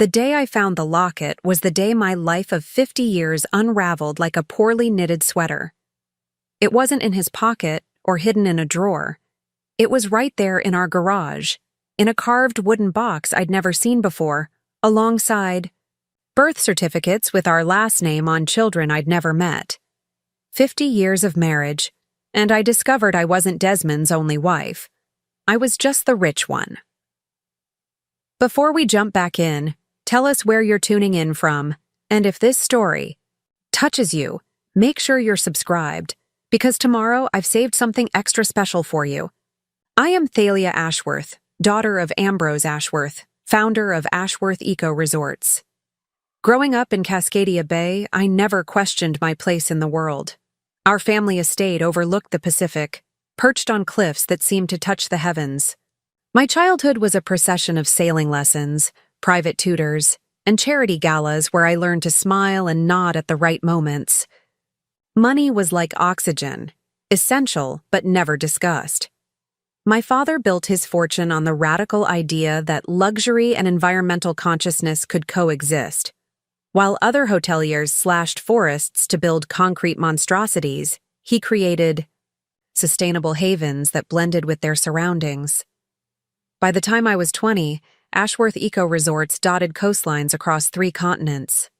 The day I found the locket was the day my life of 50 years unraveled like a poorly knitted sweater. It wasn't in his pocket or hidden in a drawer. It was right there in our garage, in a carved wooden box I'd never seen before, alongside birth certificates with our last name on children I'd never met. 50 years of marriage, and I discovered I wasn't Desmond's only wife. I was just the rich one. Before we jump back in, tell us where you're tuning in from, and if this story touches you, make sure you're subscribed, because tomorrow I've saved something extra special for you. I am Thalia Ashworth, daughter of Ambrose Ashworth, founder of Ashworth Eco Resorts. Growing up in Cascadia Bay, I never questioned my place in the world. Our family estate overlooked the Pacific, perched on cliffs that seemed to touch the heavens. My childhood was a procession of sailing lessons, private tutors, and charity galas where I learned to smile and nod at the right moments. Money was like oxygen, essential but never discussed. My father built his fortune on the radical idea that luxury and environmental consciousness could coexist. While other hoteliers slashed forests to build concrete monstrosities, he created sustainable havens that blended with their surroundings. By the time I was 20, Ashworth Eco Resorts dotted coastlines across 3 continents.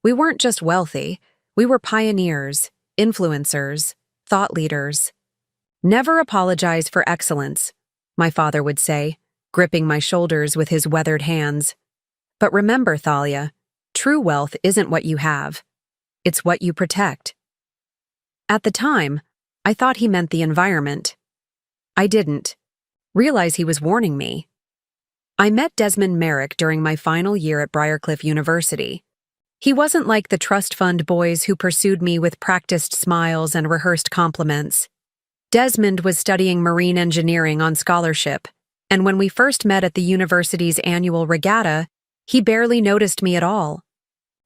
We weren't just wealthy, we were pioneers, influencers, thought leaders. Never apologize for excellence, my father would say, gripping my shoulders with his weathered hands. But remember, Thalia, true wealth isn't what you have. It's what you protect. At the time, I thought he meant the environment. I didn't realize he was warning me. I met Desmond Merrick during my final year at Briarcliff University. He wasn't like the trust fund boys who pursued me with practiced smiles and rehearsed compliments. Desmond was studying marine engineering on scholarship, and when we first met at the university's annual regatta, he barely noticed me at all.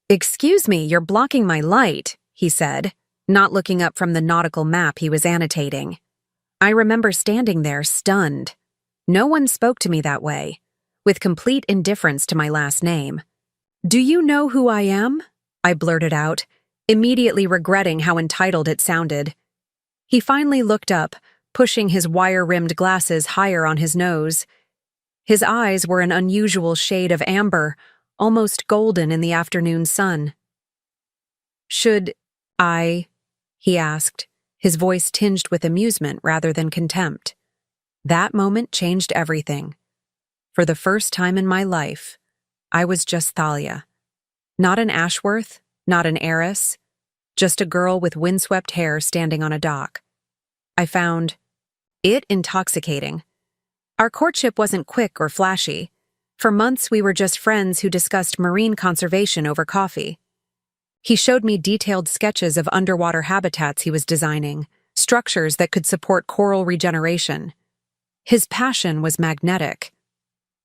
"Excuse me, you're blocking my light," he said, not looking up from the nautical map he was annotating. I remember standing there, stunned. No one spoke to me that way, with complete indifference to my last name. "Do you know who I am?" I blurted out, immediately regretting how entitled it sounded. He finally looked up, pushing his wire-rimmed glasses higher on his nose. His eyes were an unusual shade of amber, almost golden in the afternoon sun. "Should I?" he asked, his voice tinged with amusement rather than contempt. That moment changed everything. For the first time in my life, I was just Thalia. Not an Ashworth, not an heiress, just a girl with windswept hair standing on a dock. I found it intoxicating. Our courtship wasn't quick or flashy. For months we were just friends who discussed marine conservation over coffee. He showed me detailed sketches of underwater habitats he was designing, structures that could support coral regeneration. His passion was magnetic.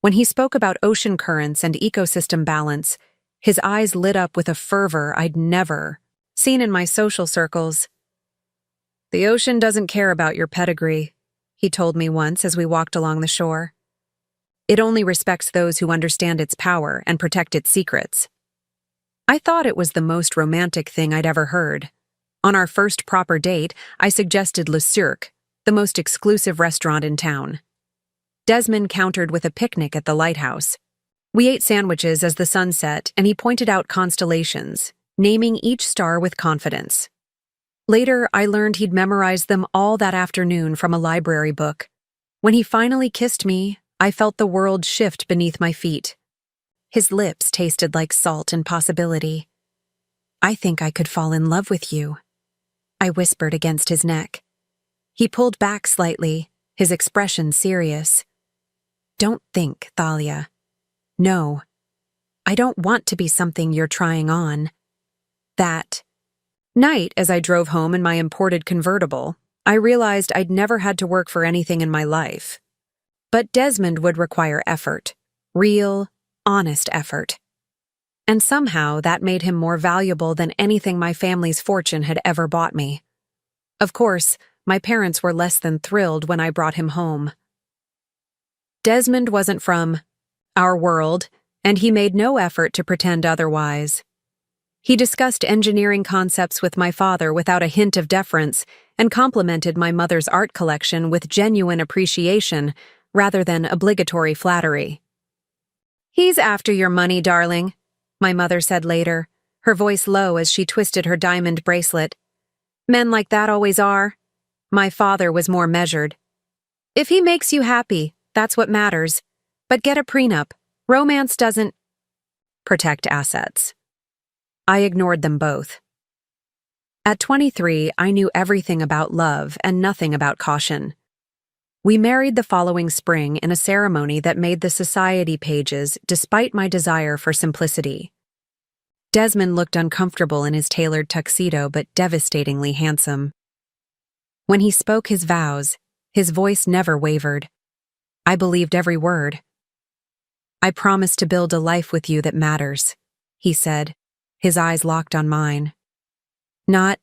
When he spoke about ocean currents and ecosystem balance, his eyes lit up with a fervor I'd never seen in my social circles. "The ocean doesn't care about your pedigree," he told me once as we walked along the shore. "It only respects those who understand its power and protect its secrets." I thought it was the most romantic thing I'd ever heard. On our first proper date, I suggested Le Cirque, the most exclusive restaurant in town. Desmond countered with a picnic at the lighthouse. We ate sandwiches as the sun set, and he pointed out constellations, naming each star with confidence. Later, I learned he'd memorized them all that afternoon from a library book. When he finally kissed me, I felt the world shift beneath my feet. His lips tasted like salt and possibility. "I think I could fall in love with you," I whispered against his neck. He pulled back slightly, his expression serious. "Don't think, Thalia. No, I don't want to be something you're trying on." That night, as I drove home in my imported convertible, I realized I'd never had to work for anything in my life. But Desmond would require effort, real, honest effort. And somehow that made him more valuable than anything my family's fortune had ever bought me. Of course, my parents were less than thrilled when I brought him home. Desmond wasn't from our world, and he made no effort to pretend otherwise. He discussed engineering concepts with my father without a hint of deference and complimented my mother's art collection with genuine appreciation rather than obligatory flattery. "He's after your money, darling," my mother said later, her voice low as she twisted her diamond bracelet. "Men like that always are." My father was more measured. "If he makes you happy, that's what matters. But get a prenup. Romance doesn't protect assets." I ignored them both. At 23, I knew everything about love and nothing about caution. We married the following spring in a ceremony that made the society pages despite my desire for simplicity. Desmond looked uncomfortable in his tailored tuxedo but devastatingly handsome. When he spoke his vows, his voice never wavered. I believed every word. "I promise to build a life with you that matters," he said, his eyes locked on mine. "Not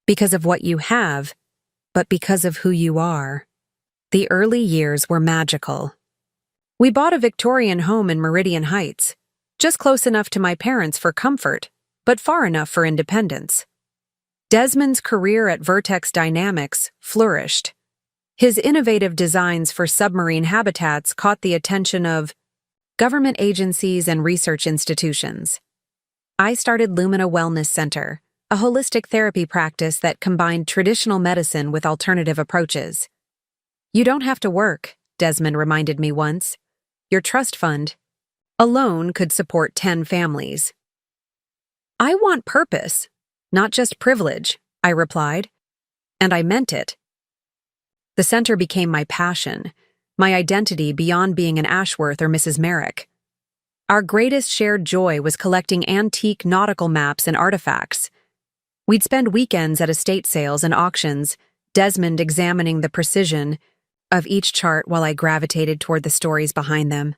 because of what you have, but because of who you are." The early years were magical. We bought a Victorian home in Meridian Heights, just close enough to my parents for comfort, but far enough for independence. Desmond's career at Vertex Dynamics flourished. His innovative designs for submarine habitats caught the attention of government agencies and research institutions. I started Lumina Wellness Center, a holistic therapy practice that combined traditional medicine with alternative approaches. "You don't have to work," Desmond reminded me once. "Your trust fund alone could support 10 families." "I want purpose, not just privilege," I replied, and I meant it. The center became my passion, my identity beyond being an Ashworth or Mrs. Merrick. Our greatest shared joy was collecting antique nautical maps and artifacts. We'd spend weekends at estate sales and auctions, Desmond examining the precision of each chart while I gravitated toward the stories behind them.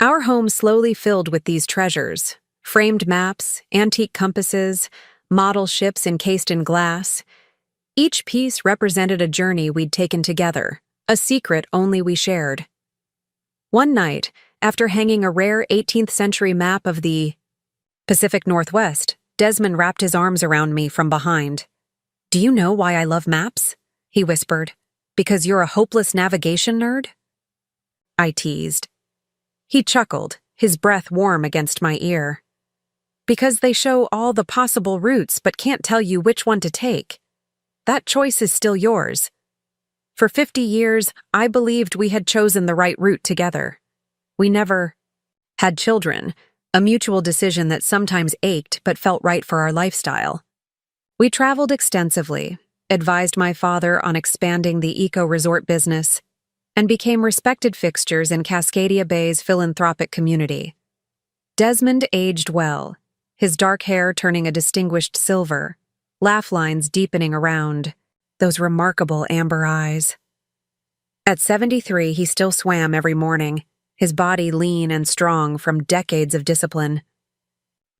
Our home slowly filled with these treasures: framed maps, antique compasses, model ships encased in glass. Each piece represented a journey we'd taken together, a secret only we shared. One night, after hanging a rare 18th century map of the Pacific Northwest, Desmond wrapped his arms around me from behind. "Do you know why I love maps?" he whispered. "Because you're a hopeless navigation nerd?" I teased. He chuckled, his breath warm against my ear. "Because they show all the possible routes but can't tell you which one to take. That choice is still yours." For 50 years, I believed we had chosen the right route together. We never had children, a mutual decision that sometimes ached but felt right for our lifestyle. We traveled extensively, advised my father on expanding the eco-resort business, and became respected fixtures in Cascadia Bay's philanthropic community. Desmond aged well, his dark hair turning a distinguished silver, laugh lines deepening around those remarkable amber eyes. At 73, he still swam every morning, his body lean and strong from decades of discipline.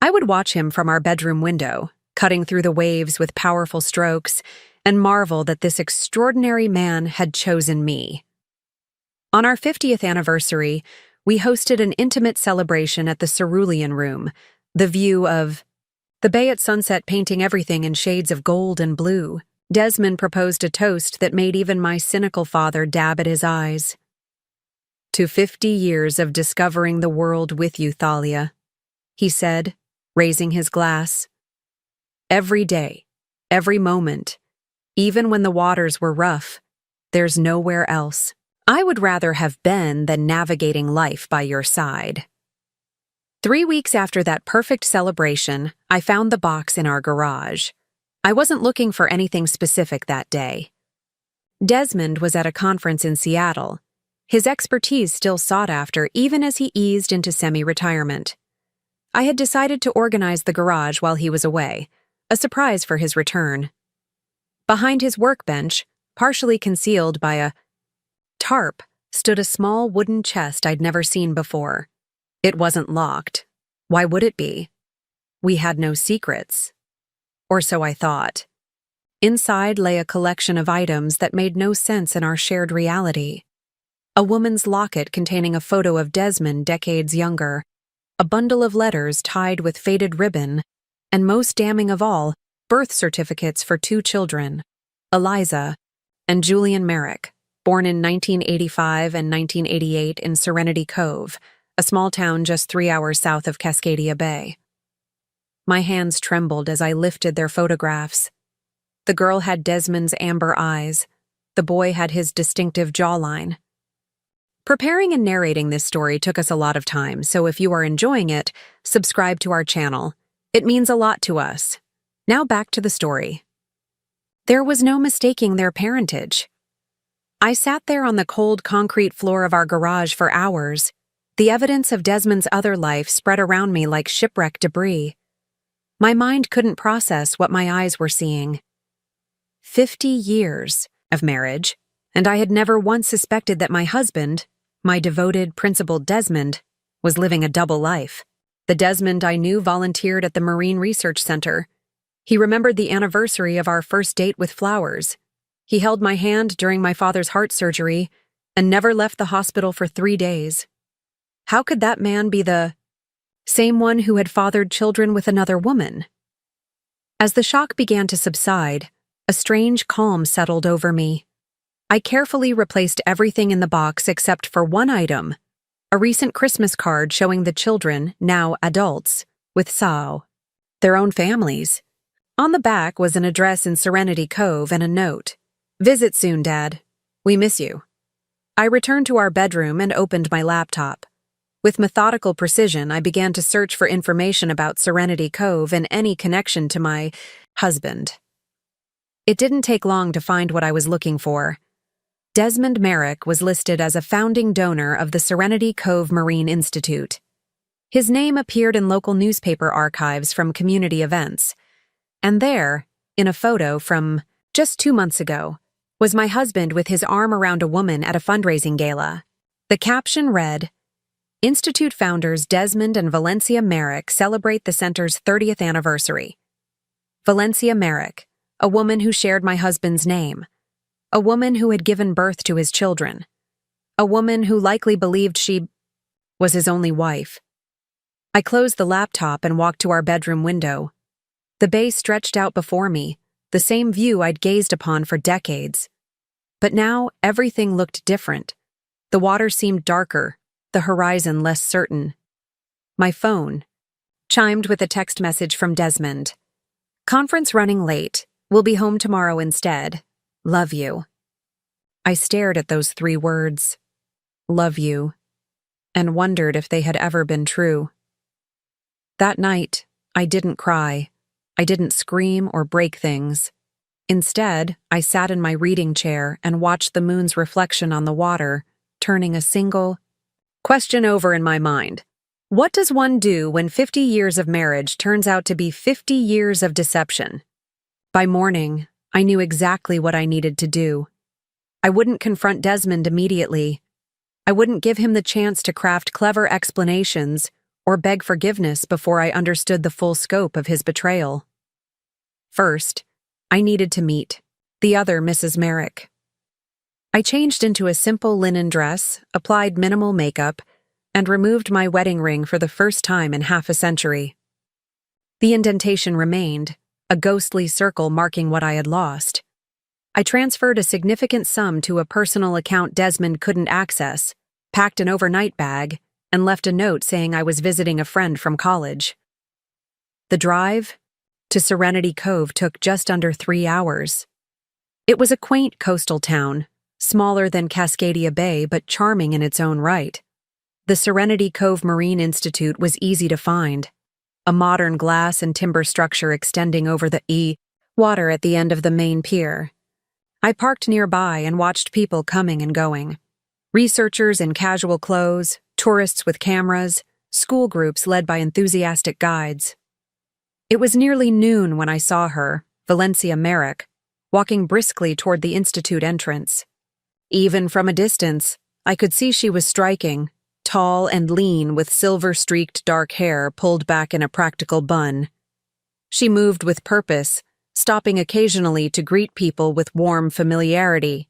I would watch him from our bedroom window, cutting through the waves with powerful strokes, and marvel that this extraordinary man had chosen me. On our 50th anniversary, we hosted an intimate celebration at the Cerulean Room, the view of the bay at sunset painting everything in shades of gold and blue. Desmond proposed a toast that made even my cynical father dab at his eyes. "To 50 years of discovering the world with you, Thalia," he said, raising his glass. "Every day, every moment, even when the waters were rough, there's nowhere else. I would rather have been than navigating life by your side." 3 weeks after that perfect celebration, I found the box in our garage. I wasn't looking for anything specific that day. Desmond was at a conference in Seattle, his expertise still sought after even as he eased into semi-retirement. I had decided to organize the garage while he was away, a surprise for his return. Behind his workbench, partially concealed by a tarp, stood a small wooden chest I'd never seen before. It wasn't locked. Why would it be? We had no secrets. Or so I thought. Inside lay a collection of items that made no sense in our shared reality. A woman's locket containing a photo of Desmond decades younger, a bundle of letters tied with faded ribbon, and most damning of all, birth certificates for two children, Eliza and Julian Merrick, born in 1985 and 1988 in Serenity Cove, a small town just 3 hours south of Cascadia Bay. My hands trembled as I lifted their photographs. The girl had Desmond's amber eyes. The boy had his distinctive jawline. Preparing and narrating this story took us a lot of time, so if you are enjoying it, subscribe to our channel. It means a lot to us. Now back to the story. There was no mistaking their parentage. I sat there on the cold concrete floor of our garage for hours. The evidence of Desmond's other life spread around me like shipwreck debris. My mind couldn't process what my eyes were seeing. 50 years of marriage, and I had never once suspected that my husband, my devoted, principled Desmond, was living a double life. The Desmond I knew volunteered at the Marine Research Center. He remembered the anniversary of our first date with flowers. He held my hand during my father's heart surgery and never left the hospital for 3 days. How could that man be the same one who had fathered children with another woman? As the shock began to subside, a strange calm settled over me. I carefully replaced everything in the box except for one item, a recent Christmas card showing the children, now adults, with Sao, their own families. On the back was an address in Serenity Cove and a note. "Visit soon, Dad. We miss you." I returned to our bedroom and opened my laptop. With methodical precision, I began to search for information about Serenity Cove and any connection to my husband. It didn't take long to find what I was looking for. Desmond Merrick was listed as a founding donor of the Serenity Cove Marine Institute. His name appeared in local newspaper archives from community events. And there, in a photo from just 2 months ago, was my husband with his arm around a woman at a fundraising gala. The caption read, "Institute founders Desmond and Valencia Merrick celebrate the center's 30th anniversary. Valencia Merrick, a woman who shared my husband's name, a woman who had given birth to his children, a woman who likely believed she was his only wife." I closed the laptop and walked to our bedroom window. The bay stretched out before me, the same view I'd gazed upon for decades. But now everything looked different. The water seemed darker, the horizon less certain. My phone chimed with a text message from Desmond. "Conference running late. We'll be home tomorrow instead. Love you." I stared at those 3 words, "love you," and wondered if they had ever been true. That night, I didn't cry. I didn't scream or break things. Instead, I sat in my reading chair and watched the moon's reflection on the water, turning a single question over in my mind. What does one do when 50 years of marriage turns out to be 50 years of deception? By morning, I knew exactly what I needed to do. I wouldn't confront Desmond immediately. I wouldn't give him the chance to craft clever explanations or beg forgiveness before I understood the full scope of his betrayal. First, I needed to meet the other Mrs. Merrick. I changed into a simple linen dress, applied minimal makeup, and removed my wedding ring for the first time in half a century. The indentation remained, a ghostly circle marking what I had lost. I transferred a significant sum to a personal account Desmond couldn't access, packed an overnight bag, and left a note saying I was visiting a friend from college. The drive to Serenity Cove took just under 3 hours. It was a quaint coastal town, smaller than Cascadia Bay but charming in its own right. The Serenity Cove Marine Institute was easy to find, a modern glass and timber structure extending over the water at the end of the main pier. I parked nearby and watched people coming and going. Researchers in casual clothes, tourists with cameras, school groups led by enthusiastic guides. It was nearly noon when I saw her, Valencia Merrick, walking briskly toward the institute entrance. Even from a distance, I could see she was striking, tall and lean with silver-streaked dark hair pulled back in a practical bun. She moved with purpose, stopping occasionally to greet people with warm familiarity.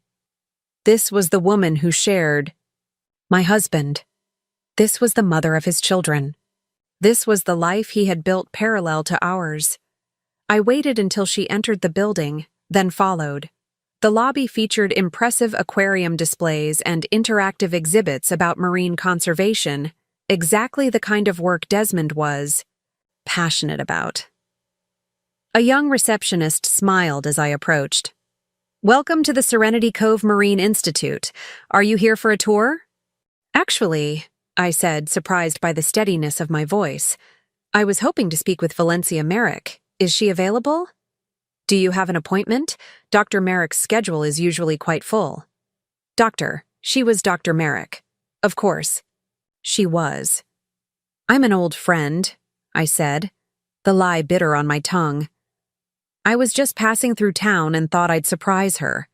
This was the woman who shared my husband. This was the mother of his children. This was the life he had built parallel to ours. I waited until she entered the building, then followed. The lobby featured impressive aquarium displays and interactive exhibits about marine conservation, exactly the kind of work Desmond was passionate about. A young receptionist smiled as I approached. "Welcome to the Serenity Cove Marine Institute. Are you here for a tour?" "Actually," I said, surprised by the steadiness of my voice, "I was hoping to speak with Valencia Merrick. Is she available?" "Do you have an appointment? Dr. Merrick's schedule is usually quite full." She was Dr. Merrick. Of course. She was. "I'm an old friend," I said, the lie bitter on my tongue. "I was just passing through town and thought I'd surprise her."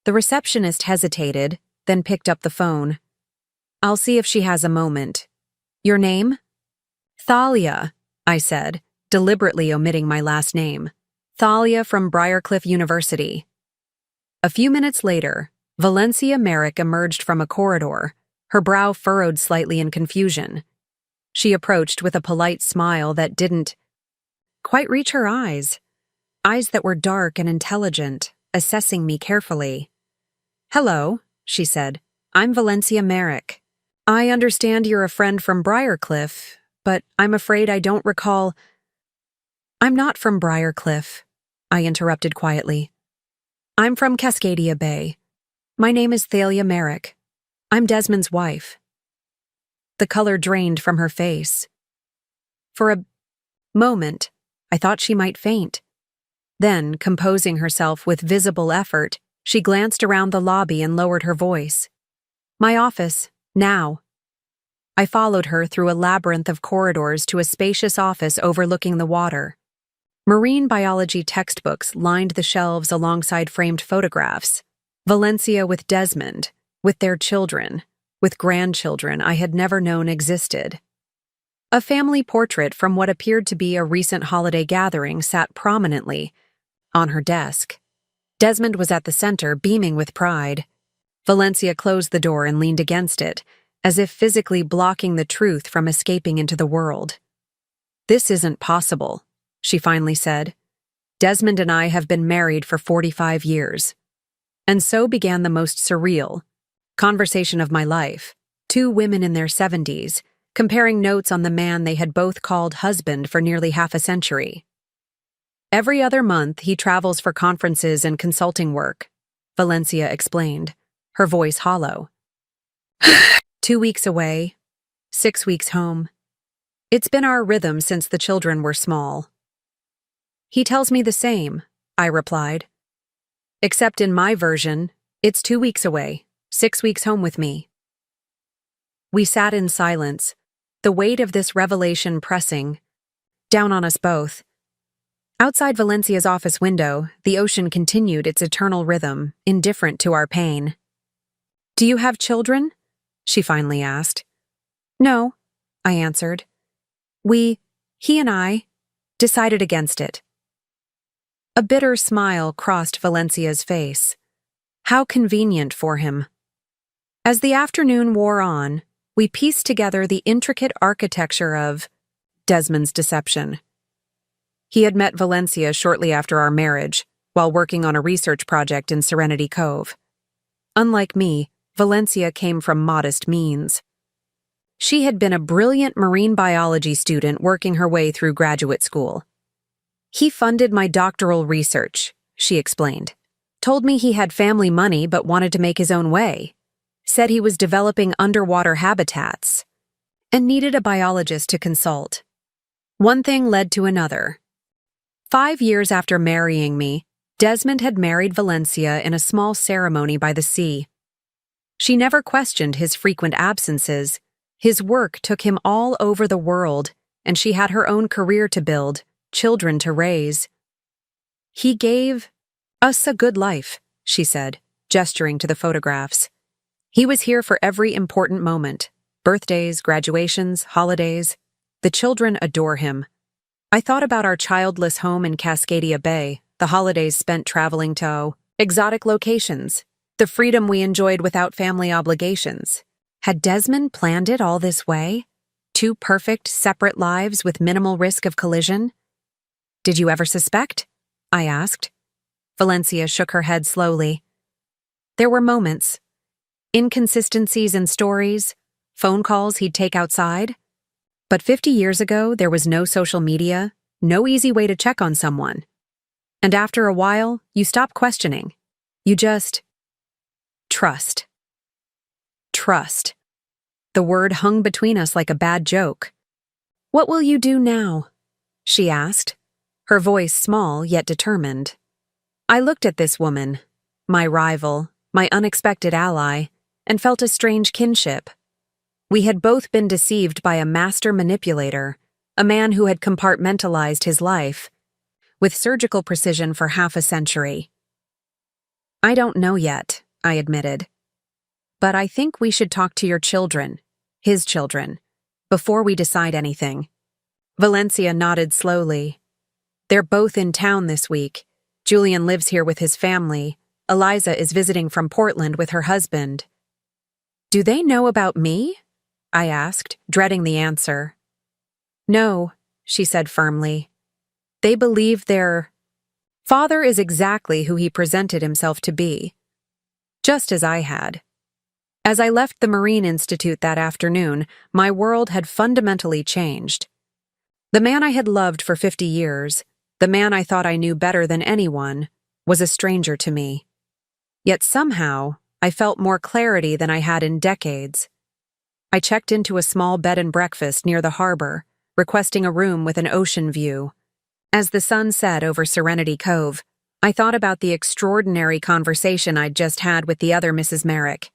The receptionist hesitated, then picked up the phone. "I'll see if she has a moment. Your name?" "Thalia," I said, deliberately omitting my last name. "Thalia from Briarcliff University." A few minutes later, Valencia Merrick emerged from a corridor, her brow furrowed slightly in confusion. She approached with a polite smile that didn't quite reach her eyes that were dark and intelligent, assessing me carefully. "Hello," she said. "I'm Valencia Merrick. I understand you're a friend from Briarcliff, but I'm afraid I don't recall—" "I'm not from Briarcliff," I interrupted quietly. "I'm from Cascadia Bay. My name is Thalia Merrick. I'm Desmond's wife." The color drained from her face. For a moment, I thought she might faint. Then, composing herself with visible effort, she glanced around the lobby and lowered her voice. "My office, now." I followed her through a labyrinth of corridors to a spacious office overlooking the water. Marine biology textbooks lined the shelves alongside framed photographs. Valencia with Desmond, with their children, with grandchildren I had never known existed. A family portrait from what appeared to be a recent holiday gathering sat prominently on her desk. Desmond was at the center, beaming with pride. Valencia closed the door and leaned against it, as if physically blocking the truth from escaping into the world. "This isn't possible," she finally said. "Desmond and I have been married for 45 years. And so began the most surreal conversation of my life. Two women in their 70s, comparing notes on the man they had both called husband for nearly half a century. Every other month, he travels for conferences and consulting work," Valencia explained, her voice hollow. 2 weeks away, 6 weeks home. It's been our rhythm since the children were small. "He tells me the same," I replied. "Except in my version, it's 2 weeks away, 6 weeks home with me." We sat in silence, the weight of this revelation pressing down on us both. Outside Valencia's office window, the ocean continued its eternal rhythm, indifferent to our pain. "Do you have children?" she finally asked. "No," I answered. He and I, decided against it." A bitter smile crossed Valencia's face. How convenient for him. As the afternoon wore on, we pieced together the intricate architecture of Desmond's deception. He had met Valencia shortly after our marriage, while working on a research project in Serenity Cove. Unlike me, Valencia came from modest means. She had been a brilliant marine biology student working her way through graduate school. "He funded my doctoral research," she explained. "Told me he had family money but wanted to make his own way. Said he was developing underwater habitats and needed a biologist to consult." One thing led to another. 5 years after marrying me, Desmond had married Valencia in a small ceremony by the sea. She never questioned his frequent absences. His work took him all over the world, and she had her own career to build, children to raise. "He gave us a good life," she said, gesturing to the photographs. "He was here for every important moment, birthdays, graduations, holidays. The children adore him." I thought about our childless home in Cascadia Bay, the holidays spent traveling to exotic locations, the freedom we enjoyed without family obligations. Had Desmond planned it all this way? two perfect, separate lives with minimal risk of collision? Did you ever suspect? I asked. Valencia shook her head slowly. There were moments. Inconsistencies in stories, phone calls he'd take outside. But 50 years ago, there was no social media, no easy way to check on someone. And after a while, you stop questioning. You just trust. Trust. The word hung between us like a bad joke. What will you do now? She asked, her voice small yet determined. I looked at this woman, my rival, my unexpected ally, and felt a strange kinship. We had both been deceived by a master manipulator, a man who had compartmentalized his life, with surgical precision for half a century. I don't know yet, I admitted. But I think we should talk to your children, his children, before we decide anything. Valencia nodded slowly. They're both in town this week. Julian lives here with his family. Eliza is visiting from Portland with her husband. Do they know about me? I asked, dreading the answer. No, she said firmly. They believe their father is exactly who he presented himself to be. Just as I had. As I left the Marine Institute that afternoon, my world had fundamentally changed. The man I had loved for 50 years, the man I thought I knew better than anyone, was a stranger to me. Yet somehow, I felt more clarity than I had in decades. I checked into a small bed and breakfast near the harbor, requesting a room with an ocean view. As the sun set over Serenity Cove, I thought about the extraordinary conversation I'd just had with the other Mrs. Merrick.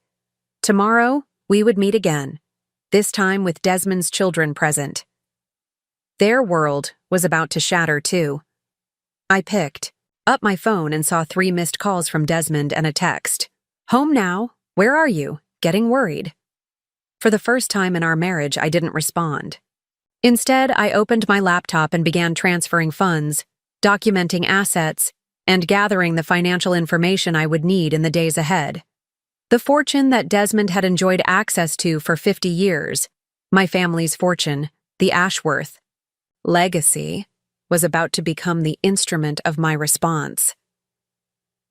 Tomorrow, we would meet again, this time with Desmond's children present. Their world was about to shatter, too. I picked up my phone and saw 3 missed calls from Desmond and a text. Home now. Where are you? Getting worried. For the first time in our marriage, I didn't respond. Instead, I opened my laptop and began transferring funds, documenting assets, and gathering the financial information I would need in the days ahead. The fortune that Desmond had enjoyed access to for 50 years, my family's fortune, the Ashworth legacy, was about to become the instrument of my response.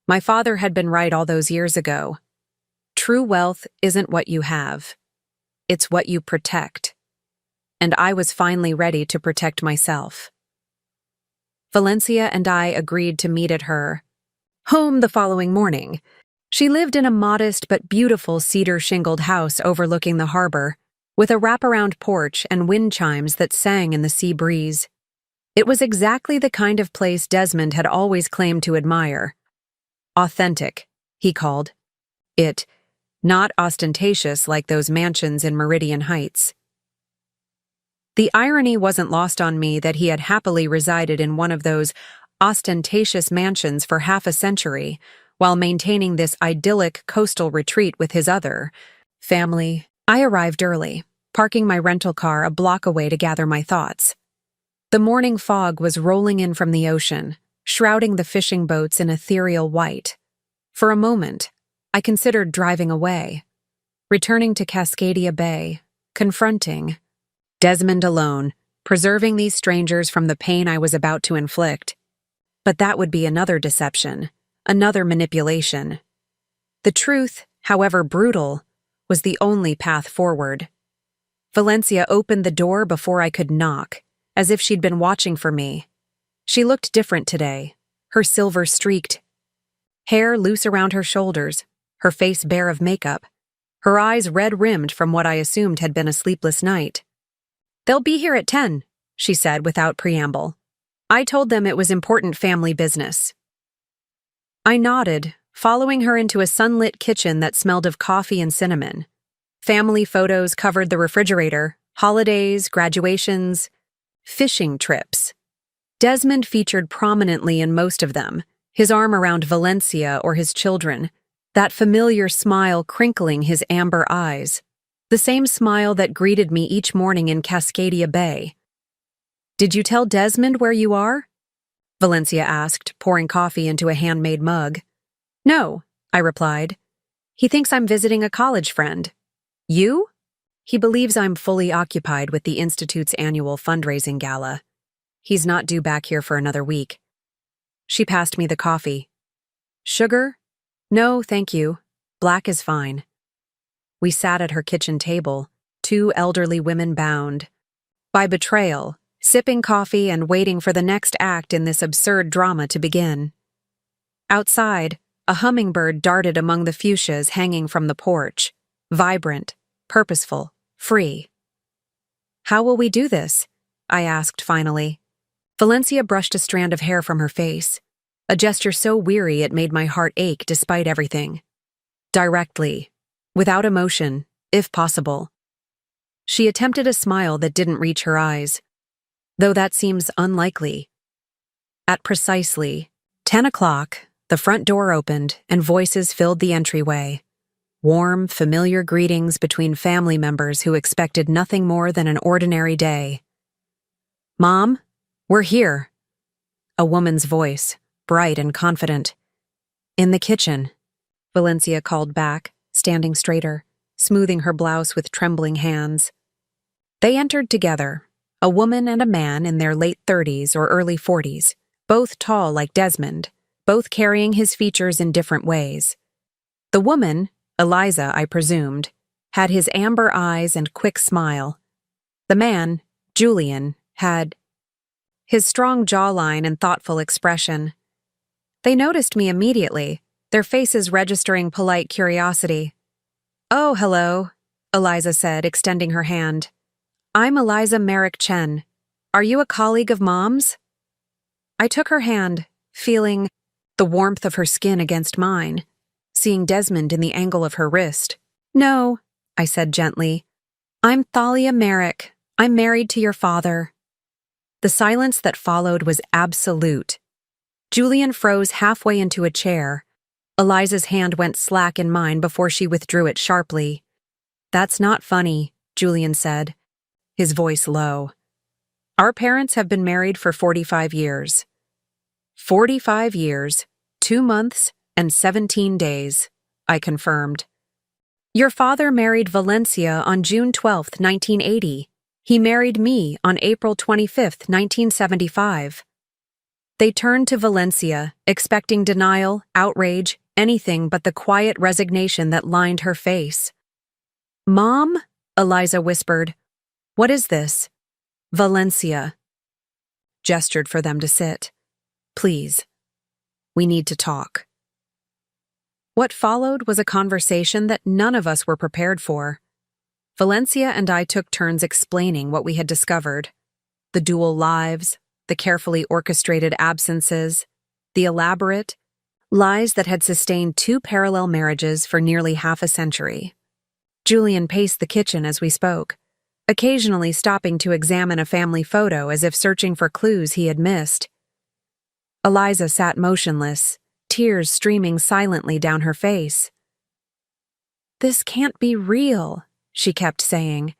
My father had been right all those years ago. True wealth isn't what you have. It's what you protect. And I was finally ready to protect myself. Valencia and I agreed to meet at her home the following morning. She lived in a modest but beautiful cedar-shingled house overlooking the harbor, with a wraparound porch and wind chimes that sang in the sea breeze. It was exactly the kind of place Desmond had always claimed to admire. Authentic, he called it, not ostentatious like those mansions in Meridian Heights. The irony wasn't lost on me that he had happily resided in one of those ostentatious mansions for half a century, while maintaining this idyllic coastal retreat with his other family. I arrived early, parking my rental car a block away to gather my thoughts. The morning fog was rolling in from the ocean, shrouding the fishing boats in ethereal white. For a moment, I considered driving away, returning to Cascadia Bay, confronting Desmond alone, preserving these strangers from the pain I was about to inflict. But that would be another deception, another manipulation. The truth, however brutal, was the only path forward. Valencia opened the door before I could knock, as if she'd been watching for me. She looked different today, her silver-streaked hair loose around her shoulders, her face bare of makeup, her eyes red-rimmed from what I assumed had been a sleepless night. "They'll be here at 10, she said without preamble. I told them it was important family business. I nodded, following her into a sunlit kitchen that smelled of coffee and cinnamon. Family photos covered the refrigerator, holidays, graduations, fishing trips. Desmond featured prominently in most of them, his arm around Valencia or his children, that familiar smile crinkling his amber eyes, the same smile that greeted me each morning in Cascadia Bay. "Did you tell Desmond where you are?" Valencia asked, pouring coffee into a handmade mug. "No," I replied. "He thinks I'm visiting a college friend." "You?" He believes I'm fully occupied with the Institute's annual fundraising gala. He's not due back here for another week. She passed me the coffee. Sugar? No, thank you. Black is fine. We sat at her kitchen table, two elderly women bound by betrayal, sipping coffee and waiting for the next act in this absurd drama to begin. Outside, a hummingbird darted among the fuchsias hanging from the porch, vibrant, purposeful, free. How will we do this? I asked finally. Valencia brushed a strand of hair from her face, a gesture so weary it made my heart ache despite everything. Directly, without emotion, if possible. She attempted a smile that didn't reach her eyes, though that seems unlikely. At precisely 10 o'clock, the front door opened and voices filled the entryway. Warm, familiar greetings between family members who expected nothing more than an ordinary day. "Mom, we're here." A woman's voice, bright and confident. "In the kitchen," Valencia called back, standing straighter, smoothing her blouse with trembling hands. They entered together, a woman and a man in their late 30s or early 40s, both tall like Desmond, both carrying his features in different ways. The woman, Eliza, I presumed, had his amber eyes and quick smile. The man, Julian, had his strong jawline and thoughtful expression. They noticed me immediately, their faces registering polite curiosity. "Oh, hello," Eliza said, extending her hand. "I'm Eliza Merrick Chen. Are you a colleague of Mom's?" I took her hand, feeling the warmth of her skin against mine, seeing Desmond in the angle of her wrist. "No," I said gently. "I'm Thalia Merrick. I'm married to your father." The silence that followed was absolute. Julian froze halfway into a chair. Eliza's hand went slack in mine before she withdrew it sharply. "That's not funny," Julian said, his voice low. "Our parents have been married for 45 years. 45 years, 2 months, and 17 days, I confirmed. Your father married Valencia on June 12, 1980. He married me on April 25, 1975. They turned to Valencia, expecting denial, outrage, anything but the quiet resignation that lined her face. "Mom?" Eliza whispered. "What is this?" Valencia gestured for them to sit. "Please. We need to talk." What followed was a conversation that none of us were prepared for. Valencia and I took turns explaining what we had discovered. The dual lives, the carefully orchestrated absences, the elaborate lies that had sustained 2 parallel marriages for nearly half a century. Julian paced the kitchen as we spoke, occasionally stopping to examine a family photo as if searching for clues he had missed. Eliza sat motionless, tears streaming silently down her face. "This can't be real," she kept saying.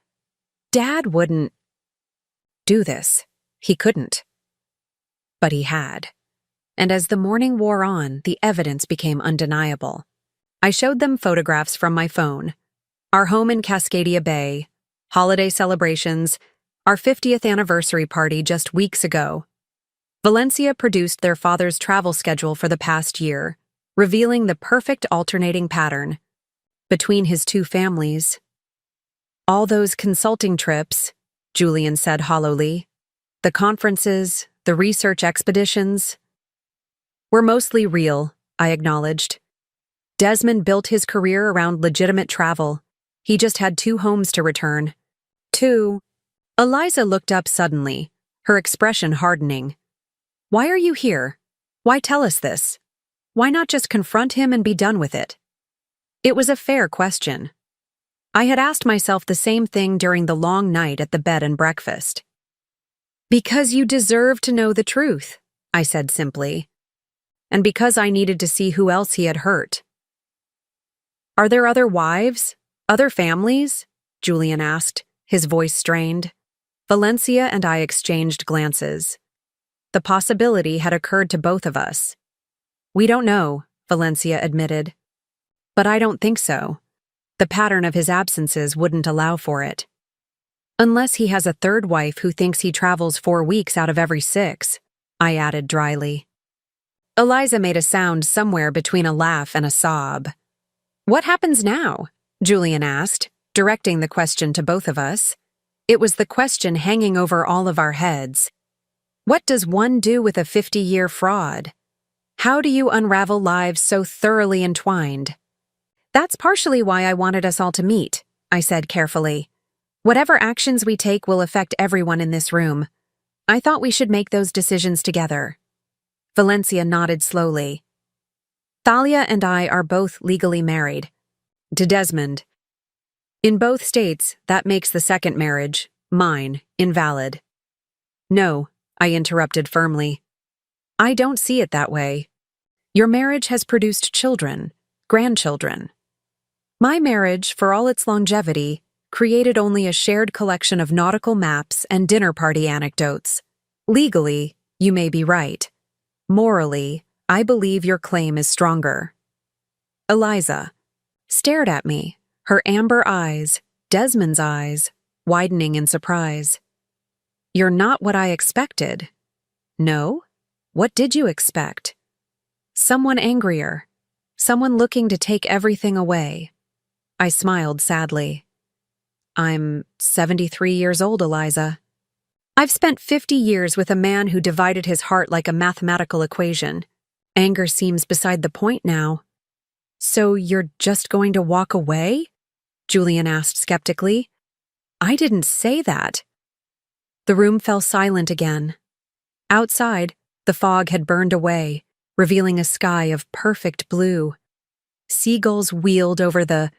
"Dad wouldn't do this. He couldn't." But he had. And as the morning wore on, the evidence became undeniable. I showed them photographs from my phone. Our home in Cascadia Bay, holiday celebrations, our 50th anniversary party just weeks ago. Valencia produced their father's travel schedule for the past year, revealing the perfect alternating pattern between his 2 families. "All those consulting trips," Julian said hollowly, "the conferences, the research expeditions, were mostly real," I acknowledged. Desmond built his career around legitimate travel. He just had 2 homes to return. 2. Eliza looked up suddenly, her expression hardening. "Why are you here? Why tell us this? Why not just confront him and be done with it?" It was a fair question. I had asked myself the same thing during the long night at the bed and breakfast. "Because you deserve to know the truth," I said simply. "And because I needed to see who else he had hurt." "Are there other wives? Other families?" Julian asked, his voice strained. Valencia and I exchanged glances. The possibility had occurred to both of us. "We don't know," Valencia admitted. "But I don't think so. The pattern of his absences wouldn't allow for it. Unless he has a third wife who thinks he travels 4 weeks out of every 6, I added dryly. Eliza made a sound somewhere between a laugh and a sob. What happens now? Julian asked, directing the question to both of us. It was the question hanging over all of our heads. What does one do with a 50-year fraud? How do you unravel lives so thoroughly entwined? That's partially why I wanted us all to meet, I said carefully. Whatever actions we take will affect everyone in this room. I thought we should make those decisions together. Valencia nodded slowly. Thalia and I are both legally married. To Desmond. In both states, that makes the second marriage, mine, invalid. No, I interrupted firmly. I don't see it that way. Your marriage has produced children, grandchildren. My marriage, for all its longevity, created only a shared collection of nautical maps and dinner party anecdotes. Legally, you may be right. Morally, I believe your claim is stronger. Eliza stared at me, her amber eyes, Desmond's eyes, widening in surprise. You're not what I expected. No? What did you expect? Someone angrier. Someone looking to take everything away. I smiled sadly. I'm 73 years old, Eliza. I've spent 50 years with a man who divided his heart like a mathematical equation. Anger seems beside the point now. So you're just going to walk away? Julian asked skeptically. I didn't say that. The room fell silent again. Outside, the fog had burned away, revealing a sky of perfect blue. Seagulls wheeled over the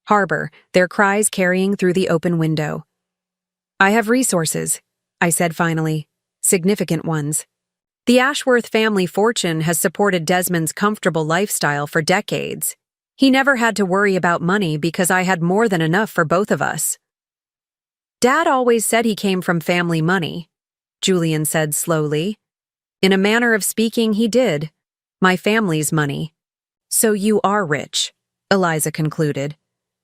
harbor, their cries carrying through the open window. I have resources, I said finally, significant ones. The Ashworth family fortune has supported Desmond's comfortable lifestyle for decades. He never had to worry about money because I had more than enough for both of us. Dad always said he came from family money, Julian said slowly. In a manner of speaking, he did. My family's money. So you are rich, Eliza concluded.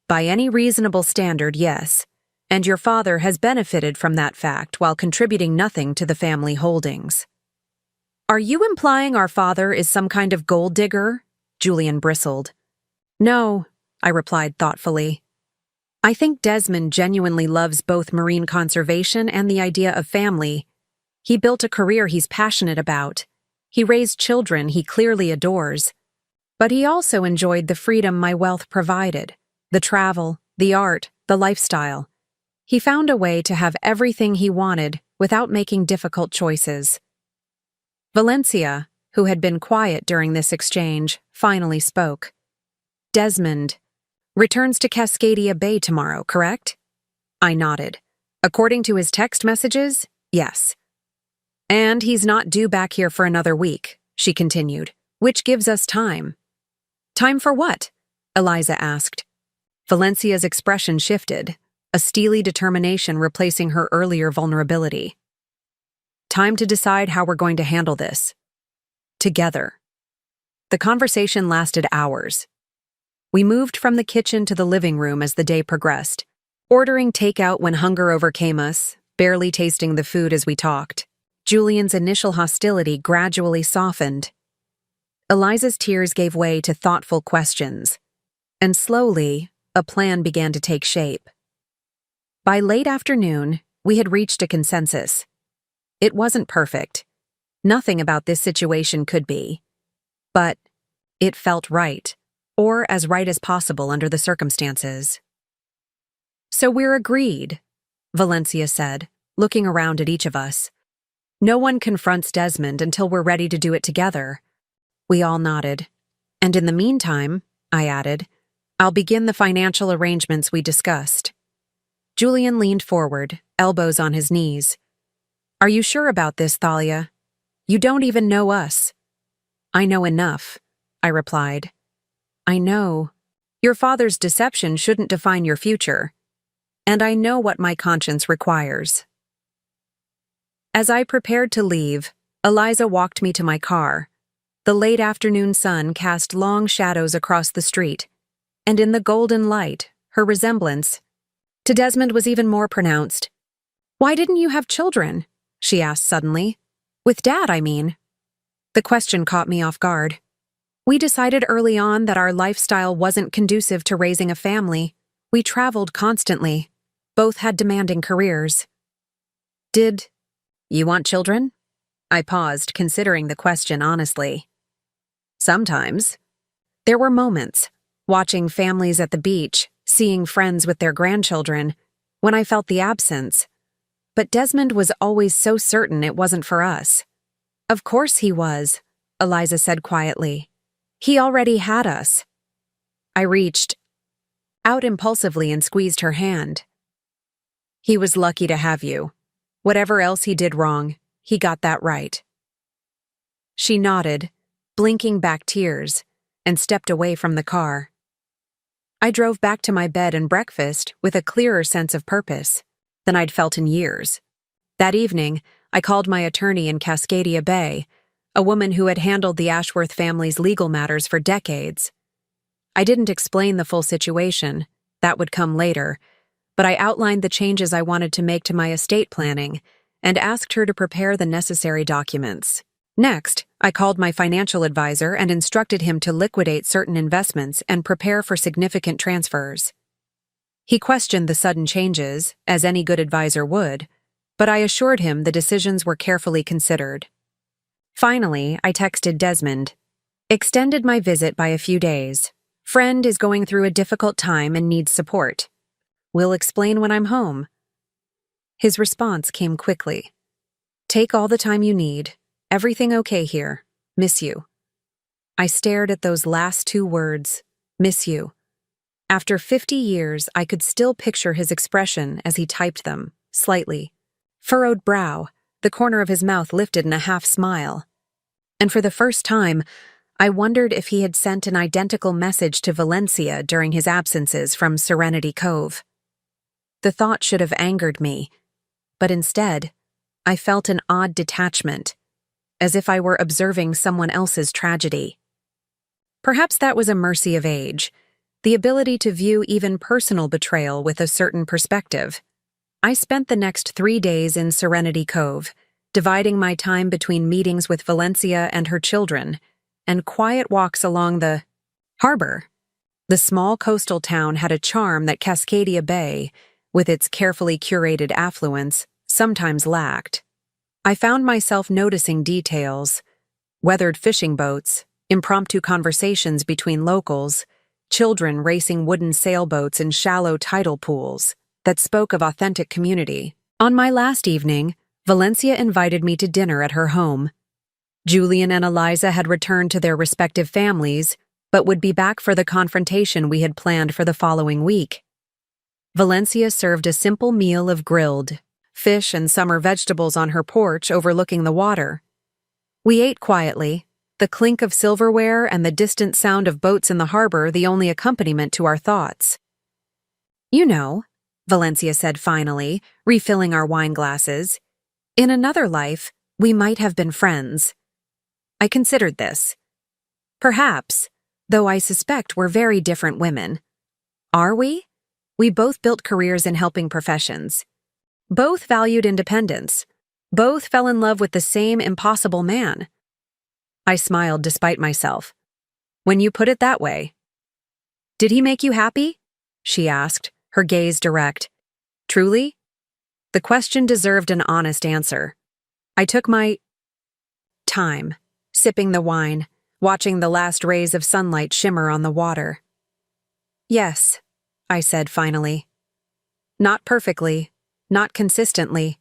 By any reasonable standard, yes. And your father has benefited from that fact while contributing nothing to the family holdings. Are you implying our father is some kind of gold digger? Julian bristled. No, I replied thoughtfully. I think Desmond genuinely loves both marine conservation and the idea of family. He built a career he's passionate about. He raised children he clearly adores. But he also enjoyed the freedom my wealth provided, the travel, the art, the lifestyle. He found a way to have everything he wanted without making difficult choices. Valencia, who had been quiet during this exchange, finally spoke. Desmond returns to Cascadia Bay tomorrow, correct? I nodded. According to his text messages, yes. And he's not due back here for another week, she continued, which gives us time. Time for what? Eliza asked. Valencia's expression shifted, a steely determination replacing her earlier vulnerability. Time to decide how we're going to handle this. Together. The conversation lasted hours. We moved from the kitchen to the living room as the day progressed, ordering takeout when hunger overcame us, barely tasting the food as we talked. Julian's initial hostility gradually softened. Eliza's tears gave way to thoughtful questions, and slowly, a plan began to take shape. By late afternoon, we had reached a consensus. It wasn't perfect. Nothing about this situation could be. But it felt right, or as right as possible under the circumstances. So we're agreed, Valencia said, looking around at each of us. No one confronts Desmond until we're ready to do it together. We all nodded. And in the meantime, I added, I'll begin the financial arrangements we discussed. Julian leaned forward, elbows on his knees. Are you sure about this, Thalia? You don't even know us. I know enough, I replied. I know. Your father's deception shouldn't define your future. And I know what my conscience requires. As I prepared to leave, Eliza walked me to my car. The late afternoon sun cast long shadows across the street, and in the golden light, her resemblance to Desmond was even more pronounced. "Why didn't you have children?" she asked suddenly. "With Dad, I mean." The question caught me off guard. We decided early on that our lifestyle wasn't conducive to raising a family. We traveled constantly. Both had demanding careers. "Did you want children?" I paused, considering the question honestly. "Sometimes." There were moments, watching families at the beach, seeing friends with their grandchildren, when I felt the absence. But Desmond was always so certain it wasn't for us. "Of course he was," Eliza said quietly. "He already had us." I reached out impulsively and squeezed her hand. "He was lucky to have you. Whatever else he did wrong, he got that right." She nodded, blinking back tears, and stepped away from the car. I drove back to my bed and breakfast with a clearer sense of purpose than I'd felt in years. That evening, I called my attorney in Cascadia Bay, a woman who had handled the Ashworth family's legal matters for decades. I didn't explain the full situation, that would come later, but I outlined the changes I wanted to make to my estate planning and asked her to prepare the necessary documents. Next, I called my financial advisor and instructed him to liquidate certain investments and prepare for significant transfers. He questioned the sudden changes, as any good advisor would, but I assured him the decisions were carefully considered. Finally, I texted Desmond. "Extended my visit by a few days. Friend is going through a difficult time and needs support. Will explain when I'm home." His response came quickly. "Take all the time you need. Everything okay here. Miss you." I stared at those last two words, "miss you." After 50 years, I could still picture his expression as he typed them, slightly. Furrowed brow, the corner of his mouth lifted in a half-smile. And for the first time, I wondered if he had sent an identical message to Valencia during his absences from Serenity Cove. The thought should have angered me, but instead, I felt an odd detachment, as if I were observing someone else's tragedy. Perhaps that was a mercy of age, the ability to view even personal betrayal with a certain perspective. I spent the next 3 days in Serenity Cove, dividing my time between meetings with Valencia and her children, and quiet walks along the harbor. The small coastal town had a charm that Cascadia Bay, with its carefully curated affluence, sometimes lacked. I found myself noticing details: weathered fishing boats, impromptu conversations between locals, children racing wooden sailboats in shallow tidal pools that spoke of authentic community. On my last evening, Valencia invited me to dinner at her home. Julian and Eliza had returned to their respective families, but would be back for the confrontation we had planned for the following week. Valencia served a simple meal of grilled fish and summer vegetables on her porch overlooking the water. We ate quietly, the clink of silverware and the distant sound of boats in the harbor the only accompaniment to our thoughts. "You know," Valencia said finally, refilling our wine glasses, "in another life, we might have been friends." I considered this. Perhaps, though I suspect we're very different women. Are we? We both built careers in helping professions. Both valued independence. Both fell in love with the same impossible man. I smiled despite myself. "When you put it that way." "Did he make you happy?" she asked, her gaze direct. "Truly?" The question deserved an honest answer. I took my time, sipping the wine, watching the last rays of sunlight shimmer on the water. "Yes," I said finally. Not perfectly, not consistently,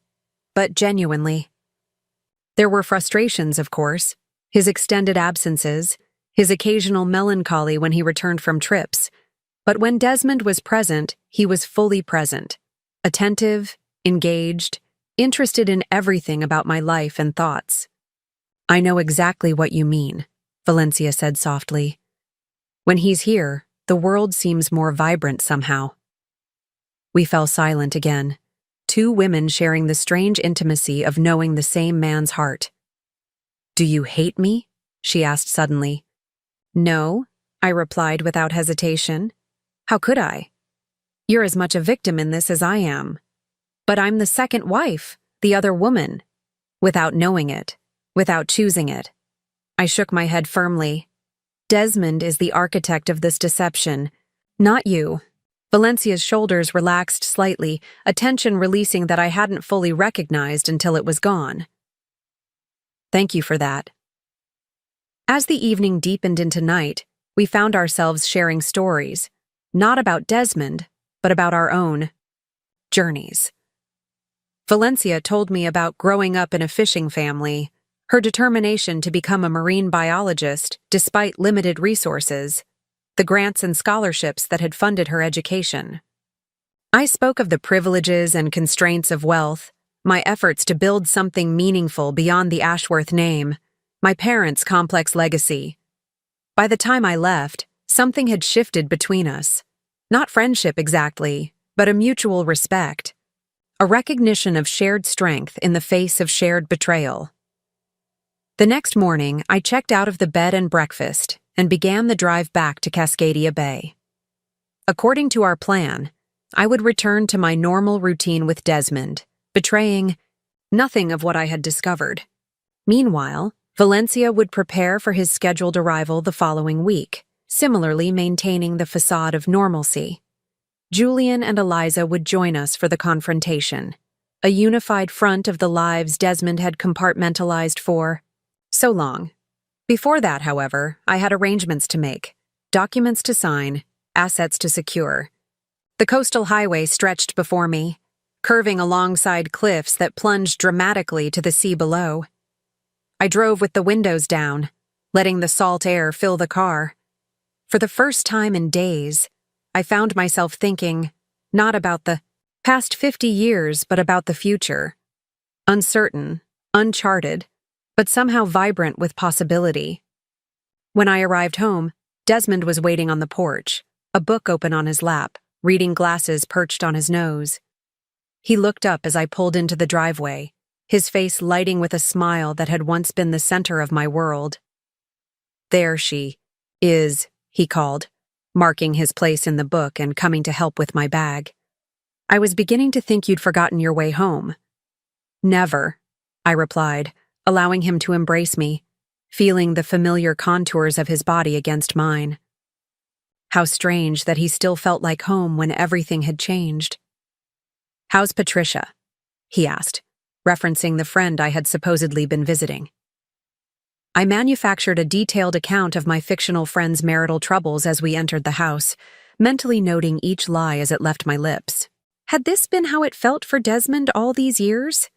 but genuinely. There were frustrations, of course, his extended absences, his occasional melancholy when he returned from trips. But when Desmond was present, he was fully present, attentive, engaged, interested in everything about my life and thoughts. "I know exactly what you mean," Valencia said softly. "When he's here, the world seems more vibrant somehow." We fell silent again, two women sharing the strange intimacy of knowing the same man's heart. "Do you hate me?" she asked suddenly. "No," I replied without hesitation. "How could I?" You're as much a victim in this as I am. But I'm the second wife, the other woman. Without knowing it, without choosing it. I shook my head firmly. Desmond is the architect of this deception, not you. Valencia's shoulders relaxed slightly, a tension releasing that I hadn't fully recognized until it was gone. Thank you for that. As the evening deepened into night, we found ourselves sharing stories, not about Desmond, but about our own journeys. Valencia told me about growing up in a fishing family, her determination to become a marine biologist despite limited resources, the grants and scholarships that had funded her education. I spoke of the privileges and constraints of wealth, my efforts to build something meaningful beyond the Ashworth name, my parents' complex legacy. By the time I left, something had shifted between us. Not friendship exactly, but a mutual respect. A recognition of shared strength in the face of shared betrayal. The next morning, I checked out of the bed and breakfast and began the drive back to Cascadia Bay. According to our plan, I would return to my normal routine with Desmond, betraying nothing of what I had discovered. Meanwhile, Valencia would prepare for his scheduled arrival the following week, similarly maintaining the facade of normalcy. Julian and Eliza would join us for the confrontation, a unified front of the lives Desmond had compartmentalized for so long. Before that, however, I had arrangements to make, documents to sign, assets to secure. The coastal highway stretched before me, curving alongside cliffs that plunged dramatically to the sea below. I drove with the windows down, letting the salt air fill the car. For the first time in days, I found myself thinking, not about the past 50 years, but about the future. Uncertain, uncharted, but somehow vibrant with possibility. When I arrived home, Desmond was waiting on the porch, a book open on his lap, reading glasses perched on his nose. He looked up as I pulled into the driveway, his face lighting with a smile that had once been the center of my world. "There she is," he called, marking his place in the book and coming to help with my bag. "I was beginning to think you'd forgotten your way home." "Never," I replied, allowing him to embrace me, feeling the familiar contours of his body against mine. How strange that he still felt like home when everything had changed. "How's Patricia?" he asked, referencing the friend I had supposedly been visiting. I manufactured a detailed account of my fictional friend's marital troubles as we entered the house, mentally noting each lie as it left my lips. Had this been how it felt for Desmond all these years?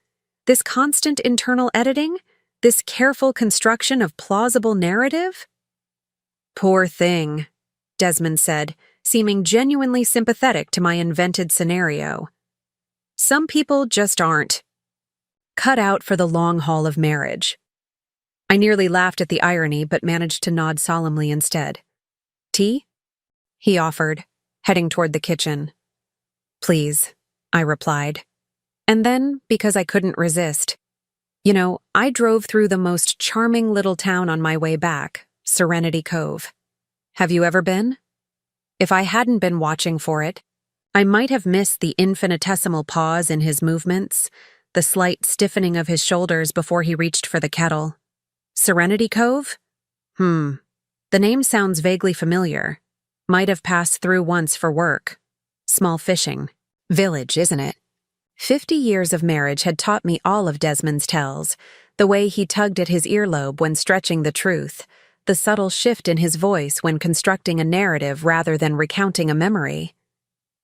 This constant internal editing? This careful construction of plausible narrative? "Poor thing," Desmond said, seeming genuinely sympathetic to my invented scenario. "Some people just aren't cut out for the long haul of marriage." I nearly laughed at the irony, but managed to nod solemnly instead. "Tea?" he offered, heading toward the kitchen. "Please," I replied. And then, because I couldn't resist, I drove through the most charming little town on my way back, Serenity Cove. Have you ever been? If I hadn't been watching for it, I might have missed the infinitesimal pause in his movements, the slight stiffening of his shoulders before he reached for the kettle. Serenity Cove? The name sounds vaguely familiar. Might have passed through once for work. Small fishing. Village, isn't it? 50 years of marriage had taught me all of Desmond's tells, the way he tugged at his earlobe when stretching the truth, the subtle shift in his voice when constructing a narrative rather than recounting a memory.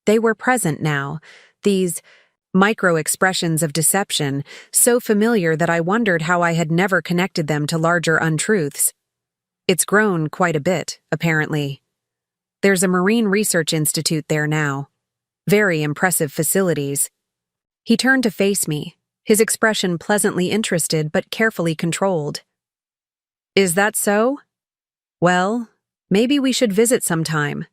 They were present now, these micro-expressions of deception, so familiar that I wondered how I had never connected them to larger untruths. It's grown quite a bit, apparently. There's a Marine Research Institute there now. Very impressive facilities. He turned to face me, his expression pleasantly interested but carefully controlled. "Is that so? Well, maybe we should visit sometime.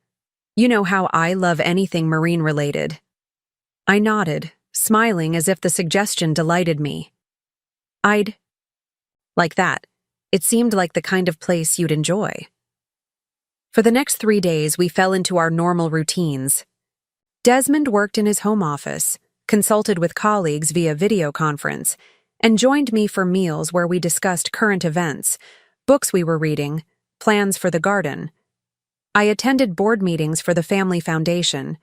You know how I love anything marine-related." I nodded, smiling as if the suggestion delighted me. "I'd like that. It seemed like the kind of place you'd enjoy." For the next 3 days, we fell into our normal routines. Desmond worked in his home office, consulted with colleagues via video conference, and joined me for meals where we discussed current events, books we were reading, plans for the garden. I attended board meetings for the family foundation,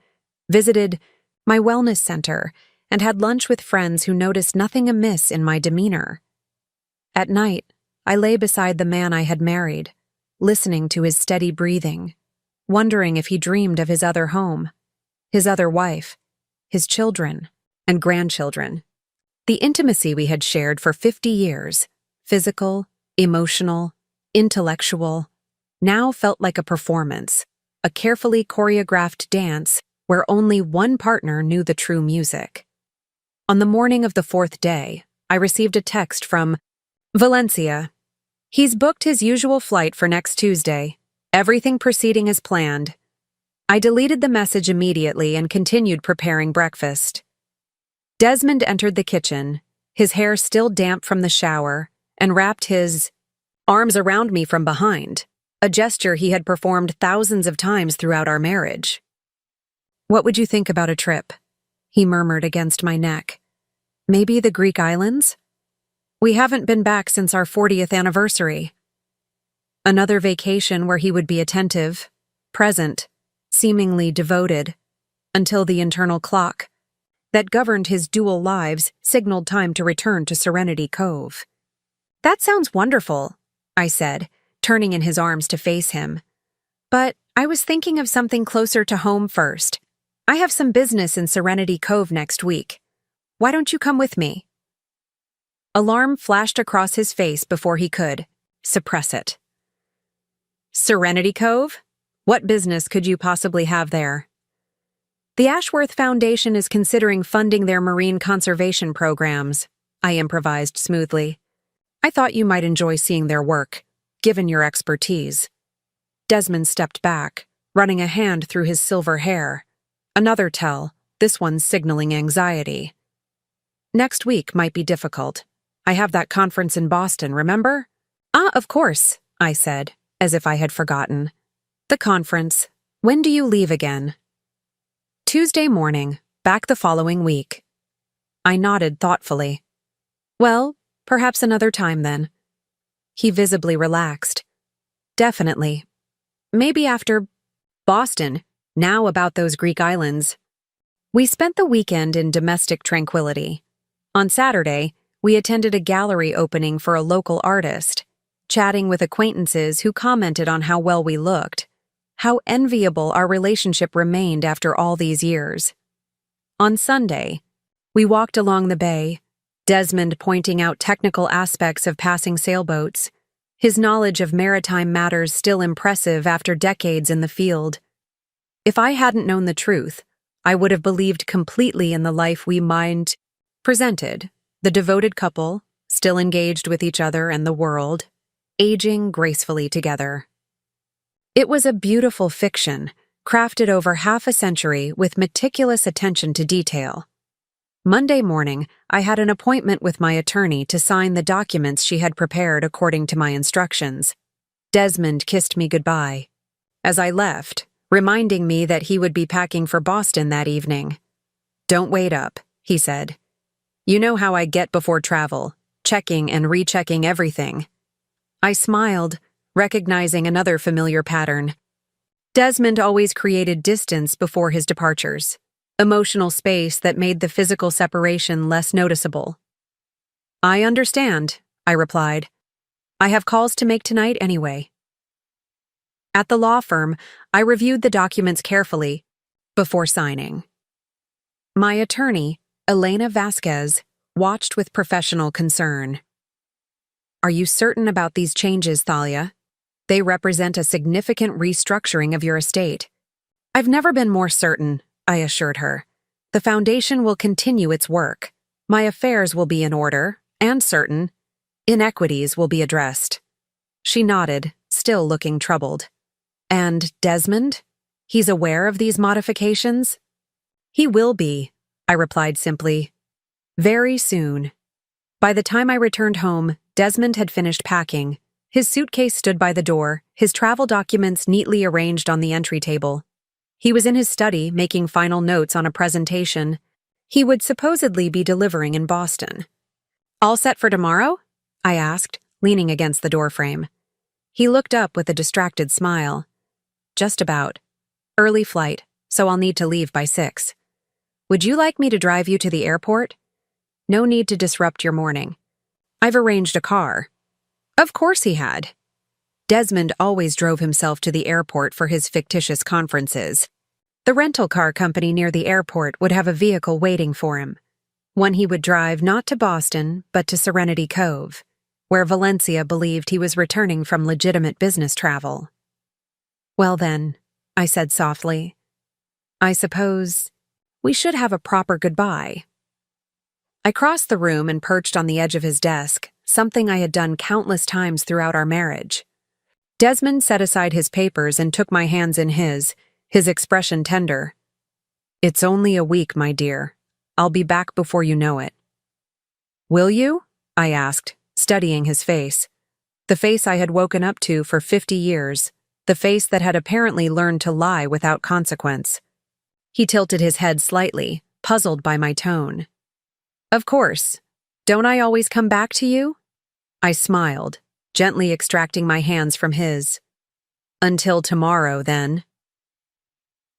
visited my wellness center, and had lunch with friends who noticed nothing amiss in my demeanor. At night, I lay beside the man I had married, listening to his steady breathing, wondering if he dreamed of his other home, his other wife, his children, and grandchildren. The intimacy we had shared for 50 years, physical, emotional, intellectual, now felt like a performance, a carefully choreographed dance where only one partner knew the true music. On the morning of the fourth day, I received a text from Valencia. He's booked his usual flight for next Tuesday. Everything proceeding as planned. I deleted the message immediately and continued preparing breakfast. Desmond entered the kitchen, his hair still damp from the shower, and wrapped his arms around me from behind, a gesture he had performed thousands of times throughout our marriage. "What would you think about a trip?" he murmured against my neck. "Maybe the Greek islands? We haven't been back since our 40th anniversary." Another vacation where he would be attentive, present, seemingly devoted, until the internal clock that governed his dual lives signaled time to return to Serenity Cove. "That sounds wonderful," I said, turning in his arms to face him. "But I was thinking of something closer to home first. I have some business in Serenity Cove next week. Why don't you come with me?" Alarm flashed across his face before he could suppress it. "Serenity Cove? What business could you possibly have there?" "The Ashworth Foundation is considering funding their marine conservation programs," I improvised smoothly. "I thought you might enjoy seeing their work, given your expertise." Desmond stepped back, running a hand through his silver hair. Another tell, this one signaling anxiety. "Next week might be difficult. I have that conference in Boston, remember?" "Ah, of course," I said, as if I had forgotten. "The conference. When do you leave again?" "Tuesday morning, back the following week." I nodded thoughtfully. "Well, perhaps another time then." He visibly relaxed. "Definitely. Maybe after Boston, now about those Greek islands." We spent the weekend in domestic tranquility. On Saturday, we attended a gallery opening for a local artist, chatting with acquaintances who commented on how well we looked, how enviable our relationship remained after all these years. On Sunday, we walked along the bay, Desmond pointing out technical aspects of passing sailboats, his knowledge of maritime matters still impressive after decades in the field. If I hadn't known the truth, I would have believed completely in the life we presented, the devoted couple, still engaged with each other and the world, aging gracefully together. It was a beautiful fiction, crafted over half a century with meticulous attention to detail. Monday morning, I had an appointment with my attorney to sign the documents she had prepared according to my instructions. Desmond kissed me goodbye as I left, reminding me that he would be packing for Boston that evening. "Don't wait up," he said. "You know how I get before travel, checking and rechecking everything." I smiled, recognizing another familiar pattern. Desmond always created distance before his departures, emotional space that made the physical separation less noticeable. "I understand," I replied. "I have calls to make tonight anyway." At the law firm, I reviewed the documents carefully before signing. My attorney, Elena Vasquez, watched with professional concern. "Are you certain about these changes, Thalia? They represent a significant restructuring of your estate." "I've never been more certain," I assured her. "The foundation will continue its work. My affairs will be in order, and certain. Inequities will be addressed." She nodded, still looking troubled. "And Desmond? He's aware of these modifications?" "He will be," I replied simply. "Very soon." By the time I returned home, Desmond had finished packing. His suitcase stood by the door, his travel documents neatly arranged on the entry table. He was in his study making final notes on a presentation he would supposedly be delivering in Boston. "All set for tomorrow?" I asked, leaning against the doorframe. He looked up with a distracted smile. "Just about. Early flight, so I'll need to leave by 6. Would you like me to drive you to the airport? No need to disrupt your morning. I've arranged a car." Of course he had. Desmond always drove himself to the airport for his fictitious conferences. The rental car company near the airport would have a vehicle waiting for him, one he would drive not to Boston, but to Serenity Cove, where Valencia believed he was returning from legitimate business travel. "Well then," I said softly, "I suppose we should have a proper goodbye." I crossed the room and perched on the edge of his desk, something I had done countless times throughout our marriage. Desmond set aside his papers and took my hands in his expression tender. "It's only a week, my dear. I'll be back before you know it." "Will you?" I asked, studying his face. The face I had woken up to for 50 years, the face that had apparently learned to lie without consequence. He tilted his head slightly, puzzled by my tone. "Of course. Don't I always come back to you?" I smiled, gently extracting my hands from his. "Until tomorrow, then."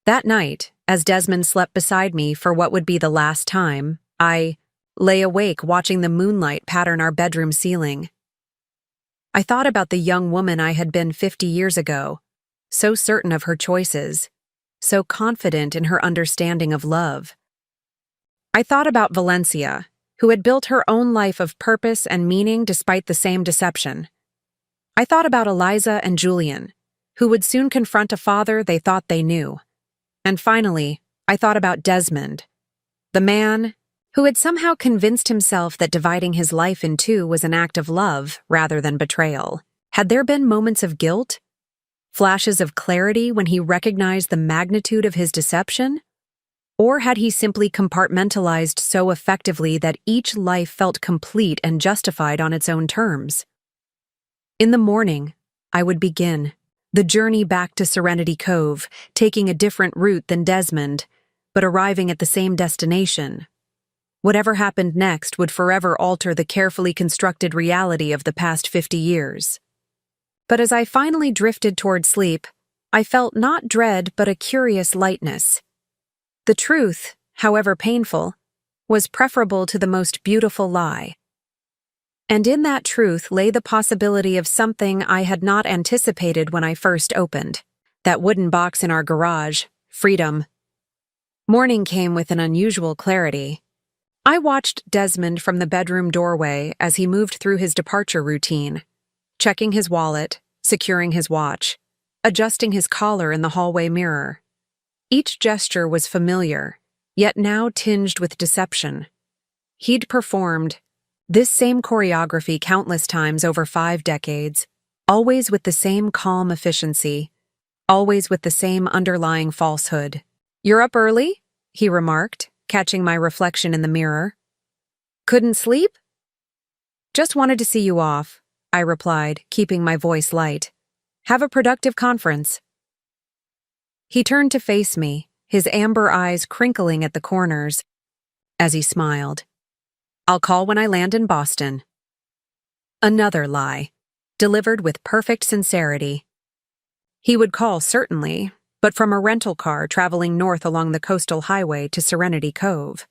That night, as Desmond slept beside me for what would be the last time, I lay awake watching the moonlight pattern our bedroom ceiling. I thought about the young woman I had been 50 years ago, so certain of her choices, so confident in her understanding of love. I thought about Valencia, who had built her own life of purpose and meaning despite the same deception. I thought about Eliza and Julian, who would soon confront a father they thought they knew. And finally, I thought about Desmond, the man who had somehow convinced himself that dividing his life in two was an act of love rather than betrayal. Had there been moments of guilt? Flashes of clarity when he recognized the magnitude of his deception? Or had he simply compartmentalized so effectively that each life felt complete and justified on its own terms? In the morning, I would begin the journey back to Serenity Cove, taking a different route than Desmond, but arriving at the same destination. Whatever happened next would forever alter the carefully constructed reality of the past 50 years. But as I finally drifted toward sleep, I felt not dread but a curious lightness. The truth, however painful, was preferable to the most beautiful lie. And in that truth lay the possibility of something I had not anticipated when I first opened that wooden box in our garage, freedom. Morning came with an unusual clarity. I watched Desmond from the bedroom doorway as he moved through his departure routine, checking his wallet, securing his watch, adjusting his collar in the hallway mirror. Each gesture was familiar, yet now tinged with deception. He'd performed this same choreography countless times over 5 decades, always with the same calm efficiency, always with the same underlying falsehood. "You're up early?" he remarked, catching my reflection in the mirror. "Couldn't sleep?" "Just wanted to see you off," I replied, keeping my voice light. "Have a productive conference." He turned to face me, his amber eyes crinkling at the corners, as he smiled. "I'll call when I land in Boston." Another lie, delivered with perfect sincerity. He would call, certainly, but from a rental car traveling north along the coastal highway to Serenity Cove.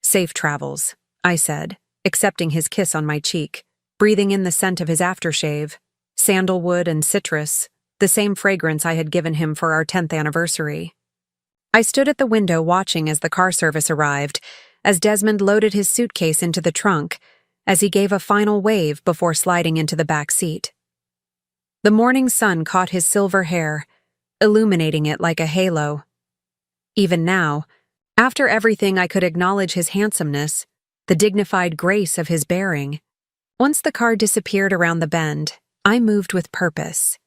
"Safe travels," I said, accepting his kiss on my cheek, breathing in the scent of his aftershave, sandalwood and citrus, the same fragrance I had given him for our 10th anniversary. I stood at the window watching as the car service arrived, as Desmond loaded his suitcase into the trunk, as he gave a final wave before sliding into the back seat. The morning sun caught his silver hair, illuminating it like a halo. Even now, after everything, I could acknowledge his handsomeness, the dignified grace of his bearing. Once the car disappeared around the bend, I moved with purpose.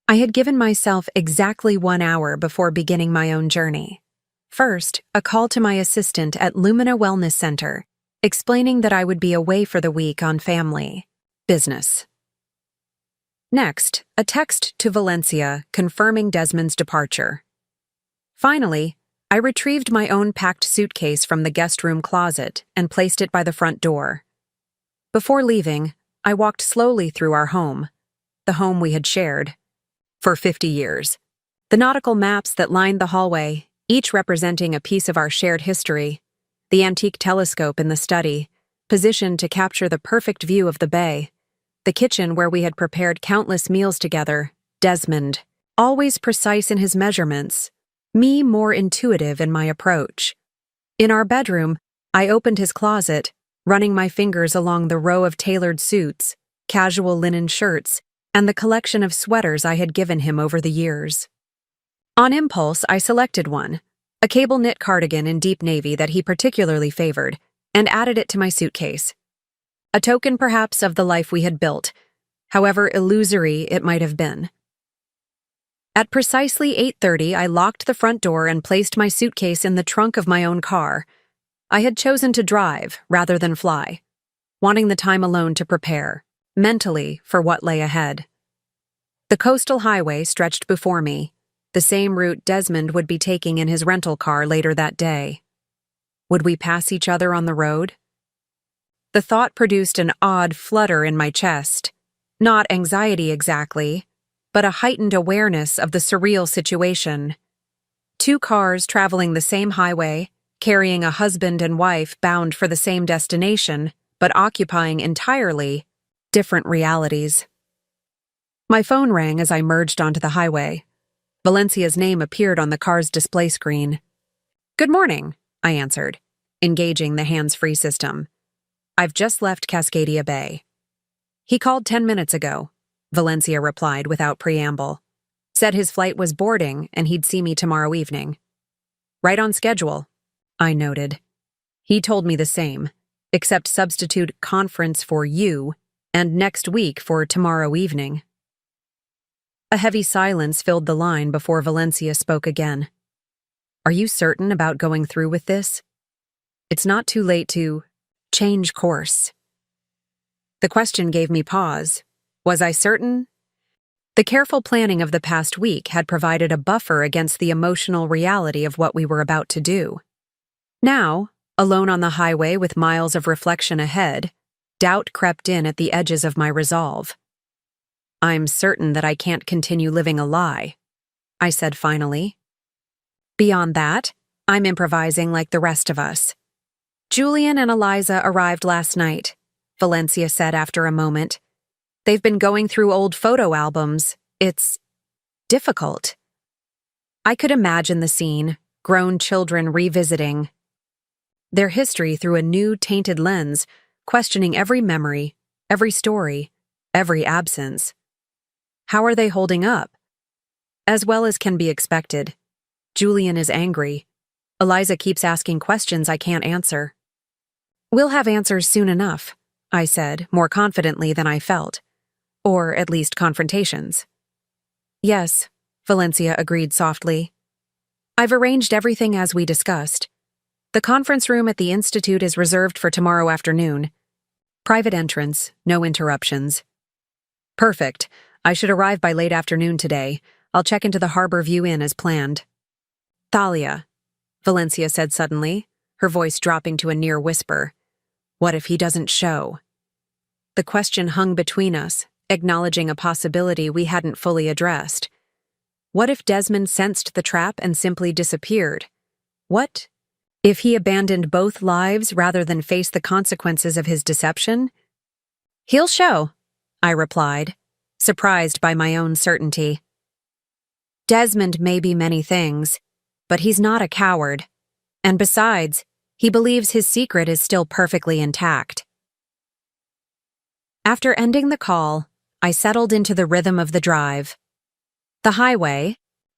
I had given myself exactly 1 hour before beginning my own journey. First, a call to my assistant at Lumina Wellness Center, explaining that I would be away for the week on family business. Next, a text to Valencia confirming Desmond's departure. Finally, I retrieved my own packed suitcase from the guest room closet and placed it by the front door. Before leaving, I walked slowly through our home, the home we had shared for 50 years. The nautical maps that lined the hallway, each representing a piece of our shared history, the antique telescope in the study, positioned to capture the perfect view of the bay, the kitchen where we had prepared countless meals together, Desmond, always precise in his measurements, me more intuitive in my approach. In our bedroom, I opened his closet, running my fingers along the row of tailored suits, casual linen shirts, and the collection of sweaters I had given him over the years. On impulse, I selected one, a cable knit cardigan in deep navy that he particularly favored, and added it to my suitcase. A token, perhaps, of the life we had built, however illusory it might have been. At precisely 8:30, I locked the front door and placed my suitcase in the trunk of my own car. I had chosen to drive rather than fly, wanting the time alone to prepare, mentally, for what lay ahead. The coastal highway stretched before me, the same route Desmond would be taking in his rental car later that day. Would we pass each other on the road? The thought produced an odd flutter in my chest. Not anxiety exactly, but a heightened awareness of the surreal situation. Two cars traveling the same highway, carrying a husband and wife bound for the same destination, but occupying entirely different realities. My phone rang as I merged onto the highway. Valencia's name appeared on the car's display screen. "Good morning," I answered, engaging the hands-free system. "I've just left Cascadia Bay." "He called 10 minutes ago," Valencia replied without preamble. "Said his flight was boarding and he'd see me tomorrow evening." "Right on schedule," I noted. "He told me the same, except substitute conference for you and next week for tomorrow evening." A heavy silence filled the line before Valencia spoke again. "Are you certain about going through with this? It's not too late to change course." The question gave me pause. Was I certain? The careful planning of the past week had provided a buffer against the emotional reality of what we were about to do. Now, alone on the highway with miles of reflection ahead, doubt crept in at the edges of my resolve. "I'm certain that I can't continue living a lie," I said finally. "Beyond that, I'm improvising like the rest of us." "Julian and Eliza arrived last night," Valencia said after a moment. "They've been going through old photo albums. It's difficult." I could imagine the scene, grown children revisiting their history through a new, tainted lens, questioning every memory, every story, every absence. How are they holding up? As well as can be expected. Julian is angry. Eliza keeps asking questions I can't answer. "We'll have answers soon enough," I said, more confidently than I felt. Or at least confrontations. "Yes," Valencia agreed softly. "I've arranged everything as we discussed. The conference room at the Institute is reserved for tomorrow afternoon. Private entrance, no interruptions." "Perfect. I should arrive by late afternoon today. I'll check into the Harbor View Inn as planned." "Thalia," Valencia said suddenly, her voice dropping to a near whisper. "What if he doesn't show?" The question hung between us, acknowledging a possibility we hadn't fully addressed. What if Desmond sensed the trap and simply disappeared? What if he abandoned both lives rather than face the consequences of his deception? "He'll show," I replied, surprised by my own certainty. Desmond may be many things, but he's not a coward. And besides, he believes his secret is still perfectly intact. After ending the call, I settled into the rhythm of the drive. The highway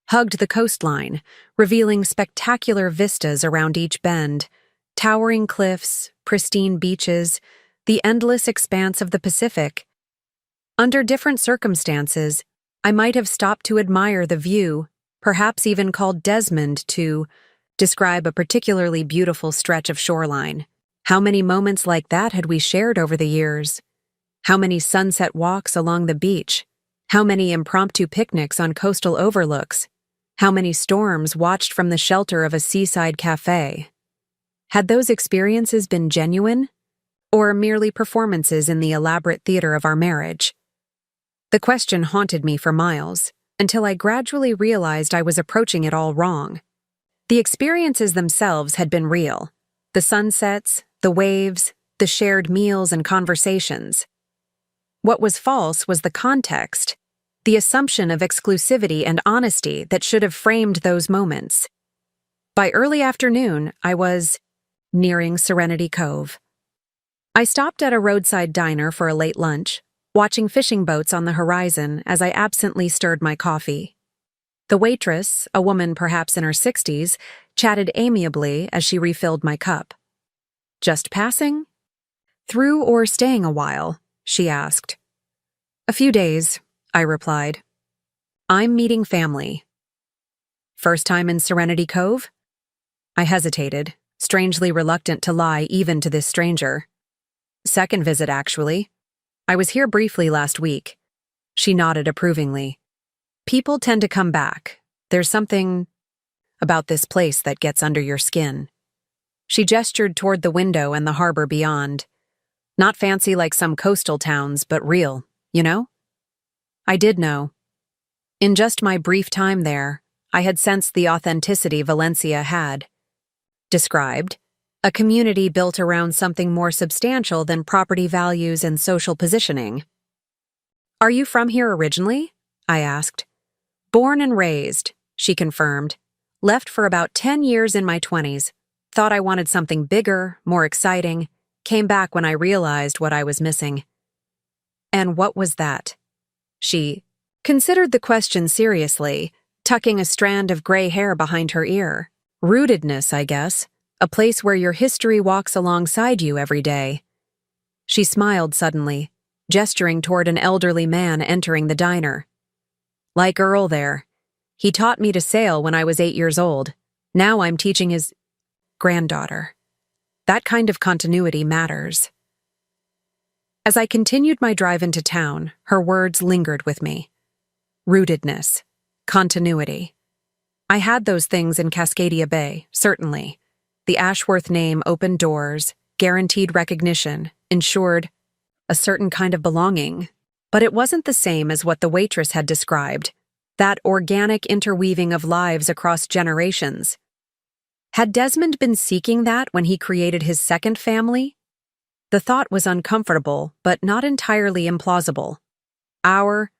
hugged the coastline, revealing spectacular vistas around each bend, towering cliffs, pristine beaches, the endless expanse of the Pacific. Under different circumstances, I might have stopped to admire the view, perhaps even called Desmond to describe a particularly beautiful stretch of shoreline. How many moments like that had we shared over the years? How many sunset walks along the beach? How many impromptu picnics on coastal overlooks? How many storms watched from the shelter of a seaside cafe? Had those experiences been genuine, or merely performances in the elaborate theater of our marriage? The question haunted me for miles, until I gradually realized I was approaching it all wrong. The experiences themselves had been real. The sunsets, the waves, the shared meals and conversations. What was false was the context, the assumption of exclusivity and honesty that should have framed those moments. By early afternoon, I was nearing Serenity Cove. I stopped at a roadside diner for a late lunch, watching fishing boats on the horizon as I absently stirred my coffee. The waitress, a woman perhaps in her 60s, chatted amiably as she refilled my cup. "Just passing? Through or staying a while?" she asked. "A few days," I replied. "I'm meeting family." "First time in Serenity Cove?" I hesitated, strangely reluctant to lie even to this stranger. "Second visit, actually. I was here briefly last week." She nodded approvingly. "People tend to come back. There's something about this place that gets under your skin." She gestured toward the window and the harbor beyond. "Not fancy like some coastal towns, but real, you know?" I did know. In just my brief time there, I had sensed the authenticity Valencia had. Described, a community built around something more substantial than property values and social positioning. "Are you from here originally?" I asked. "Born and raised," she confirmed. "Left for about 10 years in my 20s. Thought I wanted something bigger, more exciting. Came back when I realized what I was missing." "And what was that?" She considered the question seriously, tucking a strand of gray hair behind her ear. "Rootedness, I guess. A place where your history walks alongside you every day." She smiled suddenly, gesturing toward an elderly man entering the diner. "Like Earl there. He taught me to sail when I was 8 years old. Now I'm teaching his granddaughter." That kind of continuity matters. As I continued my drive into town, her words lingered with me. Rootedness, continuity. I had those things in Cascadia Bay, certainly. The Ashworth name opened doors, guaranteed recognition, ensured a certain kind of belonging. But it wasn't the same as what the waitress had described, that organic interweaving of lives across generations. Had Desmond been seeking that when he created his second family? The thought was uncomfortable, but not entirely implausible. Our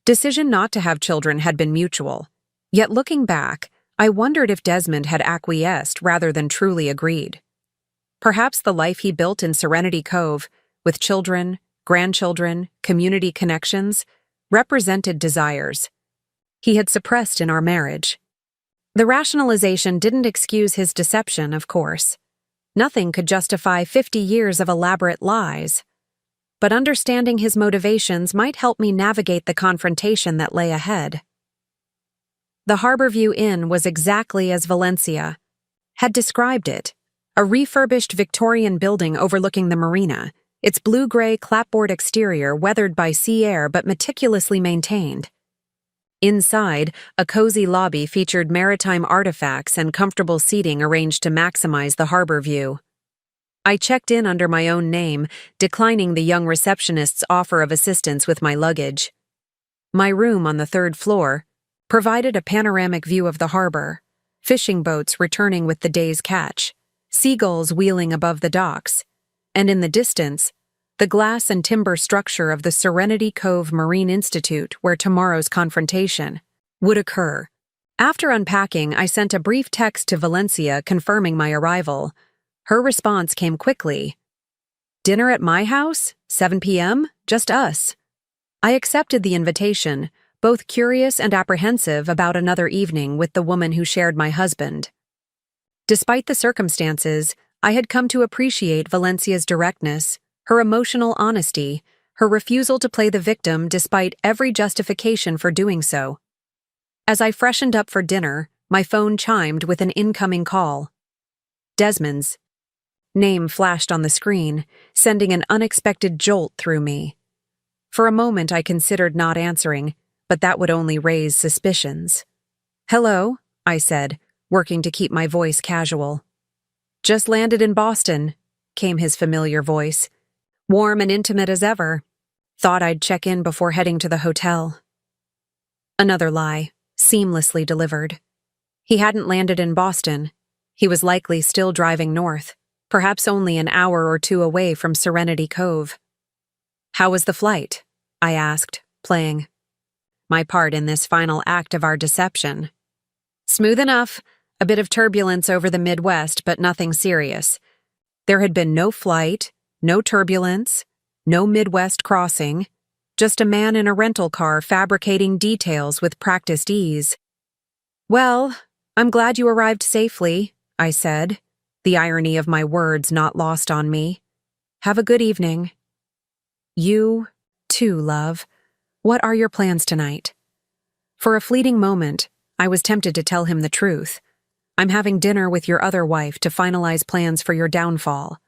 decision not to have children had been mutual. Yet looking back, I wondered if Desmond had acquiesced rather than truly agreed. Perhaps the life he built in Serenity Cove, with children, grandchildren, community connections, represented desires he had suppressed in our marriage. The rationalization didn't excuse his deception, of course. Nothing could justify 50 years of elaborate lies. But understanding his motivations might help me navigate the confrontation that lay ahead. The Harborview Inn was exactly as Valencia had described it, a refurbished Victorian building overlooking the marina, its blue-gray clapboard exterior weathered by sea air but meticulously maintained. Inside, a cozy lobby featured maritime artifacts and comfortable seating arranged to maximize the harbor view. I checked in under my own name, declining the young receptionist's offer of assistance with my luggage. My room on the 3rd floor provided a panoramic view of the harbor, fishing boats returning with the day's catch, seagulls wheeling above the docks, and in the distance, the glass and timber structure of the Serenity Cove Marine Institute where tomorrow's confrontation would occur. After unpacking, I sent a brief text to Valencia confirming my arrival. Her response came quickly. "Dinner at my house? 7 p.m.? Just us." I accepted the invitation, both curious and apprehensive about another evening with the woman who shared my husband. Despite the circumstances, I had come to appreciate Valencia's directness, her emotional honesty, her refusal to play the victim despite every justification for doing so. As I freshened up for dinner, my phone chimed with an incoming call. Desmond's name flashed on the screen, sending an unexpected jolt through me. For a moment I considered not answering, but that would only raise suspicions. Hello, I said, working to keep my voice casual. Just landed in Boston, came his familiar voice. Warm and intimate as ever. Thought I'd check in before heading to the hotel. Another lie, seamlessly delivered. He hadn't landed in Boston. He was likely still driving north, perhaps only an hour or two away from Serenity Cove. How was the flight? I asked, playing my part in this final act of our deception. Smooth enough, a bit of turbulence over the Midwest, but nothing serious. There had been no flight, no turbulence, no Midwest crossing, just a man in a rental car fabricating details with practiced ease. Well, I'm glad you arrived safely, I said, the irony of my words not lost on me. Have a good evening. You, too, love. What are your plans tonight? For a fleeting moment, I was tempted to tell him the truth. I'm having dinner with your other wife to finalize plans for your downfall.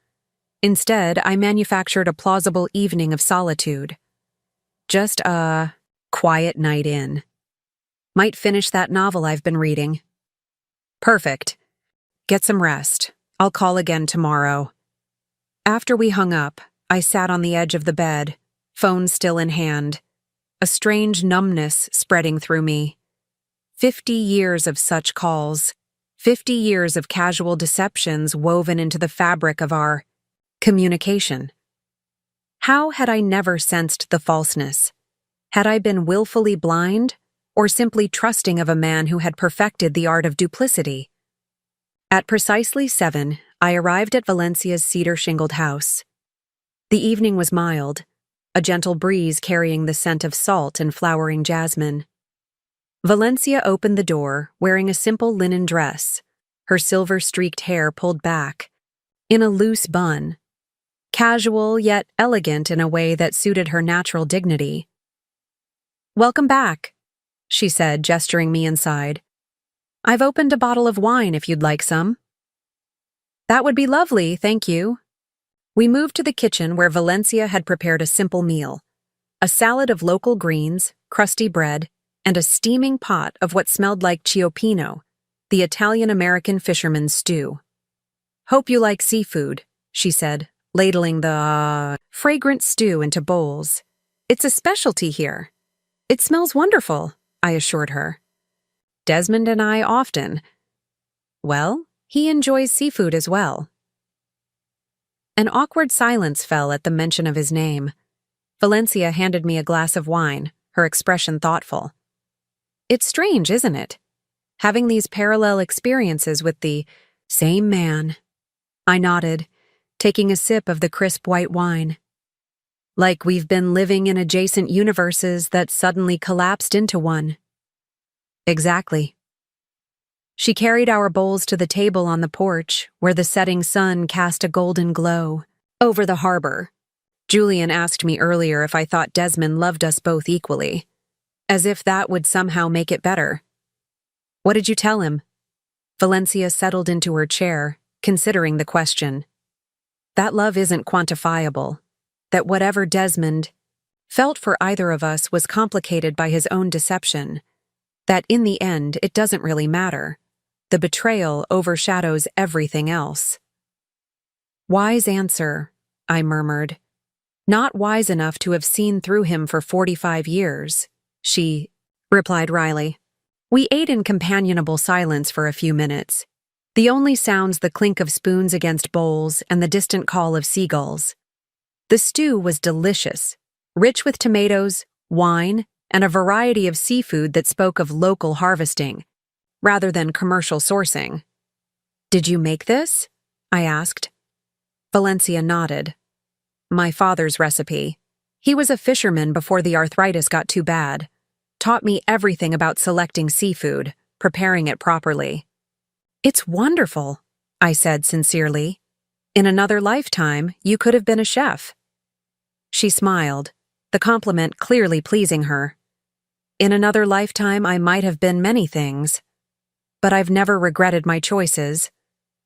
Instead, I manufactured a plausible evening of solitude. Just a quiet night in. Might finish that novel I've been reading. Perfect. Get some rest. I'll call again tomorrow. After we hung up, I sat on the edge of the bed, phone still in hand, a strange numbness spreading through me. 50 years of such calls, 50 years of casual deceptions woven into the fabric of our communication. How had I never sensed the falseness? Had I been willfully blind, or simply trusting of a man who had perfected the art of duplicity? At precisely 7, I arrived at Valencia's cedar-shingled house. The evening was mild, a gentle breeze carrying the scent of salt and flowering jasmine. Valencia opened the door, wearing a simple linen dress, her silver-streaked hair pulled back, in a loose bun. Casual yet elegant in a way that suited her natural dignity. "Welcome back," she said, gesturing me inside. "I've opened a bottle of wine if you'd like some." "That would be lovely, thank you." We moved to the kitchen where Valencia had prepared a simple meal. A salad of local greens, crusty bread, and a steaming pot of what smelled like cioppino, the Italian-American fisherman's stew. "Hope you like seafood," she said, ladling the fragrant stew into bowls. "It's a specialty here." "It smells wonderful," I assured her. "Desmond and I often." "Well, he enjoys seafood as well." An awkward silence fell at the mention of his name. Valencia handed me a glass of wine, her expression thoughtful. "It's strange, isn't it? Having these parallel experiences with the same man." I nodded, taking a sip of the crisp white wine. "Like we've been living in adjacent universes that suddenly collapsed into one." "Exactly." She carried our bowls to the table on the porch, where the setting sun cast a golden glow over the harbor. Julian asked me earlier if I thought Desmond loved us both equally, as if that would somehow make it better. "What did you tell him?" Valencia settled into her chair, considering the question. "That love isn't quantifiable, that whatever Desmond felt for either of us was complicated by his own deception, that in the end it doesn't really matter. The betrayal overshadows everything else." "Wise answer," I murmured. "Not wise enough to have seen through him for 45 years, she replied wryly. We ate in companionable silence for a few minutes, the only sounds the clink of spoons against bowls and the distant call of seagulls. The stew was delicious, rich with tomatoes, wine, and a variety of seafood that spoke of local harvesting, rather than commercial sourcing. "Did you make this?" I asked. Valencia nodded. "My father's recipe. He was a fisherman before the arthritis got too bad. Taught me everything about selecting seafood, preparing it properly." "It's wonderful," I said sincerely. "In another lifetime, you could have been a chef." She smiled, the compliment clearly pleasing her. "In another lifetime, I might have been many things. But I've never regretted my choices.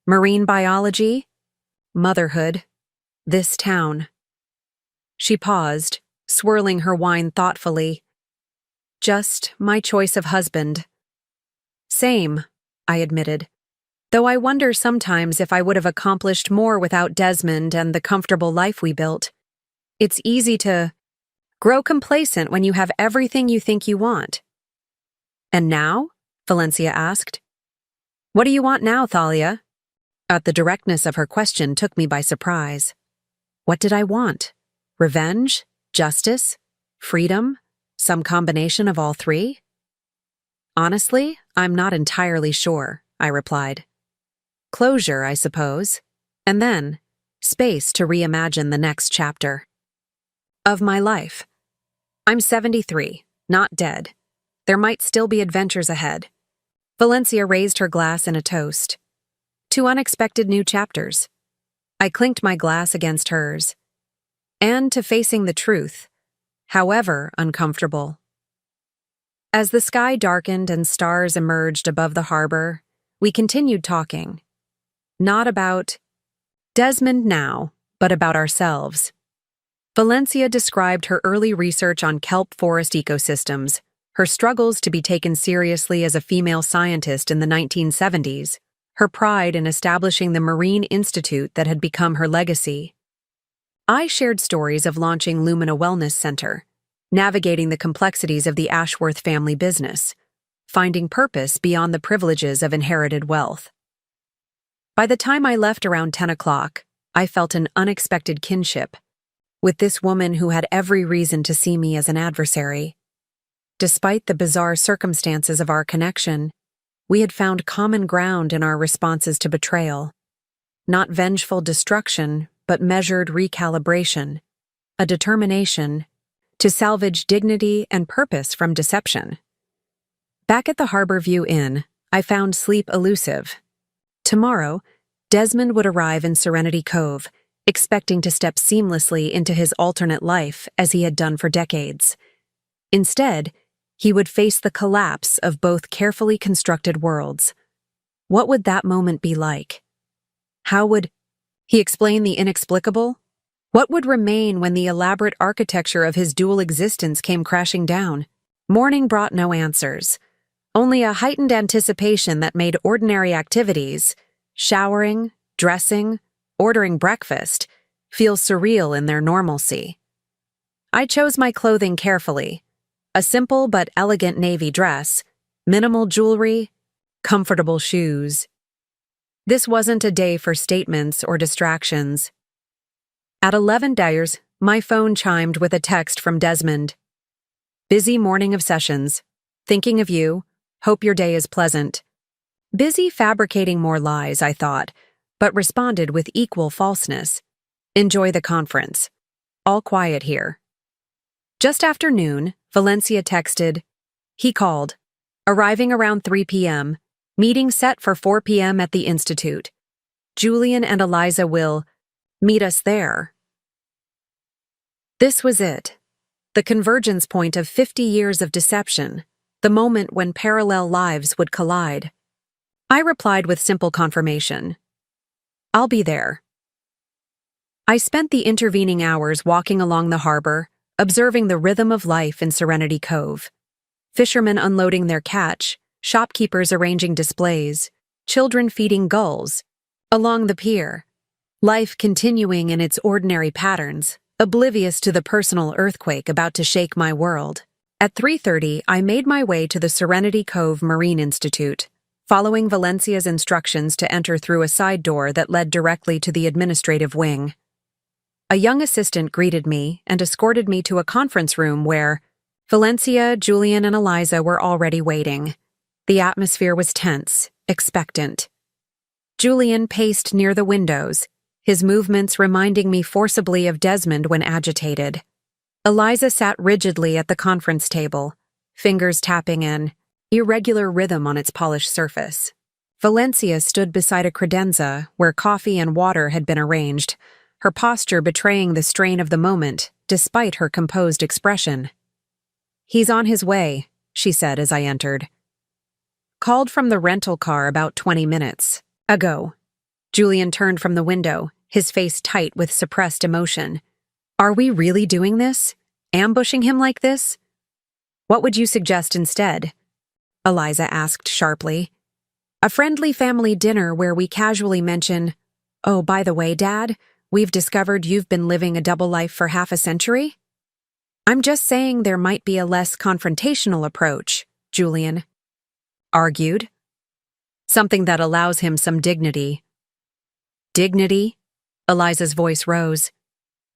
Marine biology, motherhood, this town." She paused, swirling her wine thoughtfully. "Just my choice of husband." Same, I admitted. Though I wonder sometimes if I would have accomplished more without Desmond and the comfortable life we built. It's easy to grow complacent when you have everything you think you want. And now? Valencia asked. What do you want now, Thalia? The directness of her question took me by surprise. What did I want? Revenge? Justice? Freedom? Some combination of all three? Honestly, I'm not entirely sure, I replied. Closure, I suppose. And then, space to reimagine the next chapter of my life. I'm 73, not dead. There might still be adventures ahead. Valencia raised her glass in a toast. 2 unexpected new chapters. I clinked my glass against hers. And to facing the truth, however uncomfortable. As the sky darkened and stars emerged above the harbor, we continued talking. Not about Desmond now, but about ourselves. Valencia described her early research on kelp forest ecosystems, her struggles to be taken seriously as a female scientist in the 1970s, her pride in establishing the Marine Institute that had become her legacy. I shared stories of launching Lumina Wellness Center, navigating the complexities of the Ashworth family business, finding purpose beyond the privileges of inherited wealth. By the time I left around 10 o'clock, I felt an unexpected kinship with this woman who had every reason to see me as an adversary. Despite the bizarre circumstances of our connection, we had found common ground in our responses to betrayal. Not vengeful destruction, but measured recalibration, a determination to salvage dignity and purpose from deception. Back at the Harborview Inn, I found sleep elusive. Tomorrow, Desmond would arrive in Serenity Cove, expecting to step seamlessly into his alternate life as he had done for decades. Instead, he would face the collapse of both carefully constructed worlds. What would that moment be like? How would he explain the inexplicable? What would remain when the elaborate architecture of his dual existence came crashing down? Morning brought no answers, only a heightened anticipation that made ordinary activities, showering, dressing, ordering breakfast, feel surreal in their normalcy. I chose my clothing carefully. A simple but elegant navy dress, minimal jewelry, comfortable shoes. This wasn't a day for statements or distractions. At 11 hours, my phone chimed with a text from Desmond. Busy morning of sessions. Thinking of you. Hope your day is pleasant. Busy fabricating more lies, I thought, but responded with equal falseness. Enjoy the conference. All quiet here. Just after noon, Valencia texted. He called. Arriving around 3 p.m. Meeting set for 4 p.m. at the Institute. Julian and Eliza will meet us there. This was it. The convergence point of 50 years of deception. The moment when parallel lives would collide. I replied with simple confirmation. I'll be there. I spent the intervening hours walking along the harbor, observing the rhythm of life in Serenity Cove. Fishermen unloading their catch, shopkeepers arranging displays, children feeding gulls. Along the pier, life continuing in its ordinary patterns, oblivious to the personal earthquake about to shake my world. At 3:30, I made my way to the Serenity Cove Marine Institute, following Valencia's instructions to enter through a side door that led directly to the administrative wing. A young assistant greeted me and escorted me to a conference room where Valencia, Julian, and Eliza were already waiting. The atmosphere was tense, expectant. Julian paced near the windows, his movements reminding me forcibly of Desmond when agitated. Eliza sat rigidly at the conference table, fingers tapping an irregular rhythm on its polished surface. Valencia stood beside a credenza where coffee and water had been arranged, her posture betraying the strain of the moment, despite her composed expression. He's on his way, she said as I entered. Called from the rental car about 20 minutes ago. Julian turned from the window, his face tight with suppressed emotion. Are we really doing this? Ambushing him like this? What would you suggest instead? Eliza asked sharply. A friendly family dinner where we casually mention, "Oh, by the way, Dad, we've discovered you've been living a double life for half a century?" I'm just saying there might be a less confrontational approach, Julian argued. Something that allows him some dignity. Dignity? Eliza's voice rose.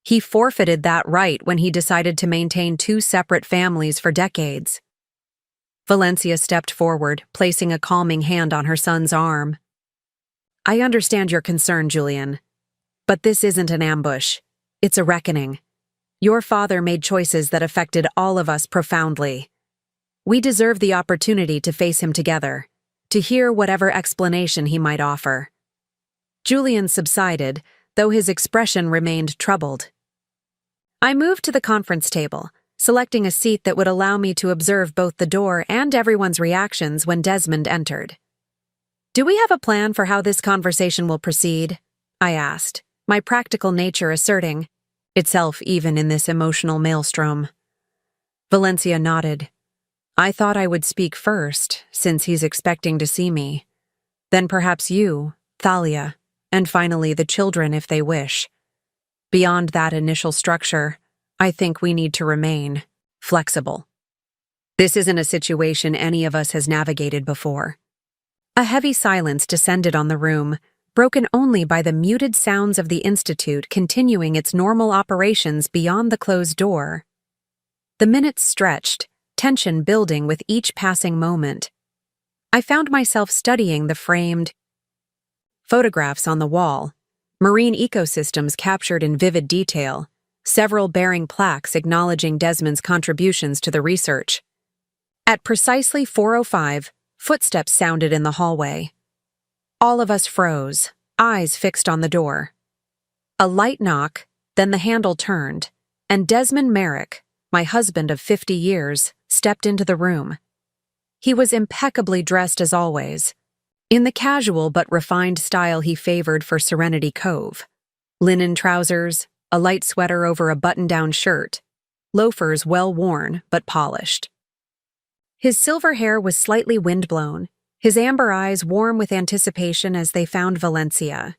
He forfeited that right when he decided to maintain two separate families for decades. Valencia stepped forward, placing a calming hand on her son's arm. I understand your concern, Julian. But this isn't an ambush. It's a reckoning. Your father made choices that affected all of us profoundly. We deserve the opportunity to face him together, to hear whatever explanation he might offer. Julian subsided, though his expression remained troubled. I moved to the conference table, selecting a seat that would allow me to observe both the door and everyone's reactions when Desmond entered. Do we have a plan for how this conversation will proceed? I asked, my practical nature asserting itself even in this emotional maelstrom. Valencia nodded. I thought I would speak first, since he's expecting to see me. Then perhaps you, Thalia, and finally the children if they wish. Beyond that initial structure, I think we need to remain flexible. This isn't a situation any of us has navigated before. A heavy silence descended on the room, broken only by the muted sounds of the Institute continuing its normal operations beyond the closed door. The minutes stretched, tension building with each passing moment. I found myself studying the framed photographs on the wall, marine ecosystems captured in vivid detail, several bearing plaques acknowledging Desmond's contributions to the research. At precisely 4:05, footsteps sounded in the hallway. All of us froze, eyes fixed on the door. A light knock, then the handle turned, and Desmond Merrick, my husband of 50 years, stepped into the room. He was impeccably dressed as always, in the casual but refined style he favored for Serenity Cove. Linen trousers, a light sweater over a button-down shirt, loafers well worn but polished. His silver hair was slightly windblown, his amber eyes warm with anticipation as they found Valencia.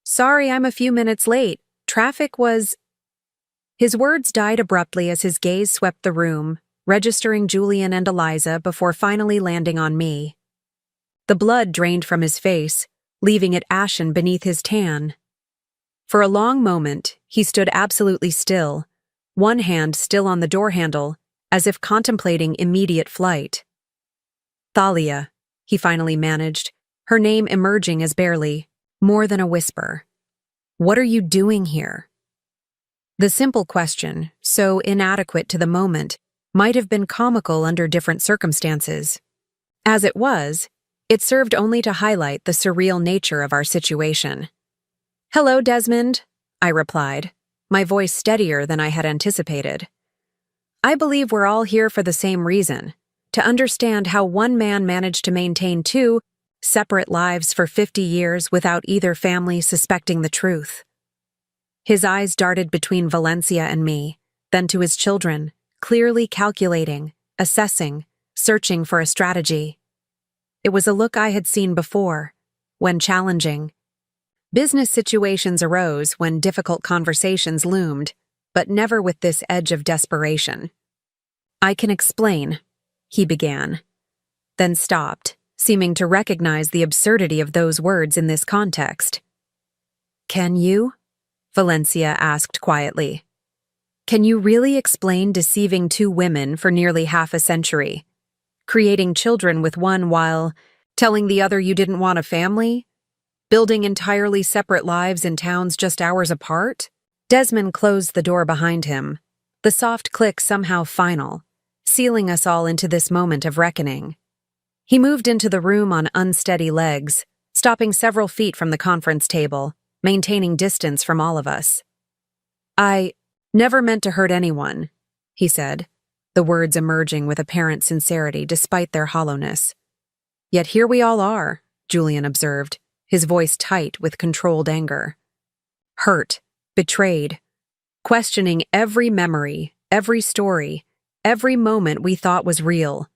Sorry, I'm a few minutes late. Traffic was... His words died abruptly as his gaze swept the room, registering Julian and Eliza before finally landing on me. The blood drained from his face, leaving it ashen beneath his tan. For a long moment, he stood absolutely still, one hand still on the door handle, as if contemplating immediate flight. Thalia, he finally managed, her name emerging as barely, more than a whisper. What are you doing here? The simple question, so inadequate to the moment, might have been comical under different circumstances. As it was, it served only to highlight the surreal nature of our situation. Hello, Desmond, I replied, my voice steadier than I had anticipated. I believe we're all here for the same reason, to understand how one man managed to maintain two separate lives for 50 years without either family suspecting the truth. His eyes darted between Valencia and me, then to his children, clearly calculating, assessing, searching for a strategy. It was a look I had seen before, when challenging. Business situations arose when difficult conversations loomed, but never with this edge of desperation. I can explain, he began, then stopped, seeming to recognize the absurdity of those words in this context. Can you? Valencia asked quietly. Can you really explain deceiving two women for nearly half a century? Creating children with one while telling the other you didn't want a family? Building entirely separate lives in towns just hours apart? Desmond closed the door behind him, the soft click somehow final, sealing us all into this moment of reckoning. He moved into the room on unsteady legs, stopping several feet from the conference table, maintaining distance from all of us. I never meant to hurt anyone, he said, the words emerging with apparent sincerity despite their hollowness. Yet here we all are, Julian observed, his voice tight with controlled anger. Hurt, betrayed, questioning every memory, every story, every moment we thought was real.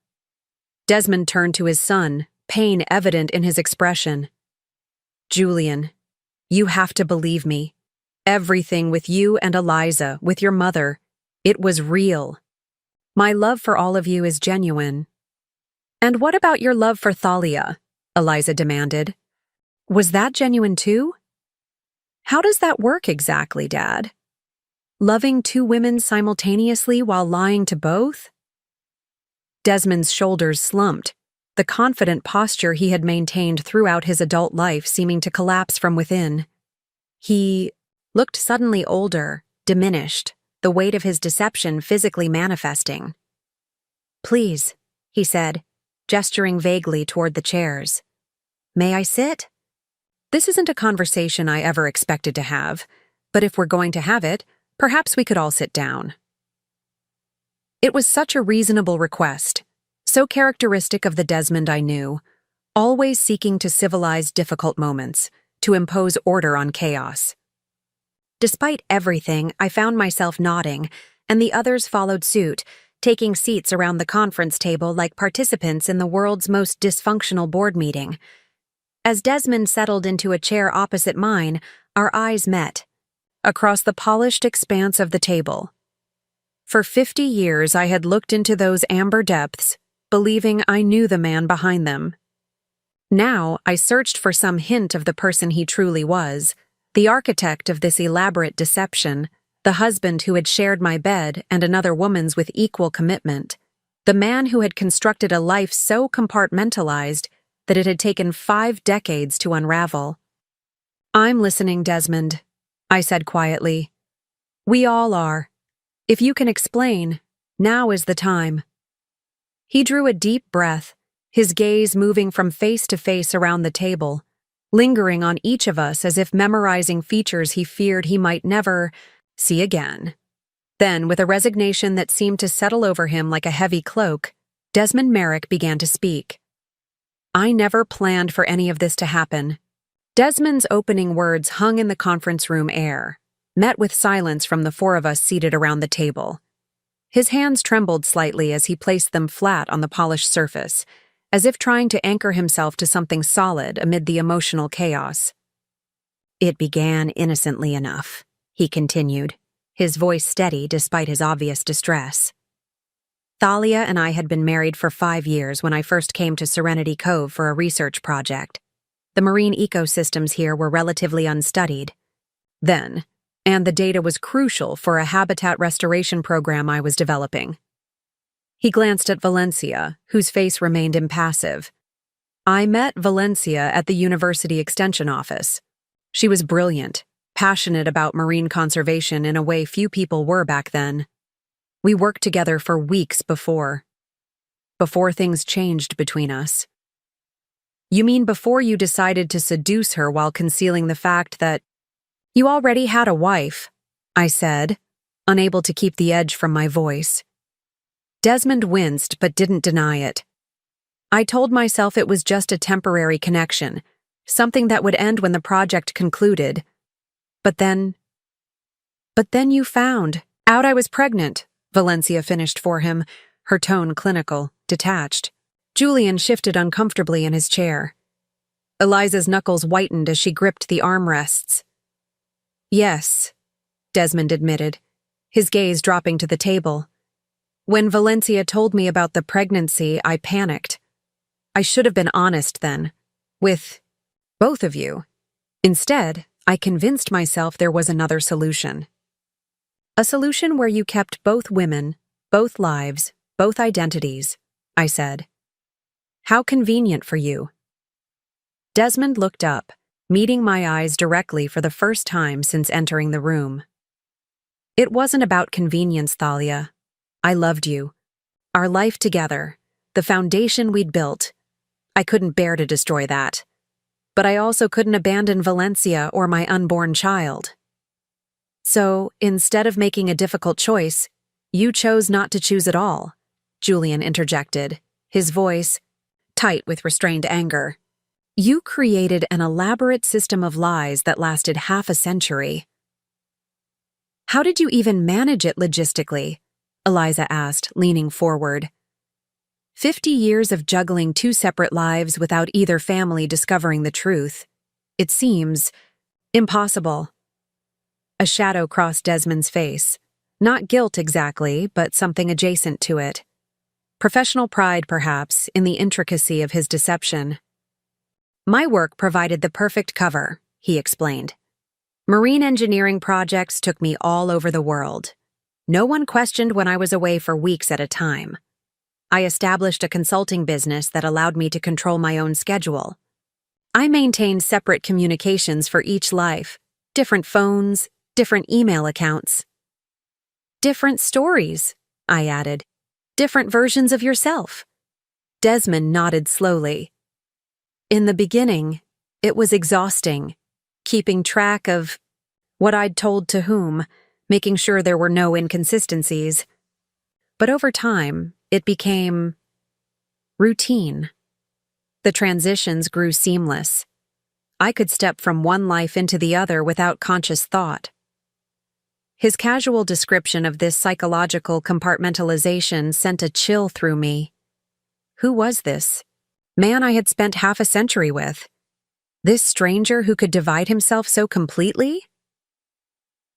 Desmond turned to his son, pain evident in his expression. Julian, you have to believe me. Everything with you and Eliza, with your mother, it was real. My love for all of you is genuine. And what about your love for Thalia? Eliza demanded. Was that genuine too? How does that work exactly, Dad? Loving two women simultaneously while lying to both? Desmond's shoulders slumped, the confident posture he had maintained throughout his adult life seeming to collapse from within. He looked suddenly older, diminished, the weight of his deception physically manifesting. Please, he said, gesturing vaguely toward the chairs. May I sit? This isn't a conversation I ever expected to have, but if we're going to have it, perhaps we could all sit down. It was such a reasonable request, so characteristic of the Desmond I knew, always seeking to civilize difficult moments, to impose order on chaos. Despite everything, I found myself nodding, and the others followed suit, taking seats around the conference table like participants in the world's most dysfunctional board meeting. As Desmond settled into a chair opposite mine, our eyes met. Across the polished expanse of the table. For 50 years I had looked into those amber depths, believing I knew the man behind them. Now I searched for some hint of the person he truly was, the architect of this elaborate deception, the husband who had shared my bed and another woman's with equal commitment, the man who had constructed a life so compartmentalized that it had taken 5 decades to unravel. I'm listening, Desmond, I said quietly. We all are. If you can explain, now is the time. He drew a deep breath, his gaze moving from face to face around the table, lingering on each of us as if memorizing features he feared he might never see again. Then, with a resignation that seemed to settle over him like a heavy cloak, Desmond Merrick began to speak. I never planned for any of this to happen. Desmond's opening words hung in the conference room air, met with silence from the 4 of us seated around the table. His hands trembled slightly as he placed them flat on the polished surface, as if trying to anchor himself to something solid amid the emotional chaos. It began innocently enough, he continued, his voice steady despite his obvious distress. Thalia and I had been married for 5 years when I first came to Serenity Cove for a research project. The marine ecosystems here were relatively unstudied. Then, and the data was crucial for a habitat restoration program I was developing. He glanced at Valencia, whose face remained impassive. I met Valencia at the University Extension Office. She was brilliant, passionate about marine conservation in a way few people were back then. We worked together for weeks before things changed between us. You mean before you decided to seduce her while concealing the fact that you already had a wife, I said, unable to keep the edge from my voice. Desmond winced but didn't deny it. I told myself it was just a temporary connection, something that would end when the project concluded. But then you found out I was pregnant, Valencia finished for him, her tone clinical, detached. Julian shifted uncomfortably in his chair. Eliza's knuckles whitened as she gripped the armrests. Yes, Desmond admitted, his gaze dropping to the table. When Valencia told me about the pregnancy, I panicked. I should have been honest then, with both of you. Instead, I convinced myself there was another solution. A solution where you kept both women, both lives, both identities, I said. How convenient for you. Desmond looked up, meeting my eyes directly for the first time since entering the room. It wasn't about convenience, Thalia. I loved you. Our life together, the foundation we'd built. I couldn't bear to destroy that. But I also couldn't abandon Valencia or my unborn child. So, instead of making a difficult choice, you chose not to choose at all, Julian interjected, his voice tight with restrained anger. You created an elaborate system of lies that lasted half a century. How did you even manage it logistically? Eliza asked, leaning forward. 50 years of juggling two separate lives without either family discovering the truth. It seems impossible. A shadow crossed Desmond's face. Not guilt exactly, but something adjacent to it. Professional pride, perhaps, in the intricacy of his deception. My work provided the perfect cover, he explained. Marine engineering projects took me all over the world. No one questioned when I was away for weeks at a time. I established a consulting business that allowed me to control my own schedule. I maintained separate communications for each life, different phones, different email accounts. Different stories, I added. Different versions of yourself. Desmond nodded slowly. In the beginning, it was exhausting, keeping track of what I'd told to whom, making sure there were no inconsistencies. But over time, it became routine. The transitions grew seamless. I could step from one life into the other without conscious thought. His casual description of this psychological compartmentalization sent a chill through me. Who was this man I had spent half a century with? This stranger who could divide himself so completely?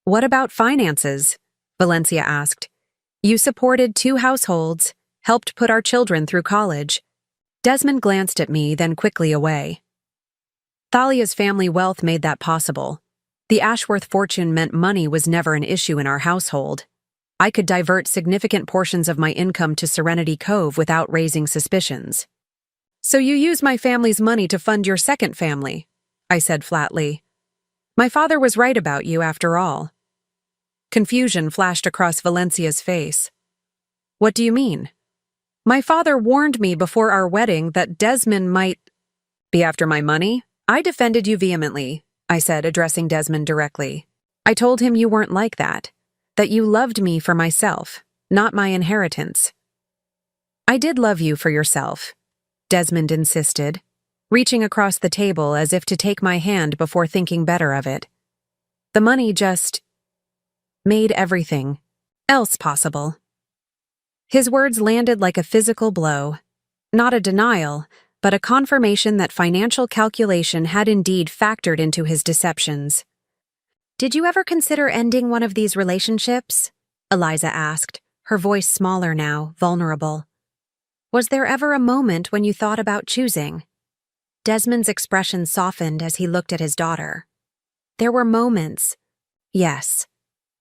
What about finances? Valencia asked. You supported 2 households, helped put our children through college. Desmond glanced at me, then quickly away. Thalia's family wealth made that possible. The Ashworth fortune meant money was never an issue in our household. I could divert significant portions of my income to Serenity Cove without raising suspicions. So you used my family's money to fund your second family, I said flatly. My father was right about you, after all. Confusion flashed across Valencia's face. What do you mean? My father warned me before our wedding that Desmond might be after my money. I defended you vehemently, I said, addressing Desmond directly. I told him you weren't like that you loved me for myself, not my inheritance. I did love you for yourself, Desmond insisted, reaching across the table as if to take my hand before thinking better of it. The money just made everything else possible. His words landed like a physical blow, not a denial, but a confirmation that financial calculation had indeed factored into his deceptions. Did you ever consider ending one of these relationships? Eliza asked, her voice smaller now, vulnerable. Was there ever a moment when you thought about choosing? Desmond's expression softened as he looked at his daughter. There were moments, yes,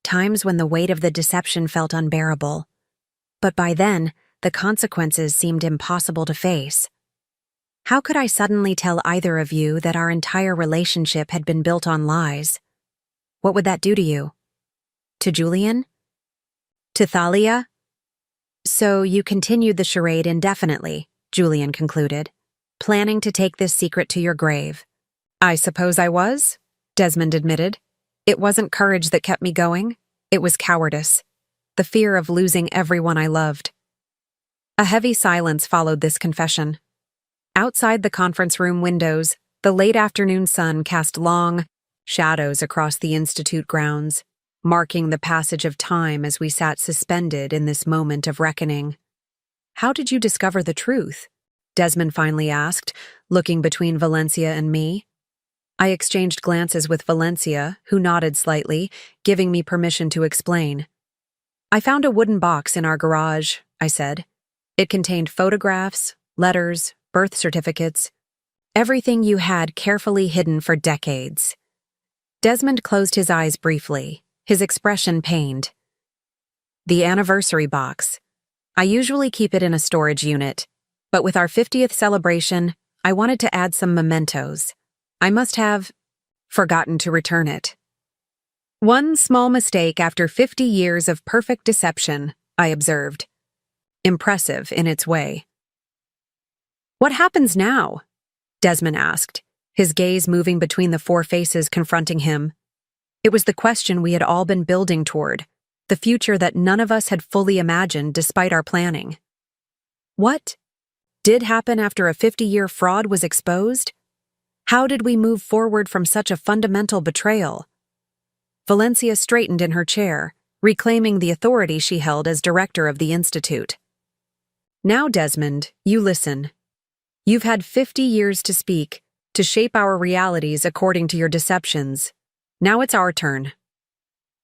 times when the weight of the deception felt unbearable. But by then, the consequences seemed impossible to face. How could I suddenly tell either of you that our entire relationship had been built on lies? What would that do to you? To Julian? To Thalia? So you continued the charade indefinitely, Julian concluded, planning to take this secret to your grave. I suppose I was, Desmond admitted. It wasn't courage that kept me going, it was cowardice. The fear of losing everyone I loved. A heavy silence followed this confession. Outside the conference room windows, the late afternoon sun cast long shadows across the institute grounds, marking the passage of time as we sat suspended in this moment of reckoning. How did you discover the truth? Desmond finally asked, looking between Valencia and me. I exchanged glances with Valencia, who nodded slightly, giving me permission to explain. I found a wooden box in our garage, I said. It contained photographs, letters, birth certificates, everything you had carefully hidden for decades. Desmond closed his eyes briefly, his expression pained. The anniversary box. I usually keep it in a storage unit, but with our 50th celebration, I wanted to add some mementos. I must have forgotten to return it. One small mistake after 50 years of perfect deception, I observed. Impressive in its way. What happens now? Desmond asked, his gaze moving between the 4 faces confronting him. It was the question we had all been building toward, the future that none of us had fully imagined despite our planning. What did happen after a 50-year fraud was exposed? How did we move forward from such a fundamental betrayal? Valencia straightened in her chair, reclaiming the authority she held as director of the institute. Now, Desmond, you listen. You've had 50 years to speak, to shape our realities according to your deceptions. Now it's our turn.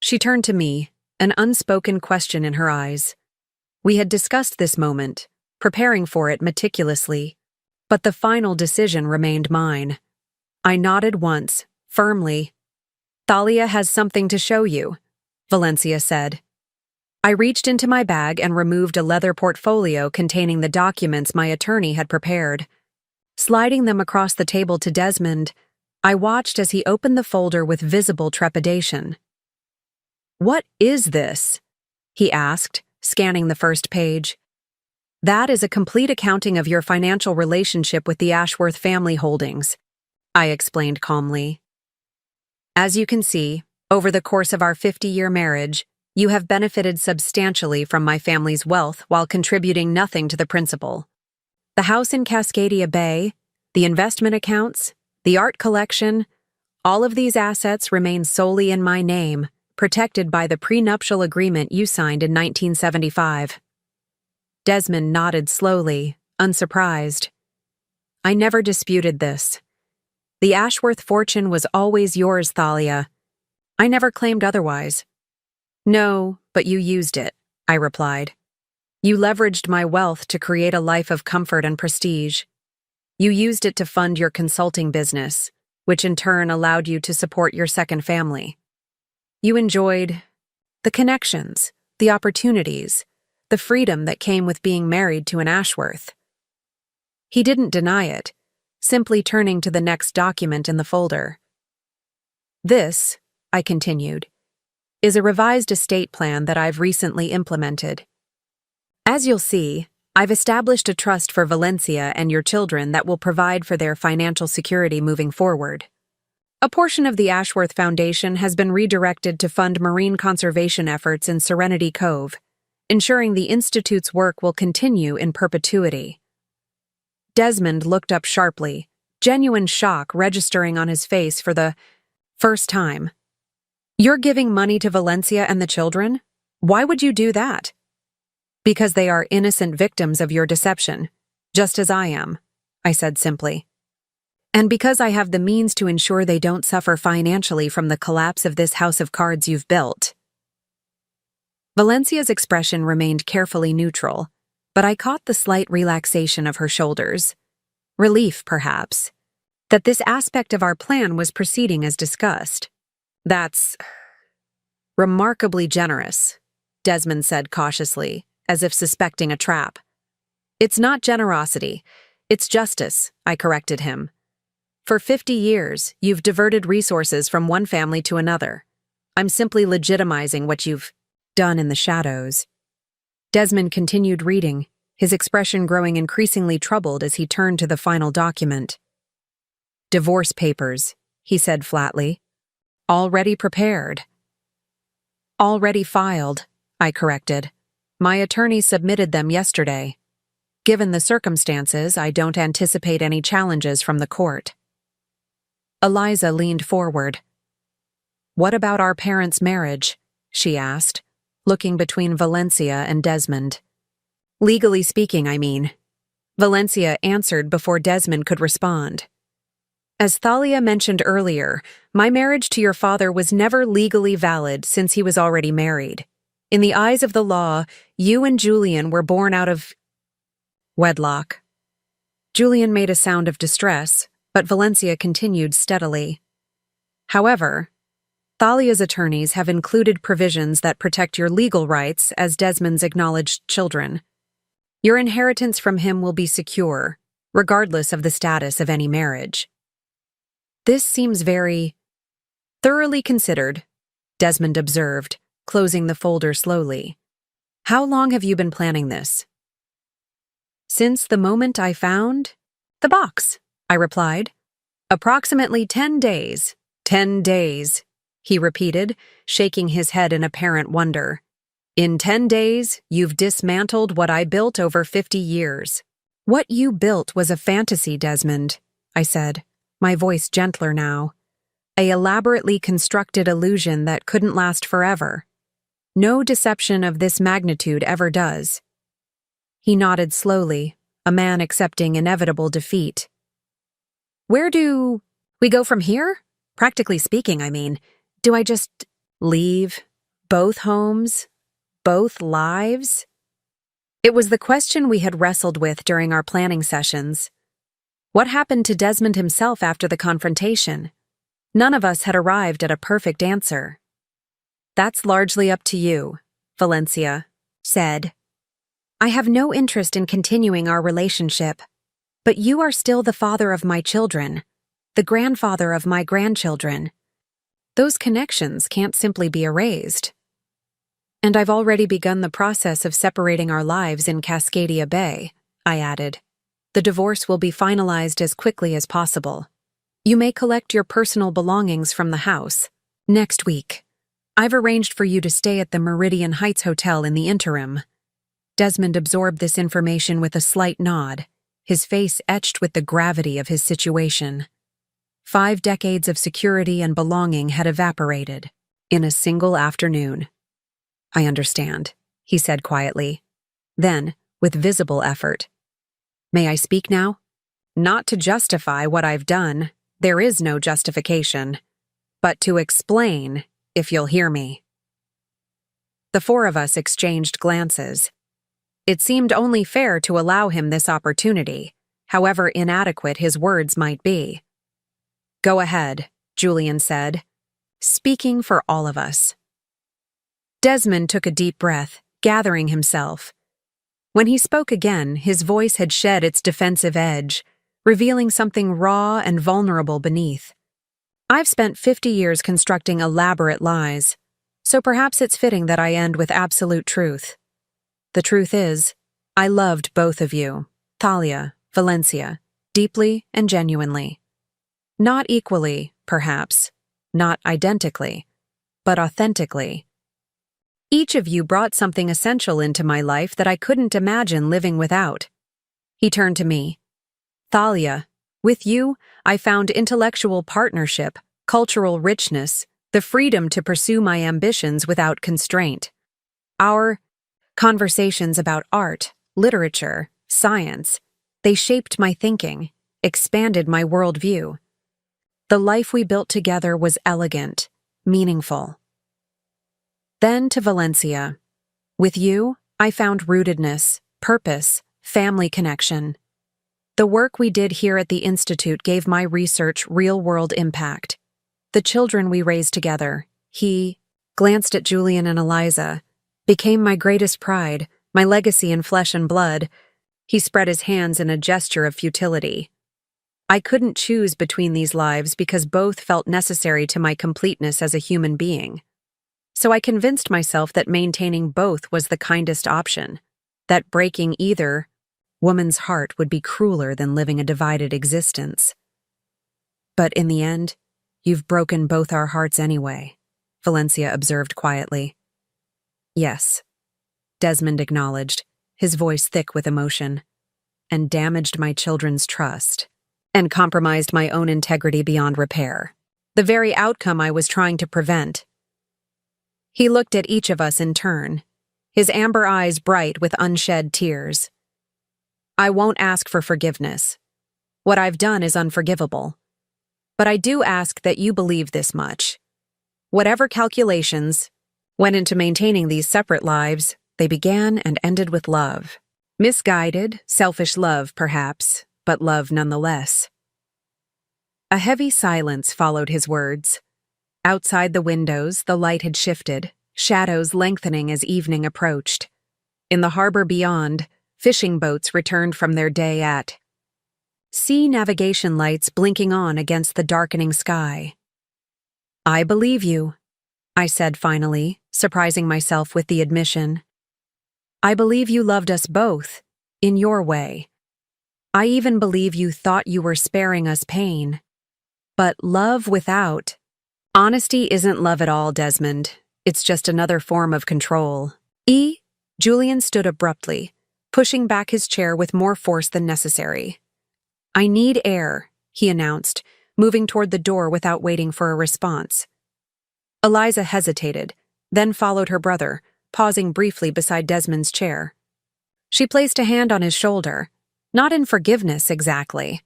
She turned to me, an unspoken question in her eyes. We had discussed this moment, preparing for it meticulously, but the final decision remained mine. I nodded once, firmly. Thalia has something to show you, Valencia said. I reached into my bag and removed a leather portfolio containing the documents my attorney had prepared. Sliding them across the table to Desmond, I watched as he opened the folder with visible trepidation. "What is this?" he asked, scanning the first page. "That is a complete accounting of your financial relationship with the Ashworth family holdings," I explained calmly. "As you can see, over the course of our 50-year marriage, you have benefited substantially from my family's wealth while contributing nothing to the principal. The house in Cascadia Bay, the investment accounts, the art collection, all of these assets remain solely in my name, protected by the prenuptial agreement you signed in 1975. Desmond nodded slowly, unsurprised. "I never disputed this. The Ashworth fortune was always yours, Thalia. I never claimed otherwise." "No, but you used it," I replied. "You leveraged my wealth to create a life of comfort and prestige. You used it to fund your consulting business, which in turn allowed you to support your second family. You enjoyed the connections, the opportunities, the freedom that came with being married to an Ashworth." He didn't deny it, simply turning to the next document in the folder. "This," I continued, "is a revised estate plan that I've recently implemented. As you'll see, I've established a trust for Valencia and your children that will provide for their financial security moving forward. A portion of the Ashworth Foundation has been redirected to fund marine conservation efforts in Serenity Cove, ensuring the Institute's work will continue in perpetuity." Desmond looked up sharply, genuine shock registering on his face for the first time. "You're giving money to Valencia and the children? Why would you do that?" "Because they are innocent victims of your deception, just as I am," I said simply. "And because I have the means to ensure they don't suffer financially from the collapse of this house of cards you've built." Valencia's expression remained carefully neutral, but I caught the slight relaxation of her shoulders. Relief, perhaps, that this aspect of our plan was proceeding as discussed. "That's remarkably generous," Desmond said cautiously, as if suspecting a trap. "It's not generosity, it's justice," I corrected him. "For 50 years, you've diverted resources from one family to another. I'm simply legitimizing what you've done in the shadows." Desmond continued reading, his expression growing increasingly troubled as he turned to the final document. "Divorce papers," he said flatly. "Already prepared." "Already filed," I corrected. "My attorney submitted them yesterday. Given the circumstances, I don't anticipate any challenges from the court." Eliza leaned forward. "What about our parents' marriage?" she asked, looking between Valencia and Desmond. "Legally speaking, I mean." Valencia answered before Desmond could respond. "As Thalia mentioned earlier, my marriage to your father was never legally valid since he was already married. In the eyes of the law, you and Julian were born out of wedlock." Julian made a sound of distress, but Valencia continued steadily. "However, Thalia's attorneys have included provisions that protect your legal rights as Desmond's acknowledged children. Your inheritance from him will be secure, regardless of the status of any marriage." "This seems very thoroughly considered," Desmond observed, closing the folder slowly. "How long have you been planning this?" "Since the moment I found the box," I replied. "Approximately 10 days. 10 days," he repeated, shaking his head in apparent wonder. "In 10 days, you've dismantled what I built over 50 years. "What you built was a fantasy, Desmond," I said, my voice gentler now. "A elaborately constructed illusion that couldn't last forever. No deception of this magnitude ever does." He nodded slowly, a man accepting inevitable defeat. Where do we go from here? Practically speaking, I mean. Do I just leave? Both homes? Both lives? It was the question we had wrestled with during our planning sessions. What happened to Desmond himself after the confrontation? None of us had arrived at a perfect answer. That's largely up to you, Valencia said. I have no interest in continuing our relationship, but you are still the father of my children, the grandfather of my grandchildren. Those connections can't simply be erased. And I've already begun the process of separating our lives in Cascadia Bay, I added. The divorce will be finalized as quickly as possible. You may collect your personal belongings from the house next week. I've arranged for you to stay at the Meridian Heights Hotel in the interim. Desmond absorbed this information with a slight nod, his face etched with the gravity of his situation. 5 decades of security and belonging had evaporated in a single afternoon. I understand, he said quietly. Then, with visible effort, may I speak now? Not to justify what I've done, there is no justification, but to explain, if you'll hear me. The 4 of us exchanged glances. It seemed only fair to allow him this opportunity, however inadequate his words might be. Go ahead, Julian said, speaking for all of us. Desmond took a deep breath, gathering himself. When he spoke again, his voice had shed its defensive edge, revealing something raw and vulnerable beneath. I've spent 50 years constructing elaborate lies, so perhaps it's fitting that I end with absolute truth. The truth is, I loved both of you, Thalia, Valencia, deeply and genuinely. Not equally, perhaps, not identically, but authentically. Each of you brought something essential into my life that I couldn't imagine living without. He turned to me. Thalia, with you, I found intellectual partnership, cultural richness, the freedom to pursue my ambitions without constraint. Our conversations about art, literature, science, they shaped my thinking, expanded my worldview. The life we built together was elegant, meaningful. Then to Valencia. With you, I found rootedness, purpose, family connection. The work we did here at the Institute gave my research real-world impact. The children we raised together, he glanced at Julian and Eliza, became my greatest pride, my legacy in flesh and blood. He spread his hands in a gesture of futility. I couldn't choose between these lives because both felt necessary to my completeness as a human being. So I convinced myself that maintaining both was the kindest option, that breaking either woman's heart would be crueler than living a divided existence. But in the end, you've broken both our hearts anyway, Valencia observed quietly. Yes, Desmond acknowledged, his voice thick with emotion, and damaged my children's trust, and compromised my own integrity beyond repair, the very outcome I was trying to prevent. He looked at each of us in turn, his amber eyes bright with unshed tears. I won't ask for forgiveness. What I've done is unforgivable. But I do ask that you believe this much. Whatever calculations went into maintaining these separate lives, they began and ended with love. Misguided, selfish love, perhaps, but love nonetheless. A heavy silence followed his words. Outside the windows, the light had shifted, shadows lengthening as evening approached. In the harbor beyond, fishing boats returned from their day at sea, navigation lights blinking on against the darkening sky. I believe you, I said finally, surprising myself with the admission. I believe you loved us both, in your way. I even believe you thought you were sparing us pain. But love without honesty isn't love at all, Desmond. It's just another form of control. Julian stood abruptly, pushing back his chair with more force than necessary. I need air, he announced, moving toward the door without waiting for a response. Eliza hesitated, then followed her brother, pausing briefly beside Desmond's chair. She placed a hand on his shoulder, not in forgiveness exactly,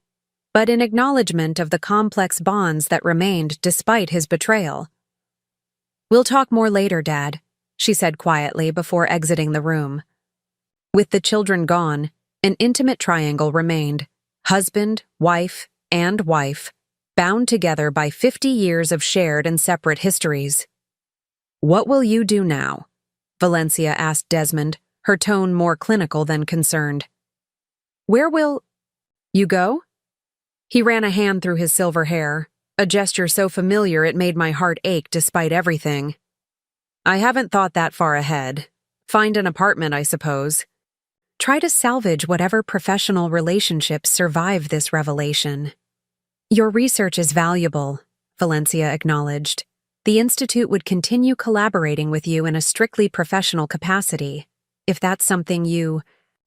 but in acknowledgement of the complex bonds that remained despite his betrayal. "We'll talk more later, Dad," she said quietly before exiting the room. With the children gone, an intimate triangle remained: husband, wife, and wife, bound together by 50 years of shared and separate histories. "What will you do now?" Valencia asked Desmond, her tone more clinical than concerned. "Where will you go?" He ran a hand through his silver hair, a gesture so familiar it made my heart ache despite everything. "I haven't thought that far ahead. Find an apartment, I suppose. Try to salvage whatever professional relationships survive this revelation." "Your research is valuable," Valencia acknowledged. "The Institute would continue collaborating with you in a strictly professional capacity, if that's something you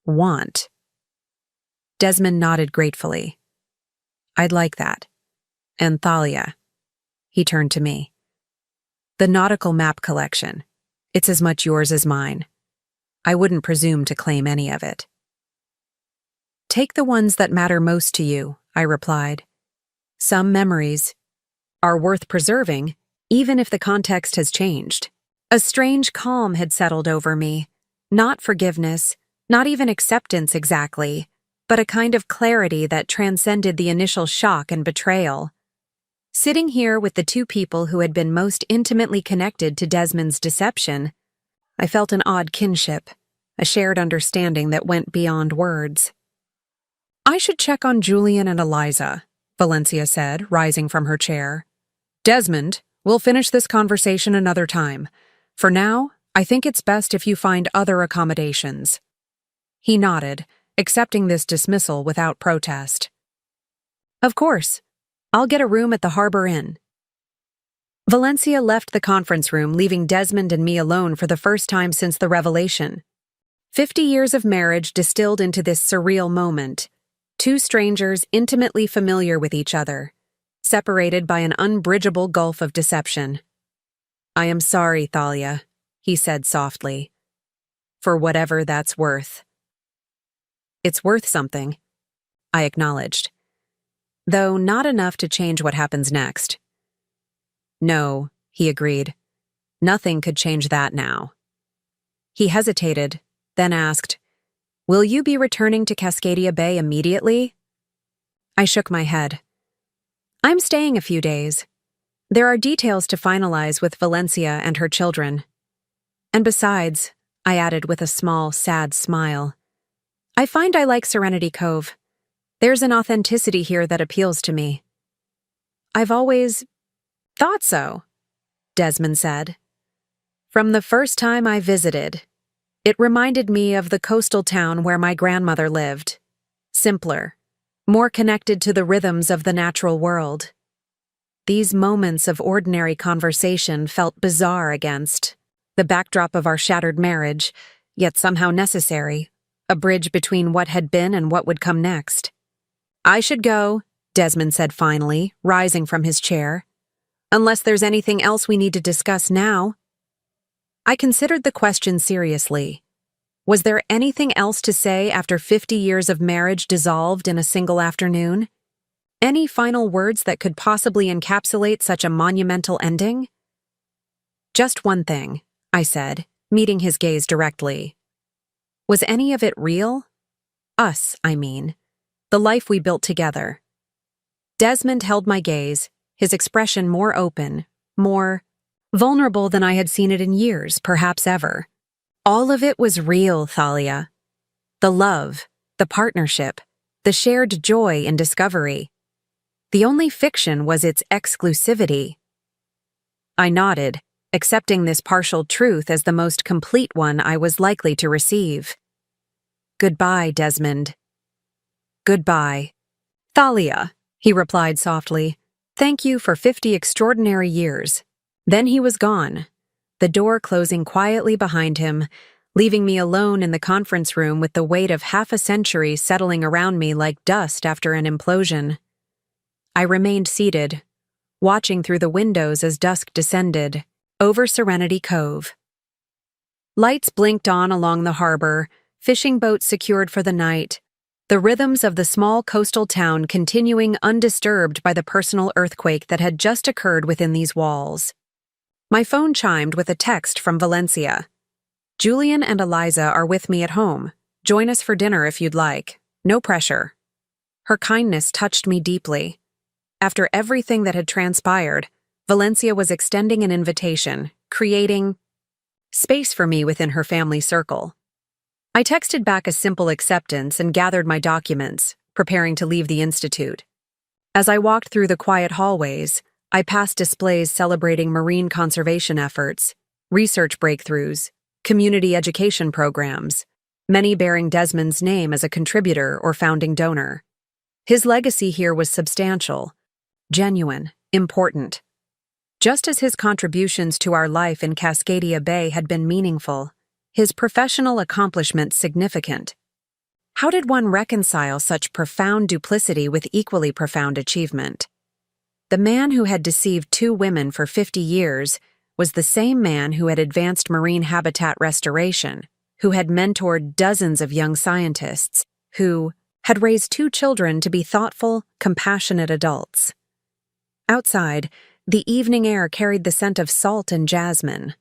want." Desmond nodded gratefully. "I'd like that. And Thalia." He turned to me. "The nautical map collection. It's as much yours as mine. I wouldn't presume to claim any of it." "Take the ones that matter most to you," I replied. "Some memories are worth preserving, even if the context has changed." A strange calm had settled over me. Not forgiveness, not even acceptance exactly, but a kind of clarity that transcended the initial shock and betrayal. Sitting here with the two people who had been most intimately connected to Desmond's deception, I felt an odd kinship, a shared understanding that went beyond words. "I should check on Julian and Eliza," Valencia said, rising from her chair. "Desmond, we'll finish this conversation another time. For now, I think it's best if you find other accommodations." He nodded, accepting this dismissal without protest. "Of course. I'll get a room at the Harbor Inn." Valencia left the conference room, leaving Desmond and me alone for the first time since the revelation. 50 years of marriage distilled into this surreal moment. Two strangers intimately familiar with each other, separated by an unbridgeable gulf of deception. "I am sorry, Thalia," he said softly. "For whatever that's worth." "It's worth something," I acknowledged. "Though not enough to change what happens next." "No," he agreed. "Nothing could change that now." He hesitated, then asked, "Will you be returning to Cascadia Bay immediately?" I shook my head. "I'm staying a few days. There are details to finalize with Valencia and her children. And besides," I added with a small, sad smile, "I find I like Serenity Cove. There's an authenticity here that appeals to me." "I've always thought so," Desmond said. "From the first time I visited, it reminded me of the coastal town where my grandmother lived. Simpler, more connected to the rhythms of the natural world. These moments of ordinary conversation felt bizarre against the backdrop of our shattered marriage, yet somehow necessary, a bridge between what had been and what would come next." "I should go," Desmond said finally, rising from his chair. "Unless there's anything else we need to discuss now." I considered the question seriously. Was there anything else to say after 50 years of marriage dissolved in a single afternoon? Any final words that could possibly encapsulate such a monumental ending? "Just one thing," I said, meeting his gaze directly. "Was any of it real? Us, I mean. The life we built together." Desmond held my gaze, his expression more open, more vulnerable than I had seen it in years, perhaps ever. "All of it was real, Thalia. The love, the partnership, the shared joy in discovery. The only fiction was its exclusivity." I nodded, accepting this partial truth as the most complete one I was likely to receive. "Goodbye, Desmond." "Goodbye, Thalia," he replied softly. "Thank you for 50 extraordinary years." Then he was gone, the door closing quietly behind him, leaving me alone in the conference room with the weight of half a century settling around me like dust after an implosion. I remained seated, watching through the windows as dusk descended, over Serenity Cove. Lights blinked on along the harbor, fishing boats secured for the night, the rhythms of the small coastal town continuing undisturbed by the personal earthquake that had just occurred within these walls. My phone chimed with a text from Valencia. "Julian and Eliza are with me at home. Join us for dinner if you'd like. No pressure." Her kindness touched me deeply. After everything that had transpired, Valencia was extending an invitation, creating space for me within her family circle. I texted back a simple acceptance and gathered my documents, preparing to leave the institute. As I walked through the quiet hallways, I passed displays celebrating marine conservation efforts, research breakthroughs, community education programs, many bearing Desmond's name as a contributor or founding donor. His legacy here was substantial, genuine, important. Just as his contributions to our life in Cascadia Bay had been meaningful, his professional accomplishments significant. How did one reconcile such profound duplicity with equally profound achievement? The man who had deceived two women for 50 years was the same man who had advanced marine habitat restoration, who had mentored dozens of young scientists, who had raised two children to be thoughtful, compassionate adults. Outside, the evening air carried the scent of salt and jasmine.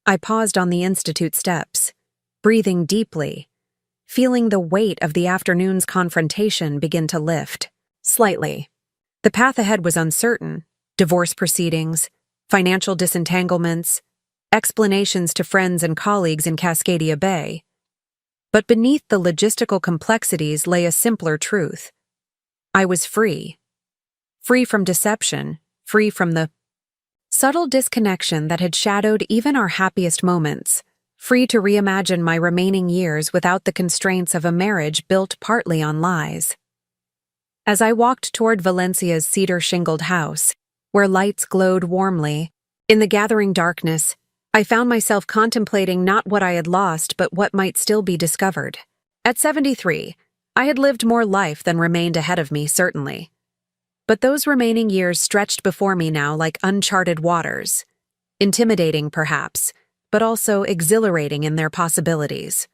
I paused on the institute steps, breathing deeply, feeling the weight of the afternoon's confrontation begin to lift, slightly. The path ahead was uncertain: divorce proceedings, financial disentanglements, explanations to friends and colleagues in Cascadia Bay. But beneath the logistical complexities lay a simpler truth. I was free. Free from deception, free from the subtle disconnection that had shadowed even our happiest moments, free to reimagine my remaining years without the constraints of a marriage built partly on lies. As I walked toward Valencia's cedar-shingled house, where lights glowed warmly, in the gathering darkness, I found myself contemplating not what I had lost but what might still be discovered. At 73, I had lived more life than remained ahead of me, certainly. But those remaining years stretched before me now like uncharted waters, intimidating perhaps, but also exhilarating in their possibilities.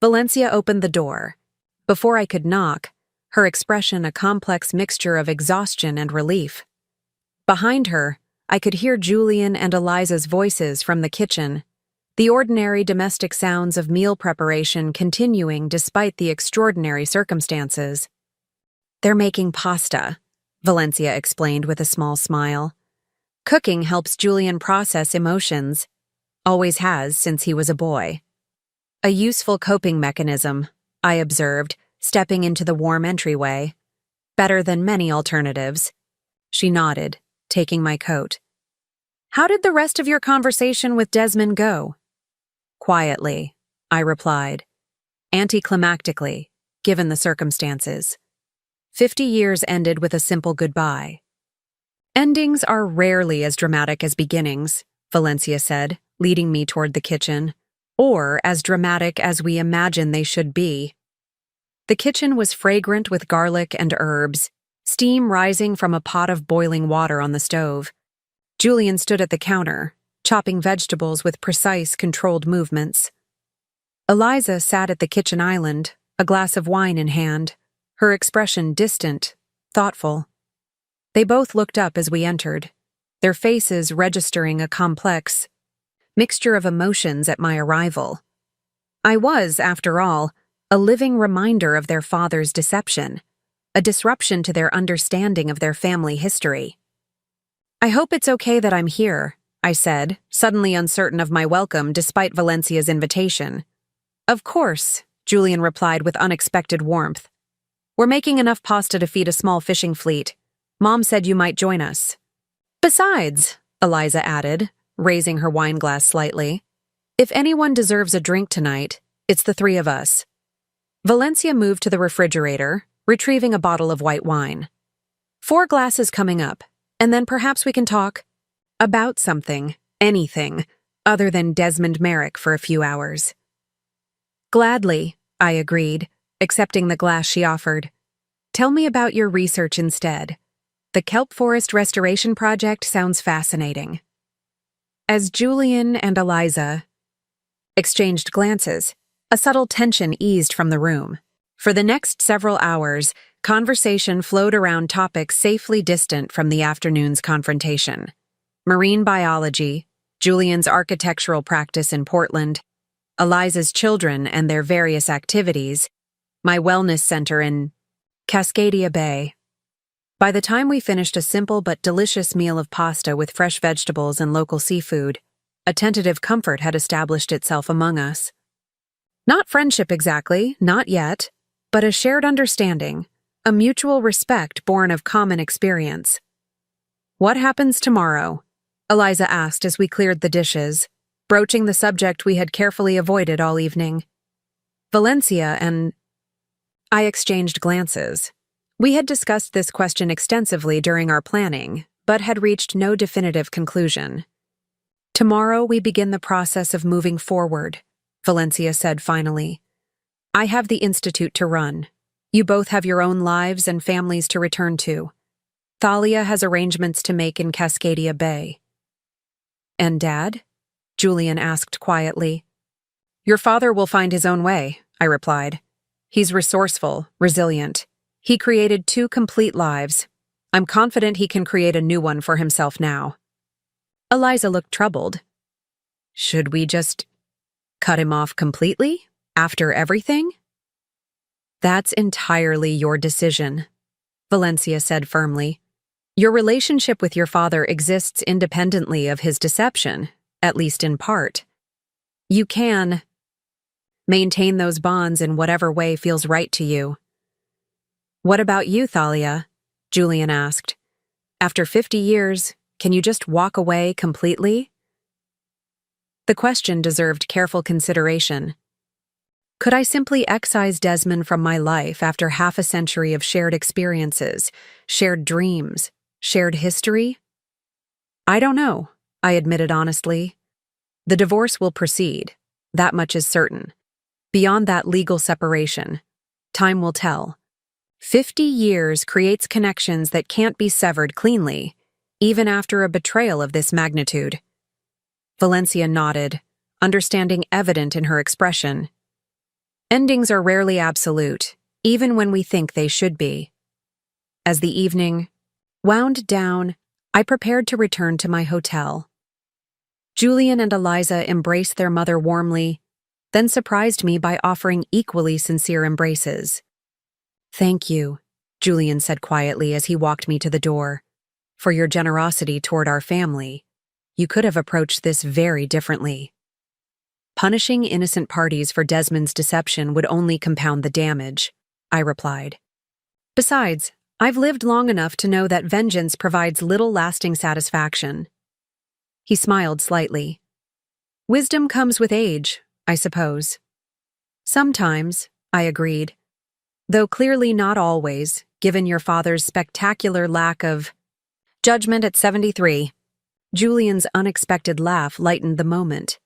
Valencia opened the door. Before I could knock, her expression a complex mixture of exhaustion and relief. Behind her, I could hear Julian and Eliza's voices from the kitchen, the ordinary domestic sounds of meal preparation continuing despite the extraordinary circumstances. "They're making pasta," Valencia explained with a small smile. "Cooking helps Julian process emotions. Always has since he was a boy." "A useful coping mechanism," I observed, stepping into the warm entryway. "Better than many alternatives." She nodded, taking my coat. "How did the rest of your conversation with Desmond go?" "Quietly," I replied. "Anticlimactically, given the circumstances. 50 years ended with a simple goodbye." "Endings are rarely as dramatic as beginnings," Valencia said, leading me toward the kitchen, "or as dramatic as we imagine they should be." The kitchen was fragrant with garlic and herbs, steam rising from a pot of boiling water on the stove. Julian stood at the counter, chopping vegetables with precise, controlled movements. Eliza sat at the kitchen island, a glass of wine in hand, her expression distant, thoughtful. They both looked up as we entered, their faces registering a complex mixture of emotions at my arrival. I was, after all, a living reminder of their father's deception, a disruption to their understanding of their family history. "I hope it's okay that I'm here," I said, suddenly uncertain of my welcome despite Valencia's invitation. "Of course," Julian replied with unexpected warmth. "We're making enough pasta to feed a small fishing fleet. Mom said you might join us." "Besides," Eliza added, raising her wine glass slightly, "if anyone deserves a drink tonight, it's the three of us." Valencia moved to the refrigerator, retrieving a bottle of white wine. "4 glasses coming up, and then perhaps we can talk about something, anything, other than Desmond Merrick for a few hours." "Gladly," I agreed, accepting the glass she offered. "Tell me about your research instead. The kelp forest restoration project sounds fascinating." As Julian and Eliza exchanged glances, A subtle tension eased from the room. For the next several hours, conversation flowed around topics safely distant from the afternoon's confrontation. Marine biology, Julian's architectural practice in Portland, Eliza's children and their various activities, my wellness center in Cascadia Bay. By the time we finished a simple but delicious meal of pasta with fresh vegetables and local seafood, a tentative comfort had established itself among us. Not friendship exactly, not yet, but a shared understanding, a mutual respect born of common experience. "What happens tomorrow?" Eliza asked as we cleared the dishes, broaching the subject we had carefully avoided all evening. Valencia and I exchanged glances. We had discussed this question extensively during our planning, but had reached no definitive conclusion. "Tomorrow we begin the process of moving forward," Valencia said finally. "I have the institute to run. You both have your own lives and families to return to. Thalia has arrangements to make in Cascadia Bay." "And Dad?" Julian asked quietly. "Your father will find his own way," I replied. "He's resourceful, resilient. He created 2 complete lives. I'm confident he can create a new one for himself now." Eliza looked troubled. "Should we just cut him off completely? After everything?" "That's entirely your decision," Valencia said firmly. "Your relationship with your father exists independently of his deception, at least in part. You can maintain those bonds in whatever way feels right to you." "What about you, Thalia?" Julian asked. "After 50 years, can you just walk away completely?" The question deserved careful consideration. Could I simply excise Desmond from my life after half a century of shared experiences, shared dreams, shared history? "I don't know," I admitted honestly. "The divorce will proceed. That much is certain. Beyond that legal separation, time will tell. 50 years creates connections that can't be severed cleanly, even after a betrayal of this magnitude." Valencia nodded, understanding evident in her expression. "Endings are rarely absolute, even when we think they should be." As the evening wound down, I prepared to return to my hotel. Julian and Eliza embraced their mother warmly, then surprised me by offering equally sincere embraces. "Thank you," Julian said quietly as he walked me to the door, "for your generosity toward our family. You could have approached this very differently." "Punishing innocent parties for Desmond's deception would only compound the damage," I replied. "Besides, I've lived long enough to know that vengeance provides little lasting satisfaction." He smiled slightly. "Wisdom comes with age, I suppose." "Sometimes," I agreed. "Though clearly not always, given your father's spectacular lack of judgment at 73. Julian's unexpected laugh lightened the moment.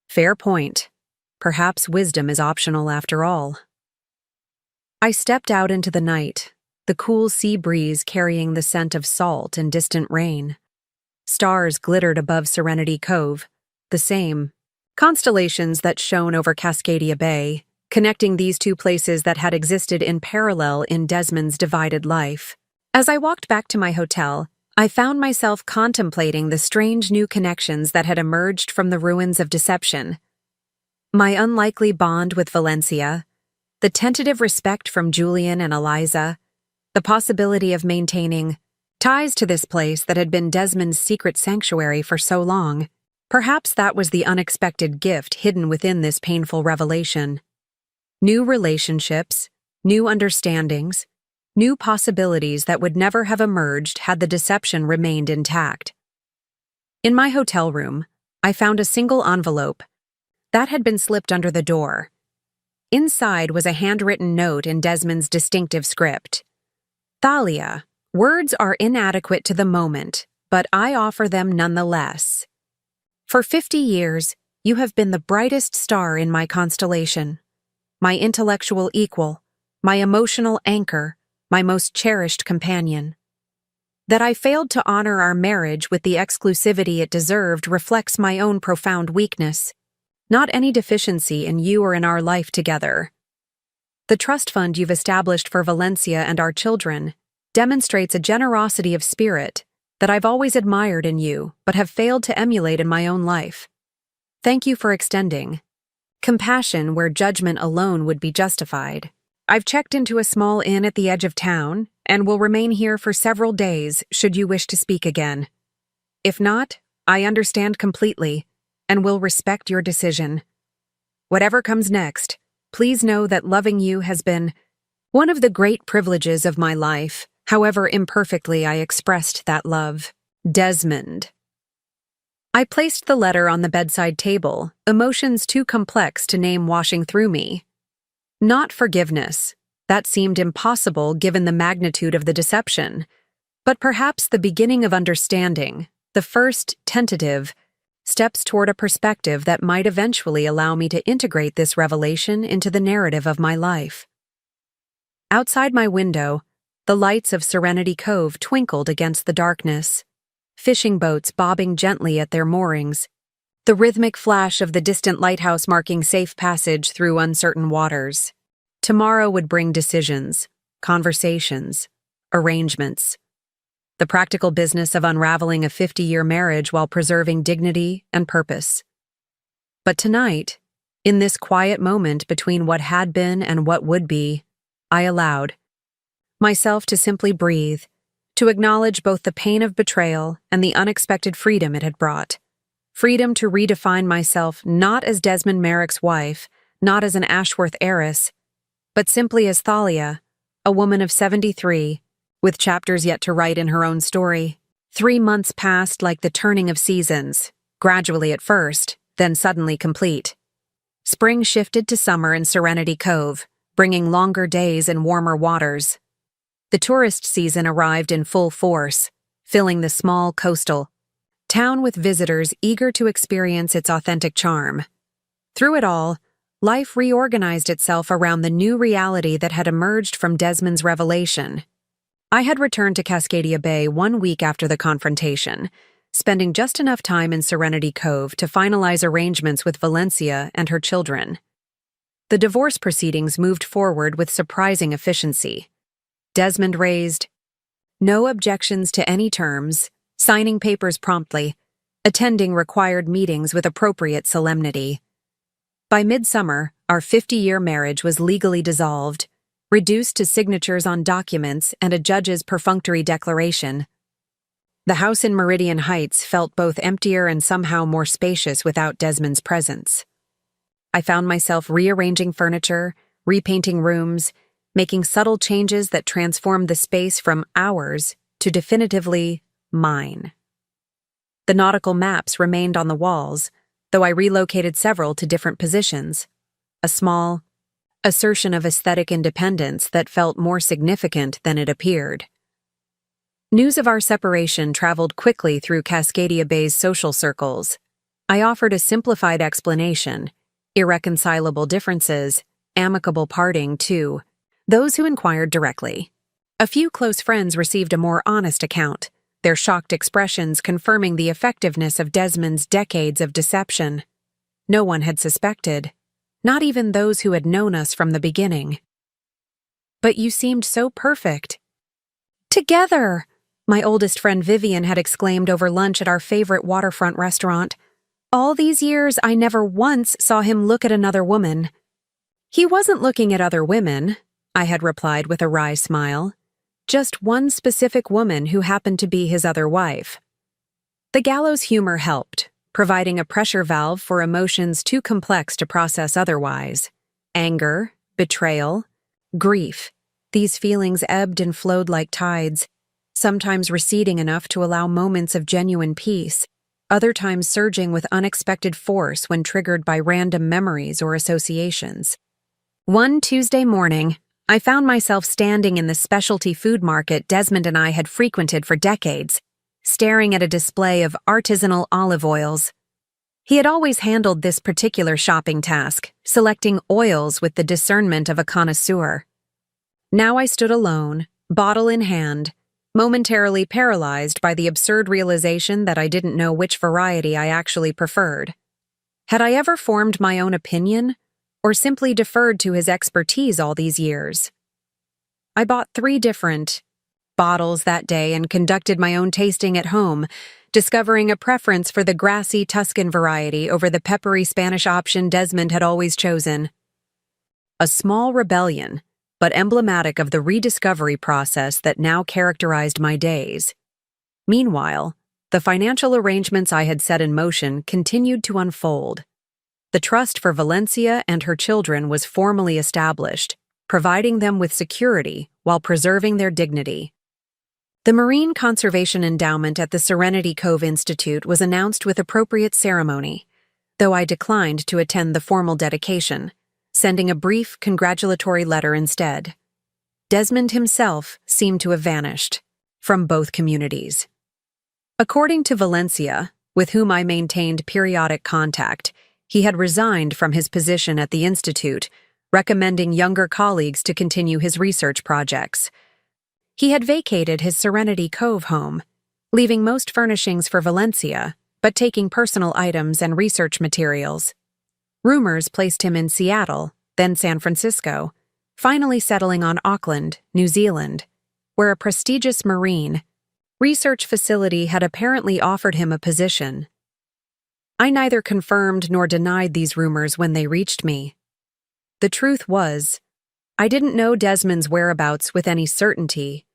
"Fair point. Perhaps wisdom is optional after all." I stepped out into the night, the cool sea breeze carrying the scent of salt and distant rain. Stars glittered above Serenity Cove, the same constellations that shone over Cascadia Bay, connecting these 2 places that had existed in parallel in Desmond's divided life. As I walked back to my hotel, I found myself contemplating the strange new connections that had emerged from the ruins of deception. My unlikely bond with Valencia, the tentative respect from Julian and Eliza, the possibility of maintaining ties to this place that had been Desmond's secret sanctuary for so long. Perhaps that was the unexpected gift hidden within this painful revelation. New relationships, new understandings, new possibilities that would never have emerged had the deception remained intact. In my hotel room, I found a single envelope that had been slipped under the door. Inside was a handwritten note in Desmond's distinctive script. "Thalia, words are inadequate to the moment, but I offer them nonetheless. For 50 years, you have been the brightest star in my constellation, my intellectual equal, my emotional anchor, my most cherished companion. That I failed to honor our marriage with the exclusivity it deserved reflects my own profound weakness. not any deficiency in you or in our life together. The trust fund you've established for Valencia and our children demonstrates a generosity of spirit that I've always admired in you but have failed to emulate in my own life. Thank you for extending compassion where judgment alone would be justified. I've checked into a small inn at the edge of town and will remain here for several days should you wish to speak again. If not, I understand completely and will respect your decision. Whatever comes next, please know that loving you has been one of the great privileges of my life, however imperfectly I expressed that love. Desmond. I placed the letter on the bedside table, emotions too complex to name washing through me. Not forgiveness. That seemed impossible given the magnitude of the deception. But perhaps the beginning of understanding, the first tentative steps toward a perspective that might eventually allow me to integrate this revelation into the narrative of my life. Outside my window, the lights of Serenity Cove twinkled against the darkness. Fishing boats bobbing gently at their moorings, the rhythmic flash of the distant lighthouse marking safe passage through uncertain waters. Tomorrow would bring decisions, conversations, arrangements. The practical business of unraveling a 50-year marriage while preserving dignity and purpose. But tonight, in this quiet moment between what had been and what would be, I allowed myself to simply breathe, to acknowledge both the pain of betrayal and the unexpected freedom it had brought. Freedom to redefine myself not as Desmond Merrick's wife, not as an Ashworth heiress, but simply as Thalia, a woman of 73, with chapters yet to write in her own story. 3 months passed like the turning of seasons, gradually at first, then suddenly complete. Spring shifted to summer in Serenity Cove, bringing longer days and warmer waters. The tourist season arrived in full force, filling the small coastal town with visitors eager to experience its authentic charm. Through it all, life reorganized itself around the new reality that had emerged from Desmond's revelation. I had returned to Cascadia Bay 1 week after the confrontation, spending just enough time in Serenity Cove to finalize arrangements with Valencia and her children. The divorce proceedings moved forward with surprising efficiency. Desmond raised no objections to any terms, signing papers promptly, attending required meetings with appropriate solemnity. By midsummer, our 50-year marriage was legally dissolved, reduced to signatures on documents and a judge's perfunctory declaration. The house in Meridian Heights felt both emptier and somehow more spacious without Desmond's presence. I found myself rearranging furniture, repainting rooms, making subtle changes that transformed the space from ours to definitively mine. The nautical maps remained on the walls, though I relocated several to different positions, a small assertion of aesthetic independence that felt more significant than it appeared. News of our separation traveled quickly through Cascadia Bay's social circles. I offered a simplified explanation, irreconcilable differences, amicable parting to those who inquired directly. A few close friends received a more honest account, their shocked expressions confirming the effectiveness of Desmond's decades of deception. No one had suspected, not even those who had known us from the beginning. "But you seemed so perfect." "Together!" my oldest friend Vivian had exclaimed over lunch at our favorite waterfront restaurant. "All these years, I never once saw him look at another woman." "He wasn't looking at other women," I had replied with a wry smile. "Just one specific woman who happened to be his other wife." The gallows humor helped, providing a pressure valve for emotions too complex to process otherwise. Anger, betrayal, grief. These feelings ebbed and flowed like tides, sometimes receding enough to allow moments of genuine peace, other times surging with unexpected force when triggered by random memories or associations. One Tuesday morning, I found myself standing in the specialty food market Desmond and I had frequented for decades, staring at a display of artisanal olive oils. He had always handled this particular shopping task, selecting oils with the discernment of a connoisseur. Now I stood alone, bottle in hand, momentarily paralyzed by the absurd realization that I didn't know which variety I actually preferred. Had I ever formed my own opinion, or simply deferred to his expertise all these years? I bought 3 different bottles that day and conducted my own tasting at home, discovering a preference for the grassy Tuscan variety over the peppery Spanish option Desmond had always chosen. A small rebellion, but emblematic of the rediscovery process that now characterized my days. Meanwhile, the financial arrangements I had set in motion continued to unfold. The trust for Valencia and her children was formally established, providing them with security while preserving their dignity. The Marine Conservation Endowment at the Serenity Cove Institute was announced with appropriate ceremony, though I declined to attend the formal dedication, sending a brief congratulatory letter instead. Desmond himself seemed to have vanished from both communities. According to Valencia, with whom I maintained periodic contact, he had resigned from his position at the institute, recommending younger colleagues to continue his research projects. He had vacated his Serenity Cove home, leaving most furnishings for Valencia, but taking personal items and research materials. Rumors placed him in Seattle, then San Francisco, finally settling on Auckland, New Zealand, where a prestigious marine research facility had apparently offered him a position. I neither confirmed nor denied these rumors when they reached me. The truth was, I didn't know Desmond's whereabouts with any certainty,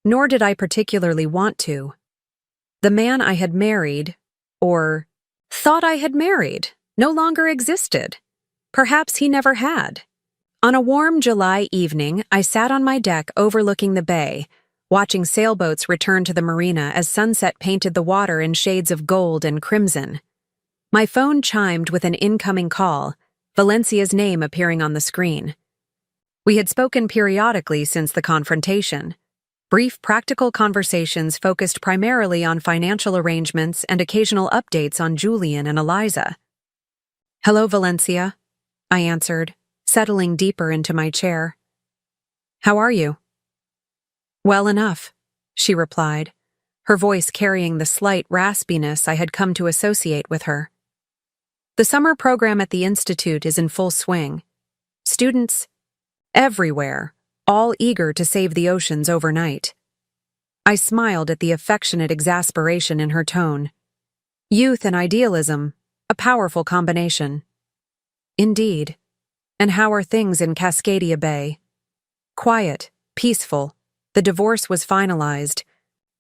nor did I particularly want to. The man I had married, or thought I had married, no longer existed. Perhaps he never had. On a warm July evening, I sat on my deck overlooking the bay, watching sailboats return to the marina as sunset painted the water in shades of gold and crimson. My phone chimed with an incoming call, Valencia's name appearing on the screen. We had spoken periodically since the confrontation. Brief practical conversations focused primarily on financial arrangements and occasional updates on Julian and Eliza. "Hello, Valencia," I answered, settling deeper into my chair. "How are you?" "Well enough," she replied, her voice carrying the slight raspiness I had come to associate with her. "The summer program at the Institute is in full swing. Students everywhere, all eager to save the oceans overnight." I smiled at the affectionate exasperation in her tone. Youth and idealism, a powerful combination. "Indeed. And how are things in Cascadia Bay?" "Quiet, peaceful. The divorce was finalized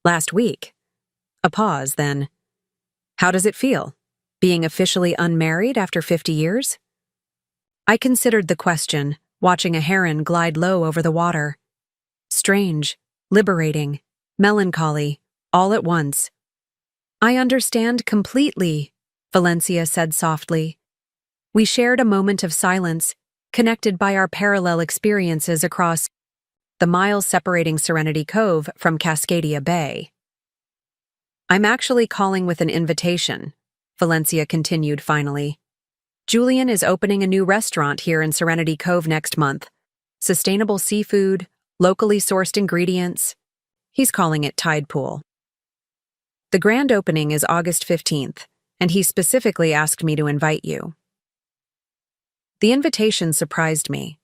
last week." A pause, then. "How does it feel, being officially unmarried after 50 years? I considered the question, watching a heron glide low over the water. Strange, liberating, melancholy, all at once. "I understand completely," Valencia said softly. We shared a moment of silence, connected by our parallel experiences across the miles separating Serenity Cove from Cascadia Bay. "I'm actually calling with an invitation," Valencia continued finally. "Julian is opening a new restaurant here in Serenity Cove next month. Sustainable seafood, locally sourced ingredients. He's calling it Tide Pool. The grand opening is August 15th, and he specifically asked me to invite you." The invitation surprised me.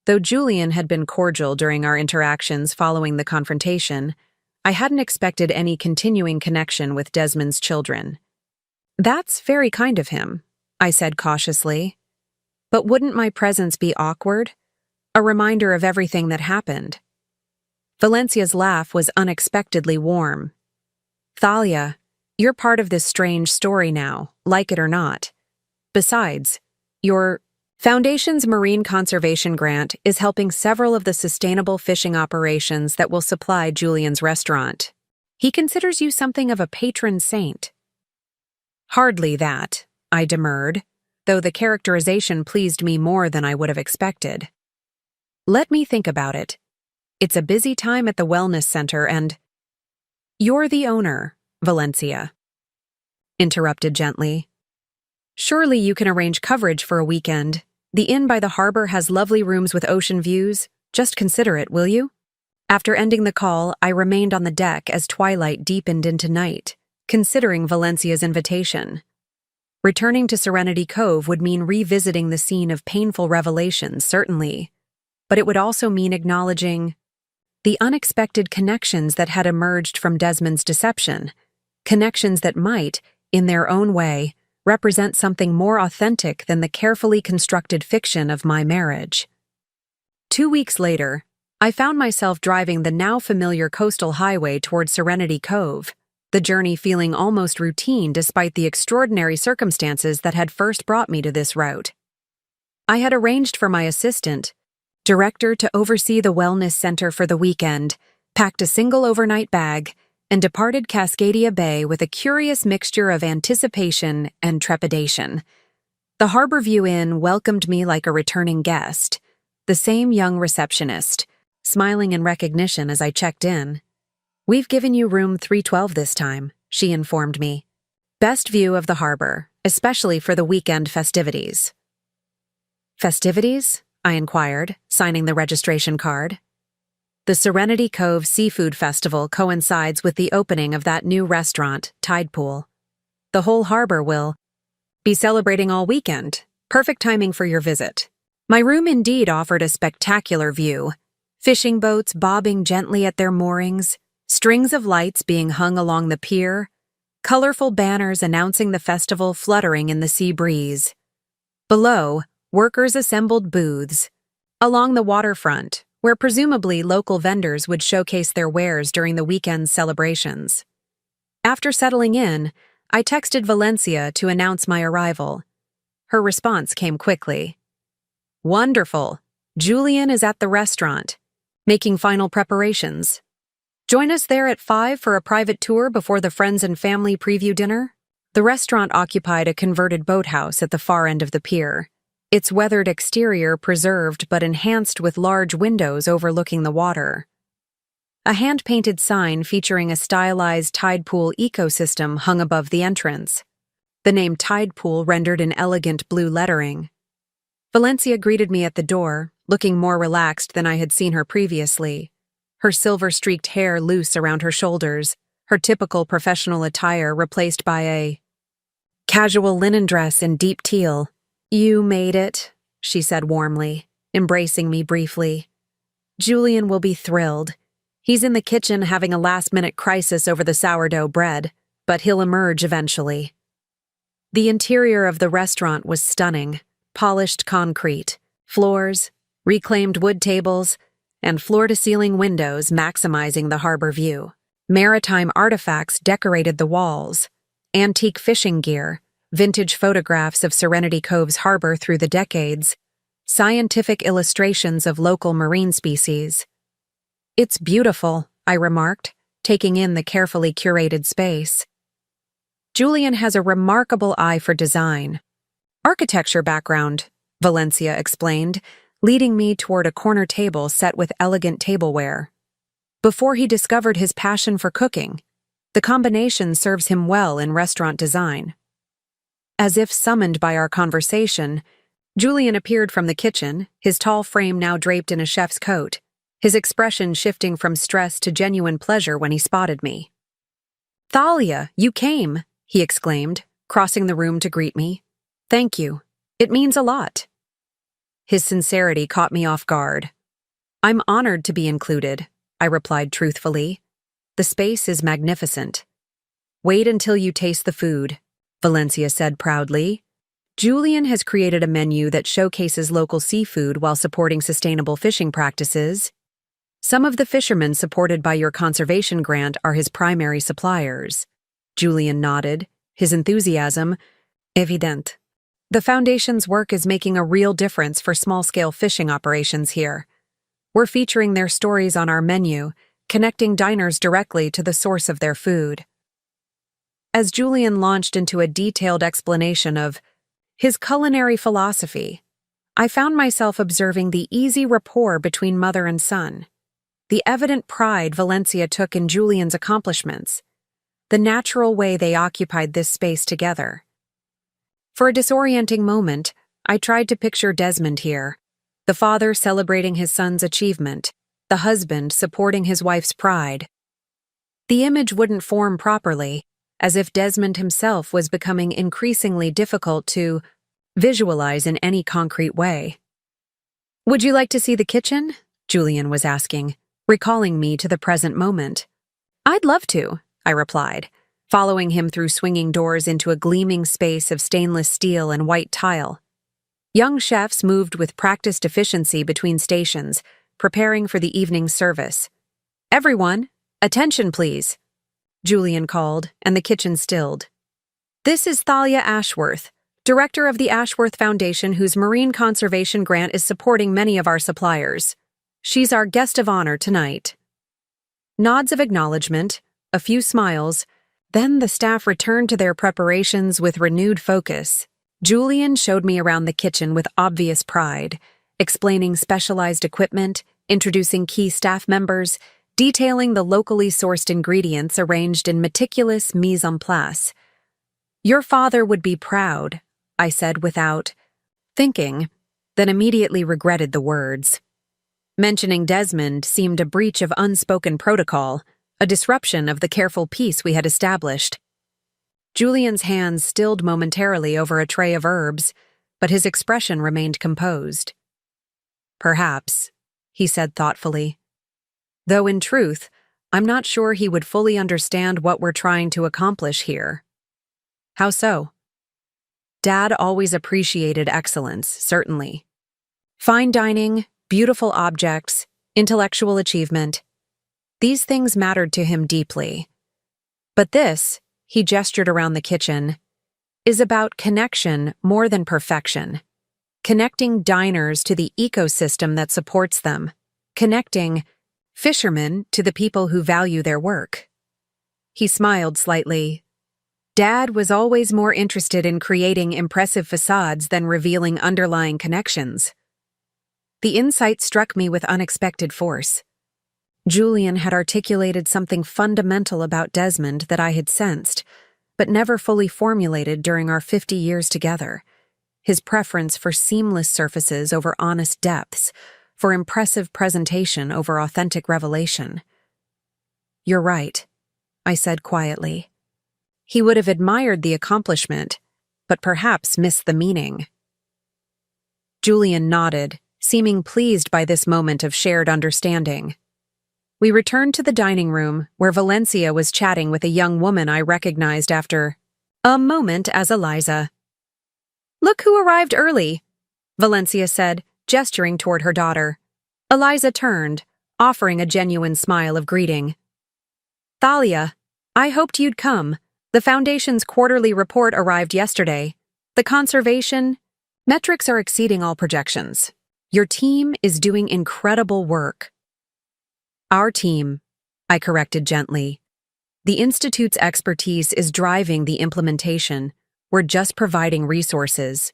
Though Julian had been cordial during our interactions following the confrontation, I hadn't expected any continuing connection with Desmond's children. "That's very kind of him," I said cautiously. "But wouldn't my presence be awkward? A reminder of everything that happened?" Valencia's laugh was unexpectedly warm. "Thalia, you're part of this strange story now, like it or not. Besides, your Foundation's Marine Conservation Grant is helping several of the sustainable fishing operations that will supply Julian's restaurant. He considers you something of a patron saint." "Hardly that," I demurred, though the characterization pleased me more than I would have expected. "Let me think about it. It's a busy time at the wellness center and—" "You're the owner, Valencia," interrupted gently. "Surely you can arrange coverage for a weekend. The inn by the harbor has lovely rooms with ocean views. Just consider it, will you?" After ending the call, I remained on the deck as twilight deepened into night, considering Valencia's invitation. Returning to Serenity Cove would mean revisiting the scene of painful revelations, certainly, but it would also mean acknowledging the unexpected connections that had emerged from Desmond's deception, connections that might, in their own way, represent something more authentic than the carefully constructed fiction of my marriage. 2 weeks later, I found myself driving the now familiar coastal highway toward Serenity Cove, the journey feeling almost routine despite the extraordinary circumstances that had first brought me to this route. I had arranged for my assistant, director to oversee the wellness center for the weekend, packed a single overnight bag, and departed Cascadia Bay with a curious mixture of anticipation and trepidation. The Harborview Inn welcomed me like a returning guest, the same young receptionist, smiling in recognition as I checked in. "We've given you room 312 this time," she informed me. "Best view of the harbor, especially for the weekend festivities." "Festivities?" I inquired, signing the registration card. "The Serenity Cove Seafood Festival coincides with the opening of that new restaurant, Tidepool. The whole harbor will be celebrating all weekend. Perfect timing for your visit." My room indeed offered a spectacular view. Fishing boats bobbing gently at their moorings, strings of lights being hung along the pier, colorful banners announcing the festival fluttering in the sea breeze. Below, workers assembled booths. Along the waterfront, where presumably local vendors would showcase their wares during the weekend's celebrations. After settling in, I texted Valencia to announce my arrival. Her response came quickly. "Wonderful. Julian is at the restaurant, making final preparations. Join us there at 5 for a private tour before the friends and family preview dinner." The restaurant occupied a converted boathouse at the far end of the pier, its weathered exterior preserved but enhanced with large windows overlooking the water. A hand-painted sign featuring a stylized Tidepool ecosystem hung above the entrance, the name Tidepool rendered in elegant blue lettering. Valencia greeted me at the door, looking more relaxed than I had seen her previously, her silver-streaked hair loose around her shoulders, her typical professional attire replaced by a casual linen dress in deep teal. "You made it," she said warmly, embracing me briefly. "Julian will be thrilled. He's in the kitchen having a last-minute crisis over the sourdough bread, but he'll emerge eventually." The interior of the restaurant was stunning. Polished concrete, floors, reclaimed wood tables, and floor-to-ceiling windows maximizing the harbor view. Maritime artifacts decorated the walls, antique fishing gear, vintage photographs of Serenity Cove's harbor through the decades, scientific illustrations of local marine species. "It's beautiful," I remarked, taking in the carefully curated space. "Julian has a remarkable eye for design. Architecture background," Valencia explained, leading me toward a corner table set with elegant tableware. "Before he discovered his passion for cooking, the combination serves him well in restaurant design." As if summoned by our conversation, Julian appeared from the kitchen, his tall frame now draped in a chef's coat, his expression shifting from stress to genuine pleasure when he spotted me. "Thalia, you came," he exclaimed, crossing the room to greet me. "Thank you. It means a lot." His sincerity caught me off guard. "I'm honored to be included," I replied truthfully. "The space is magnificent." "Wait until you taste the food," Valencia said proudly. "Julian has created a menu that showcases local seafood while supporting sustainable fishing practices. Some of the fishermen supported by your conservation grant are his primary suppliers." Julian nodded, his enthusiasm evident. "The Foundation's work is making a real difference for small-scale fishing operations here. We're featuring their stories on our menu, connecting diners directly to the source of their food." As Julian launched into a detailed explanation of his culinary philosophy, I found myself observing the easy rapport between mother and son, the evident pride Valencia took in Julian's accomplishments, the natural way they occupied this space together. For a disorienting moment, I tried to picture Desmond here, the father celebrating his son's achievement, the husband supporting his wife's pride. The image wouldn't form properly. as if Desmond himself was becoming increasingly difficult to visualize in any concrete way. "Would you like to see the kitchen?" Julian was asking, recalling me to the present moment. "I'd love to," I replied, following him through swinging doors into a gleaming space of stainless steel and white tile. Young chefs moved with practiced efficiency between stations, preparing for the evening service. "Everyone, attention please," Julian called, and the kitchen stilled. "This is Thalia Ashworth, director of the Ashworth Foundation, whose marine conservation grant is supporting many of our suppliers. She's our guest of honor tonight." Nods of acknowledgement, a few smiles, then the staff returned to their preparations with renewed focus. Julian showed me around the kitchen with obvious pride, explaining specialized equipment, introducing key staff members, detailing the locally sourced ingredients arranged in meticulous mise en place. "Your father would be proud," I said without thinking, then immediately regretted the words. Mentioning Desmond seemed a breach of unspoken protocol, a disruption of the careful peace we had established. Julian's hands stilled momentarily over a tray of herbs, but his expression remained composed. "Perhaps," he said thoughtfully. "Though in truth, I'm not sure he would fully understand what we're trying to accomplish here." "How so?" "Dad always appreciated excellence, certainly. Fine dining, beautiful objects, intellectual achievement. These things mattered to him deeply. But this," he gestured around the kitchen, "is about connection more than perfection. Connecting diners to the ecosystem that supports them. Connecting fishermen to the people who value their work." He smiled slightly. "Dad was always more interested in creating impressive facades than revealing underlying connections." The insight struck me with unexpected force. Julian had articulated something fundamental about Desmond that I had sensed, but never fully formulated during our 50 years together. His preference for seamless surfaces over honest depths, for impressive presentation over authentic revelation. "You're right," I said quietly. He would have admired the accomplishment, but perhaps missed the meaning. Julian nodded, seeming pleased by this moment of shared understanding. We returned to the dining room, where Valencia was chatting with a young woman I recognized after a moment as Eliza. "Look who arrived early," Valencia said, gesturing toward her daughter. Eliza turned, offering a genuine smile of greeting. "Thalia, I hoped you'd come. The Foundation's quarterly report arrived yesterday. The conservation metrics are exceeding all projections. Your team is doing incredible work." "Our team," I corrected gently. "The Institute's expertise is driving the implementation. We're just providing resources."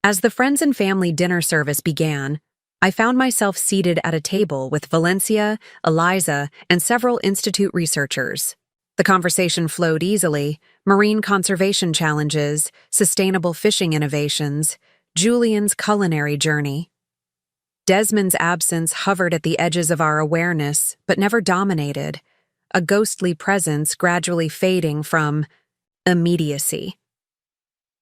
As the friends and family dinner service began, I found myself seated at a table with Valencia, Eliza, and several Institute researchers. The conversation flowed easily: marine conservation challenges, sustainable fishing innovations, Julian's culinary journey. Desmond's absence hovered at the edges of our awareness, but never dominated, a ghostly presence gradually fading from immediacy.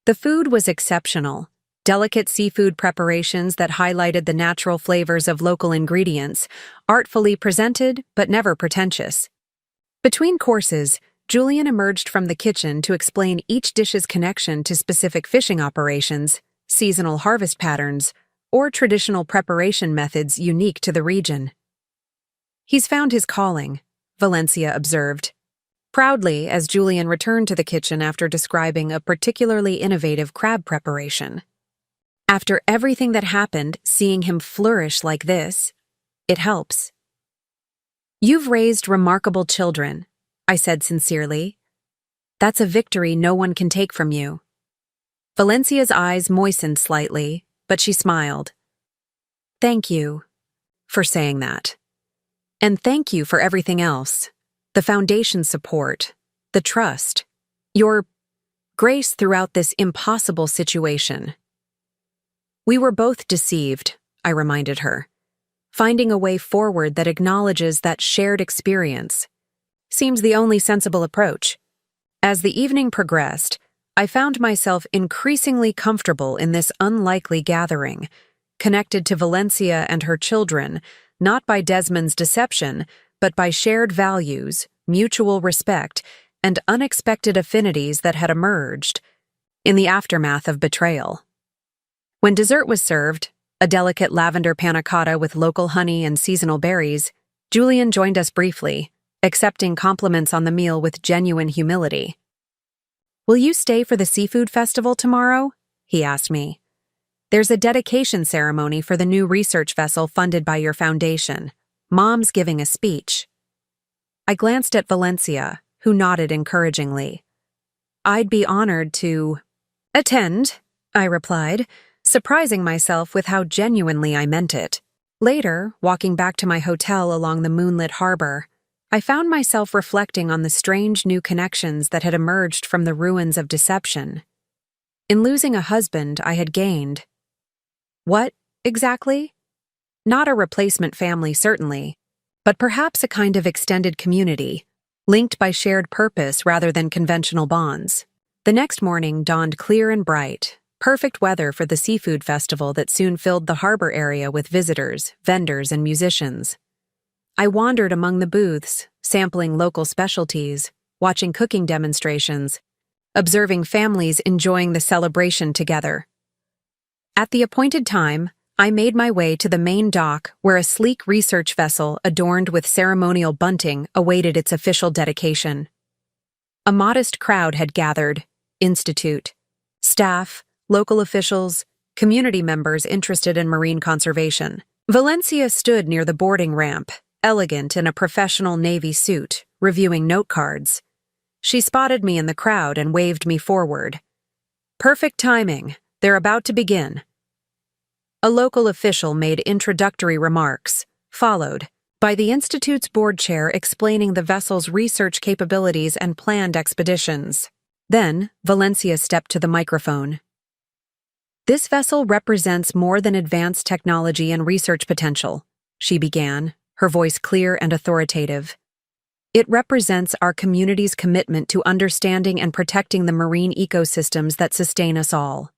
The food was exceptional, delicate seafood preparations that highlighted the natural flavors of local ingredients, artfully presented but never pretentious. Between courses, Julian emerged from the kitchen to explain each dish's connection to specific fishing operations, seasonal harvest patterns, or traditional preparation methods unique to the region. "He's found his calling," Valencia observed, proudly as Julian returned to the kitchen after describing a particularly innovative crab preparation. After everything that happened, seeing him flourish like this, it helps. "You've raised remarkable children," I said sincerely. "That's a victory no one can take from you." Valencia's eyes moistened slightly, but she smiled. "Thank you for saying that. And thank you for everything else. The Foundation's support, the trust, your grace throughout this impossible situation." "We were both deceived," I reminded her. "Finding a way forward that acknowledges that shared experience seems the only sensible approach." As the evening progressed, I found myself increasingly comfortable in this unlikely gathering, connected to Valencia and her children, not by Desmond's deception, but by shared values, mutual respect, and unexpected affinities that had emerged in the aftermath of betrayal. When dessert was served, a delicate lavender panna cotta with local honey and seasonal berries, Julian joined us briefly, accepting compliments on the meal with genuine humility. "Will you stay for the seafood festival tomorrow?" he asked me. "There's a dedication ceremony for the new research vessel funded by your foundation. Mom's giving a speech." I glanced at Valencia, who nodded encouragingly. "I'd be honored to attend," I replied, surprising myself with how genuinely I meant it. Later, walking back to my hotel along the moonlit harbor, I found myself reflecting on the strange new connections that had emerged from the ruins of deception. In losing a husband, I had gained. What, exactly? Not a replacement family, certainly, but perhaps a kind of extended community, linked by shared purpose rather than conventional bonds. The next morning dawned clear and bright, perfect weather for the seafood festival that soon filled the harbor area with visitors, vendors, and musicians. I wandered among the booths, sampling local specialties, watching cooking demonstrations, observing families enjoying the celebration together. At the appointed time, I made my way to the main dock where a sleek research vessel adorned with ceremonial bunting awaited its official dedication. A modest crowd had gathered: institute, staff, local officials, community members interested in marine conservation. Valencia stood near the boarding ramp, elegant in a professional navy suit, reviewing note cards. She spotted me in the crowd and waved me forward. "Perfect timing. They're about to begin." A local official made introductory remarks, followed by the Institute's board chair explaining the vessel's research capabilities and planned expeditions. Then, Valencia stepped to the microphone. "This vessel represents more than advanced technology and research potential," she began, her voice clear and authoritative. "It represents our community's commitment to understanding and protecting the marine ecosystems that sustain us all."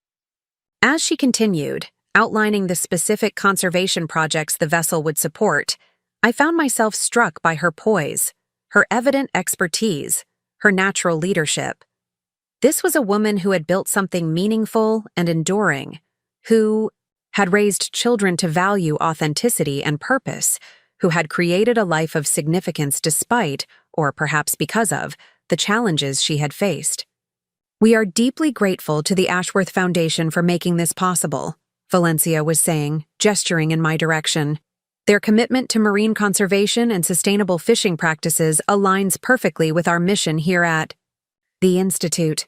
As she continued, outlining the specific conservation projects the vessel would support, I found myself struck by her poise, her evident expertise, her natural leadership. This was a woman who had built something meaningful and enduring, who had raised children to value authenticity and purpose, who had created a life of significance despite, or perhaps because of, the challenges she had faced. "We are deeply grateful to the Ashworth Foundation for making this possible," Valencia was saying, gesturing in my direction. "Their commitment to marine conservation and sustainable fishing practices aligns perfectly with our mission here at the Institute."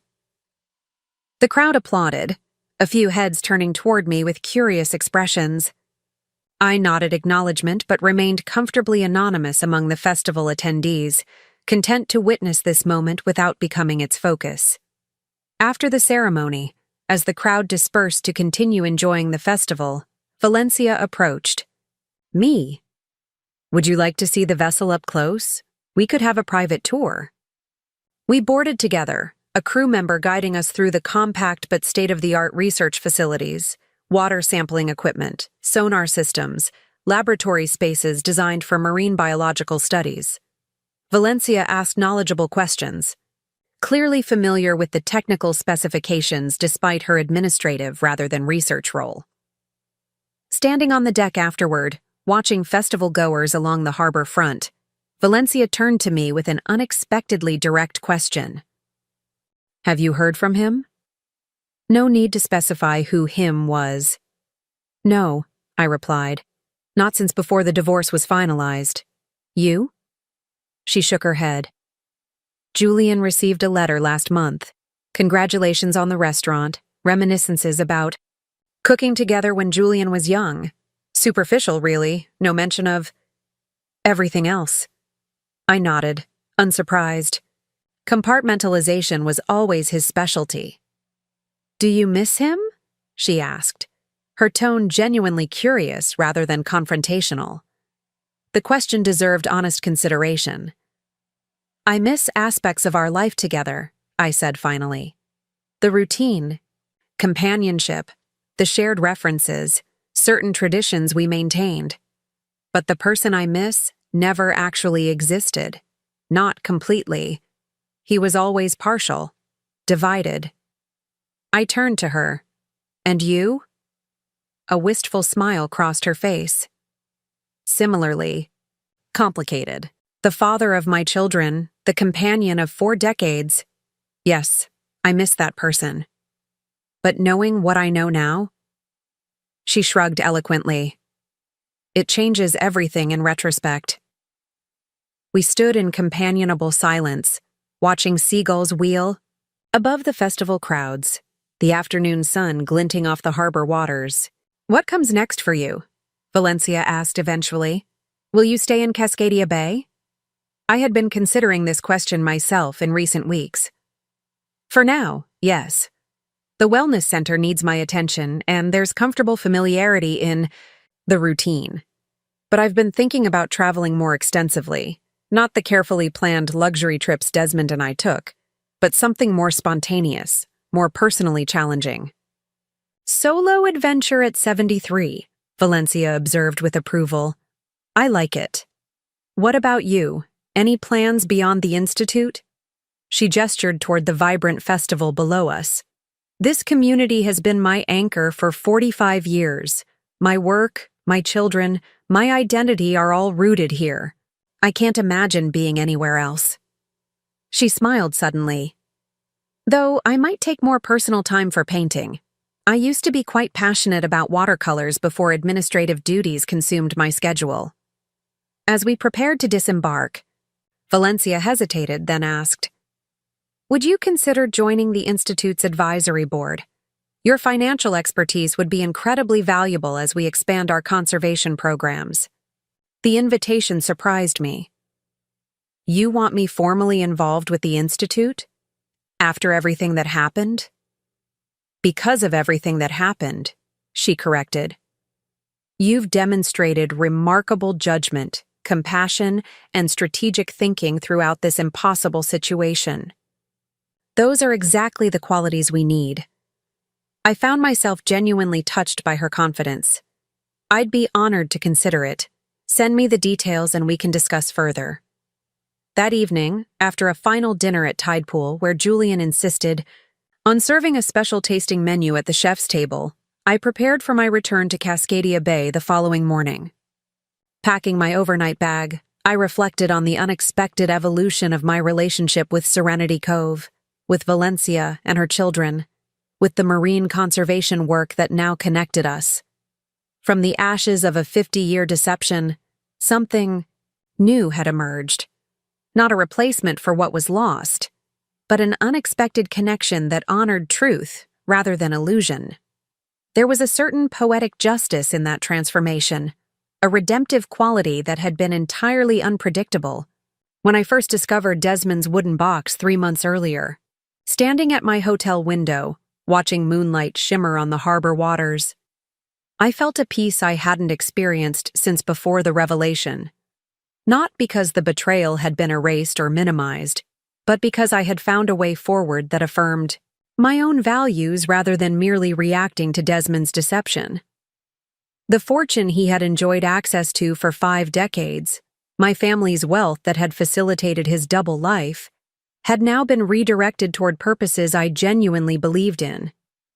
The crowd applauded, a few heads turning toward me with curious expressions. I nodded acknowledgement but remained comfortably anonymous among the festival attendees, content to witness this moment without becoming its focus. After the ceremony, as the crowd dispersed to continue enjoying the festival, Valencia approached. "Me? Would you like to see the vessel up close? We could have a private tour." We boarded together, a crew member guiding us through the compact but state-of-the-art research facilities, water sampling equipment, sonar systems, laboratory spaces designed for marine biological studies. Valencia asked knowledgeable questions, clearly familiar with the technical specifications despite her administrative rather than research role. Standing on the deck afterward, watching festival goers along the harbor front, Valencia turned to me with an unexpectedly direct question. "Have you heard from him?" No need to specify who him was. "No," I replied. "Not since before the divorce was finalized. You?" She shook her head. "Julian received a letter last month. Congratulations on the restaurant, reminiscences about cooking together when Julian was young. Superficial, really, no mention of everything else." I nodded, unsurprised. Compartmentalization was always his specialty. "Do you miss him?" she asked, her tone genuinely curious rather than confrontational. The question deserved honest consideration. "I miss aspects of our life together," I said finally. The routine, companionship, the shared references, certain traditions we maintained. But the person I miss never actually existed. Not completely. He was always partial, divided. I turned to her. And you? A wistful smile crossed her face. Similarly, complicated. The father of my children, the companion of 4 decades. Yes, I miss that person. But knowing what I know now? She shrugged eloquently. It changes everything in retrospect. We stood in companionable silence, watching seagulls wheel above the festival crowds, the afternoon sun glinting off the harbor waters. What comes next for you? Valencia asked eventually. Will you stay in Cascadia Bay? I had been considering this question myself in recent weeks. For now, yes. The wellness center needs my attention, and there's comfortable familiarity in the routine. But I've been thinking about traveling more extensively, not the carefully planned luxury trips Desmond and I took, but something more spontaneous, more personally challenging. Solo adventure at 73, Valencia observed with approval. I like it. What about you? Any plans beyond the Institute? She gestured toward the vibrant festival below us. This community has been my anchor for 45 years. My work, my children, my identity are all rooted here. I can't imagine being anywhere else. She smiled suddenly. Though I might take more personal time for painting. I used to be quite passionate about watercolors before administrative duties consumed my schedule. As we prepared to disembark, Valencia hesitated, then asked, Would you consider joining the Institute's advisory board? Your financial expertise would be incredibly valuable as we expand our conservation programs. The invitation surprised me. You want me formally involved with the Institute? After everything that happened? Because of everything that happened, she corrected. You've demonstrated remarkable judgment, compassion, and strategic thinking throughout this impossible situation. Those are exactly the qualities we need. I found myself genuinely touched by her confidence. I'd be honored to consider it. Send me the details and we can discuss further. That evening, after a final dinner at Tidepool where Julian insisted on serving a special tasting menu at the chef's table, I prepared for my return to Cascadia Bay the following morning. Packing my overnight bag, I reflected on the unexpected evolution of my relationship with Serenity Cove, with Valencia and her children, with the marine conservation work that now connected us. From the ashes of a 50-year deception, something new had emerged. Not a replacement for what was lost, but an unexpected connection that honored truth rather than illusion. There was a certain poetic justice in that transformation, a redemptive quality that had been entirely unpredictable. When I first discovered Desmond's wooden box 3 months earlier, standing at my hotel window, watching moonlight shimmer on the harbor waters, I felt a peace I hadn't experienced since before the revelation. Not because the betrayal had been erased or minimized, but because I had found a way forward that affirmed my own values rather than merely reacting to Desmond's deception. The fortune he had enjoyed access to for 5 decades, my family's wealth that had facilitated his double life, had now been redirected toward purposes I genuinely believed in,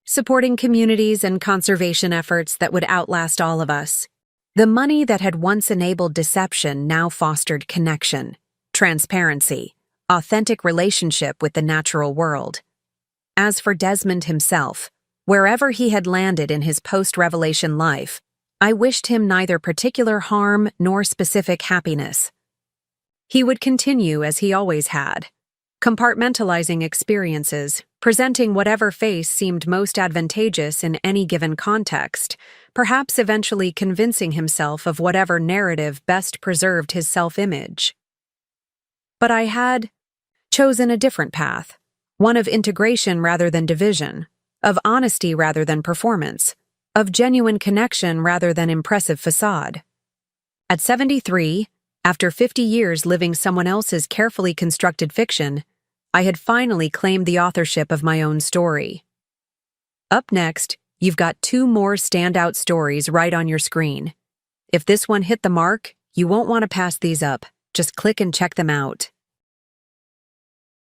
supporting communities and conservation efforts that would outlast all of us. The money that had once enabled deception now fostered connection, transparency, authentic relationship with the natural world. As for Desmond himself, wherever he had landed in his post-revelation life, I wished him neither particular harm nor specific happiness. He would continue as he always had, compartmentalizing experiences, presenting whatever face seemed most advantageous in any given context, perhaps eventually convincing himself of whatever narrative best preserved his self-image. But I had chosen a different path, one of integration rather than division, of honesty rather than performance, of genuine connection rather than impressive facade. At 73, after 50 years living someone else's carefully constructed fiction, I had finally claimed the authorship of my own story. Up next, you've got 2 more standout stories right on your screen. If this one hit the mark, you won't want to pass these up. Just click and check them out.